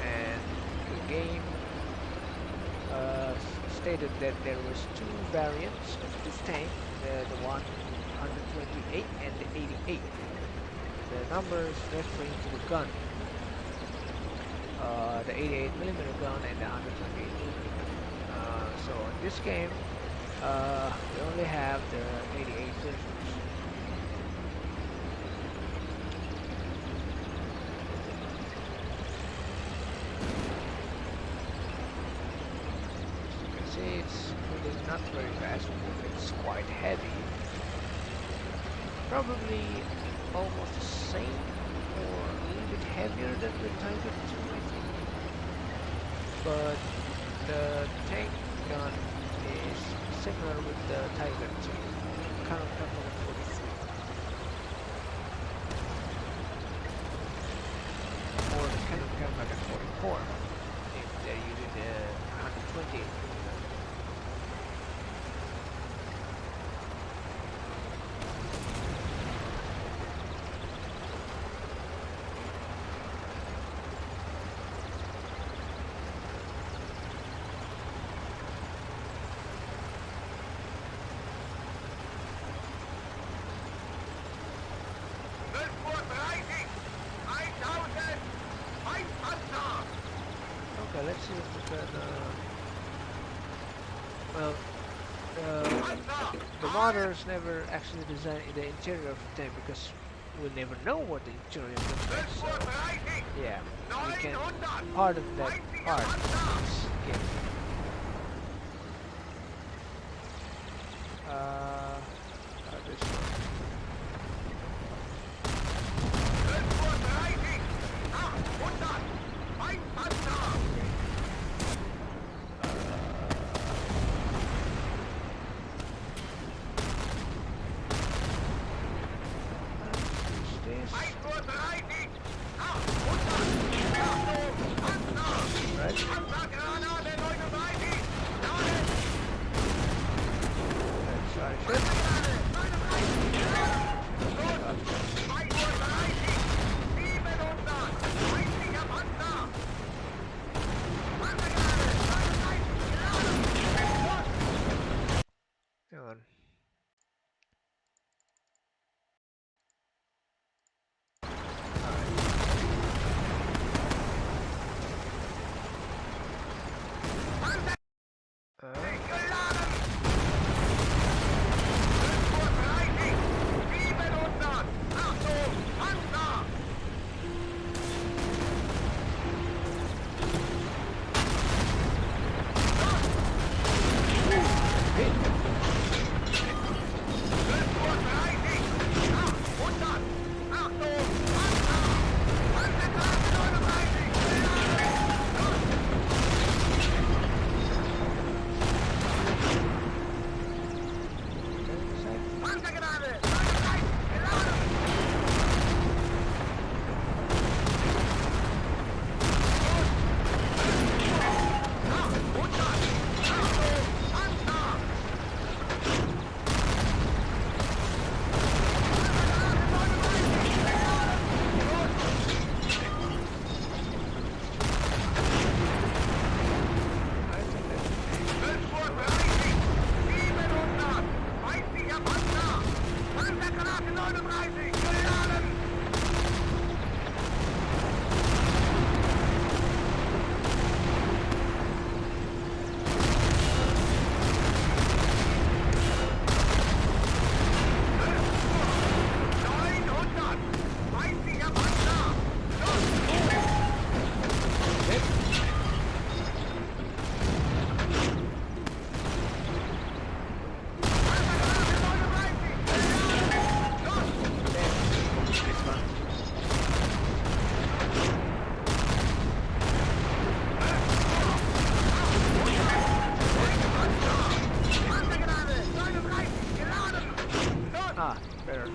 and the game stated that there was two variants of this tank, the 128 and the 88. The numbers referring to the gun, the 88mm gun and the 128mm. So in this game, we only have the 88 versions. As you can see, it's really not very fast. It's quite heavy. Probably almost the same or a little bit heavier than the Tiger 2, I think. But the tank gun is similar with the Tiger 2, Kharkov 43. Or the Kharkov 44 if they're using the 120. Okay, let's see if we can, well, the modders never actually designed the interior of the tank because we'll never know what the interior looks like, so yeah, we can pardon that part of this game. This one. 39, geladen! Ah, better.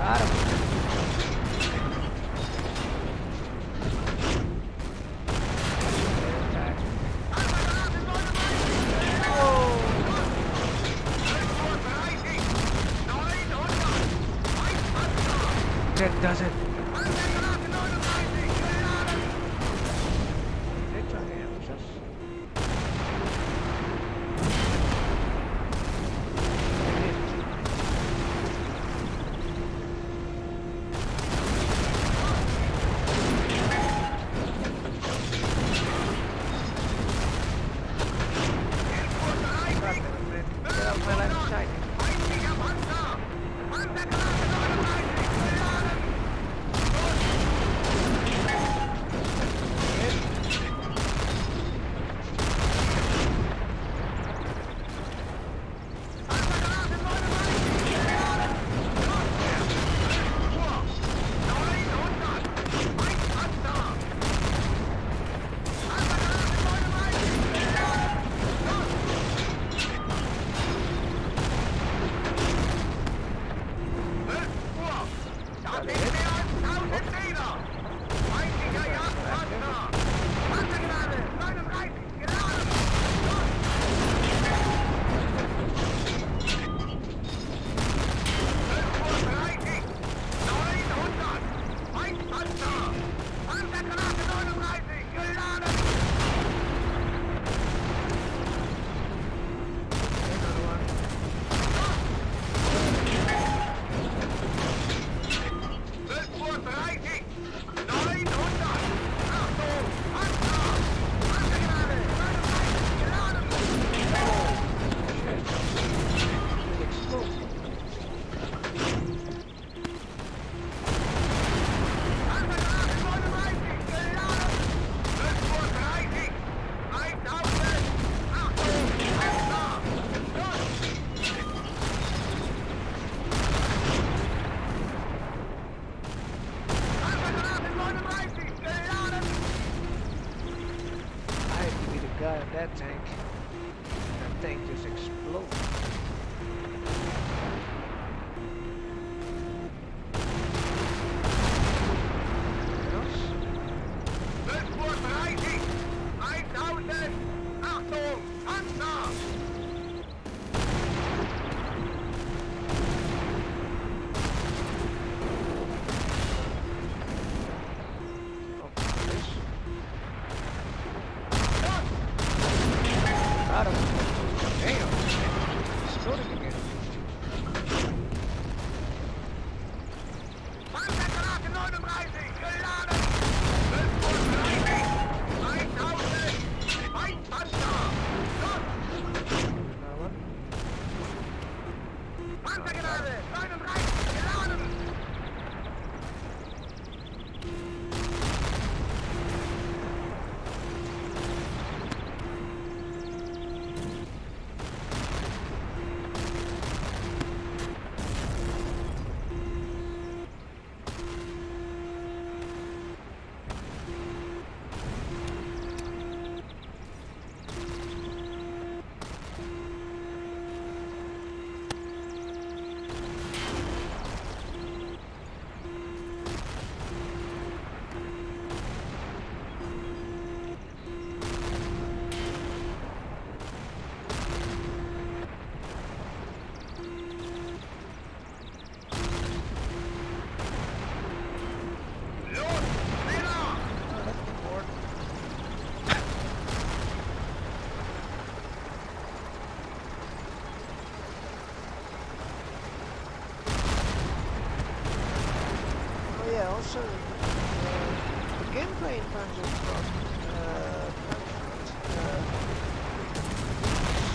Got him. That does it. They're trying to ambush us. Get out of my line of sight. That tank. That tank just exploded. Got him. Damn. Exploding again. Panzergranate 39, geladen! 12:30, 1000, Feindpanzer! Los! Another one. Panzergranate 39, geladen! yeah, also the gameplay in Panzer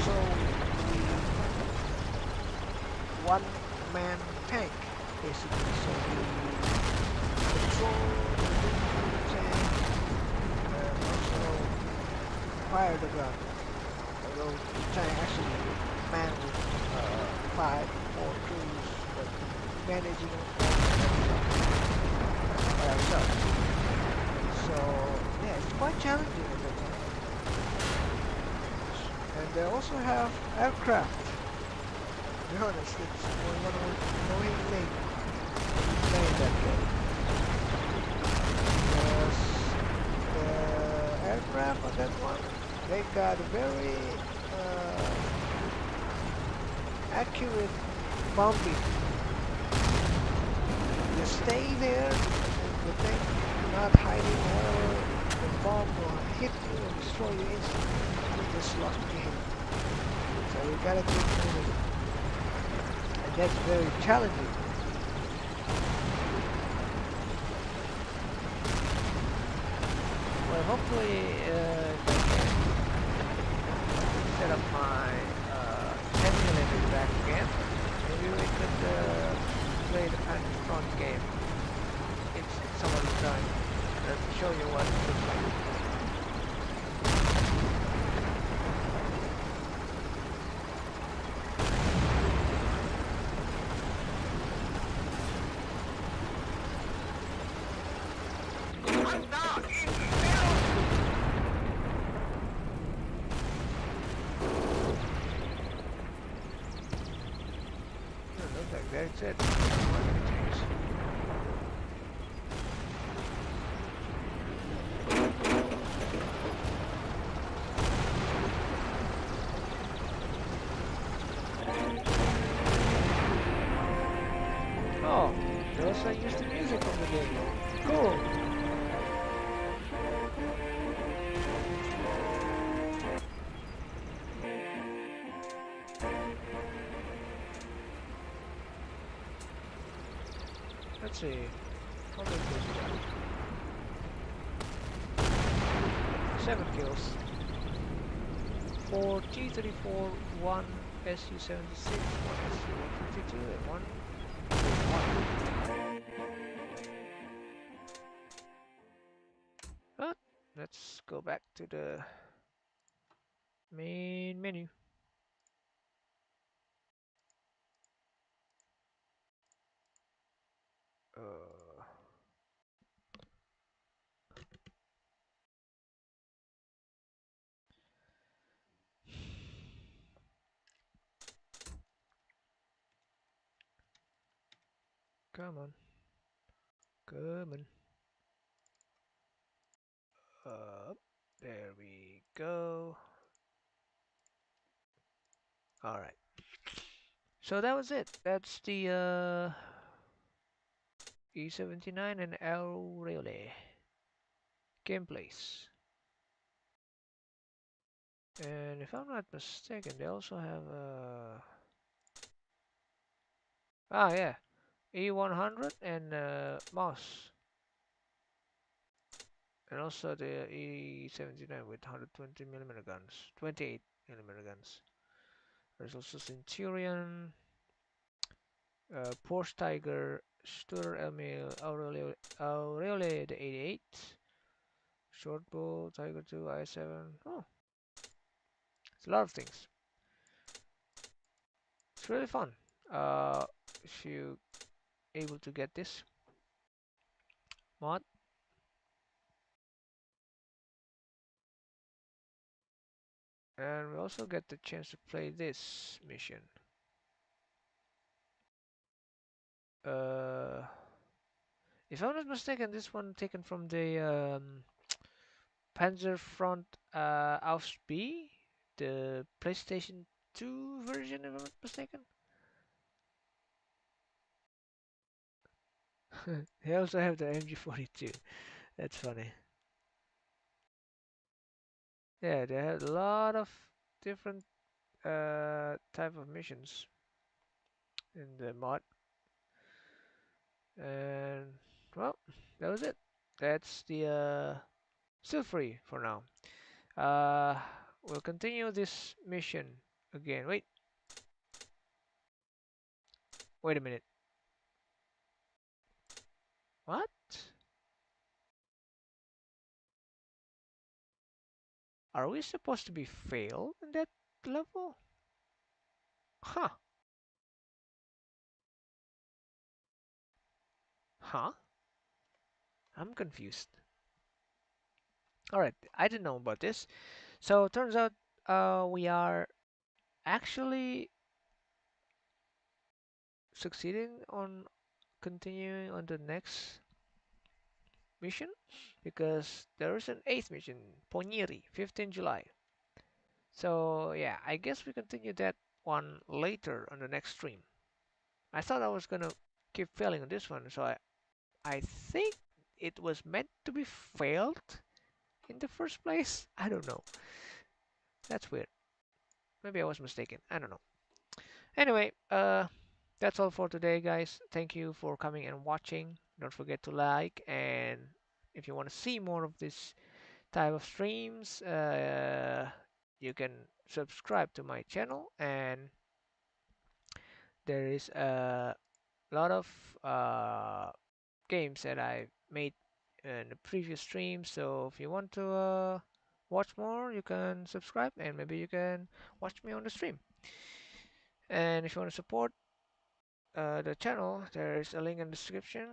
so the one-man tank basically. So we control the tank and also fire the gun. Although the tank actually manned with 5 or 2s, but managing by ourselves. So yeah, it's quite challenging at that time. And they also have aircraft. To be honest, it's one of the annoying things playing that game. Because the aircraft on that one, they got a very accurate bombing. You stay there, the thing not hiding or whatever, the bomb will hit you and destroy you instantly. You just lost the game. So you gotta keep moving. And that's very challenging. Well, hopefully I can set up my emulator back again. Maybe we could play the front game in some other time and show you what it looks like. Looks like that's it. Oh, they also used the music from the game. Cool. Let's see. How many kills we got? 7 kills. 4 T-34, 1 SU-76, 1 SU-152, and 1 But let's go back to the main menu. Come on. Come on. Up. There we go. Alright. So that was it. That's the E79 and Aureole gameplays. And if I'm not mistaken, they also have yeah, E100 and Moss. And also the E79 with 120mm guns, 28mm guns. There's also Centurion, Porsche Tiger, Studer Emil, Aureole the 88, Shortbow, Tiger 2, I7. Oh, it's a lot of things. It's really fun. If you able to get this mod. And we also get the chance to play this mission. If I'm not mistaken, this one taken from the Panzerfront Aus B, the PlayStation 2 version, if I'm not mistaken. They also have the MG42. That's funny. Yeah, they had a lot of different type of missions in the mod. And Well, that was it. That's the still free for now. Uh, we'll continue this mission again. Wait a minute. What? Are we supposed to be failed in that level? Huh? Huh? I'm confused. All right, I didn't know about this. So turns out we are actually succeeding on continuing on the next mission because there is an eighth mission, Ponieri, 15 July. So yeah, I guess we continue that one later on the next stream. I thought I was gonna keep failing on this one, so I think it was meant to be failed in the first place. I don't know. That's weird. Maybe I was mistaken. I don't know. Anyway, that's all for today, guys. Thank you for coming and watching. Don't forget to like, and if you want to see more of this type of streams, you can subscribe to my channel. And there is a lot of games that I made in the previous stream. So if you want to watch more, you can subscribe, and maybe you can watch me on the stream. And if you want to support the channel, there is a link in the description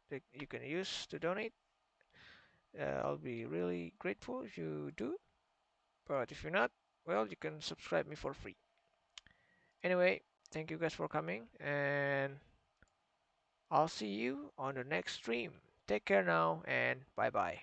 that you can use to donate. I'll be really grateful if you do. But if you're not, well, you can subscribe me for free. Anyway, thank you guys for coming, and I'll see you on the next stream. Take care now, and bye bye.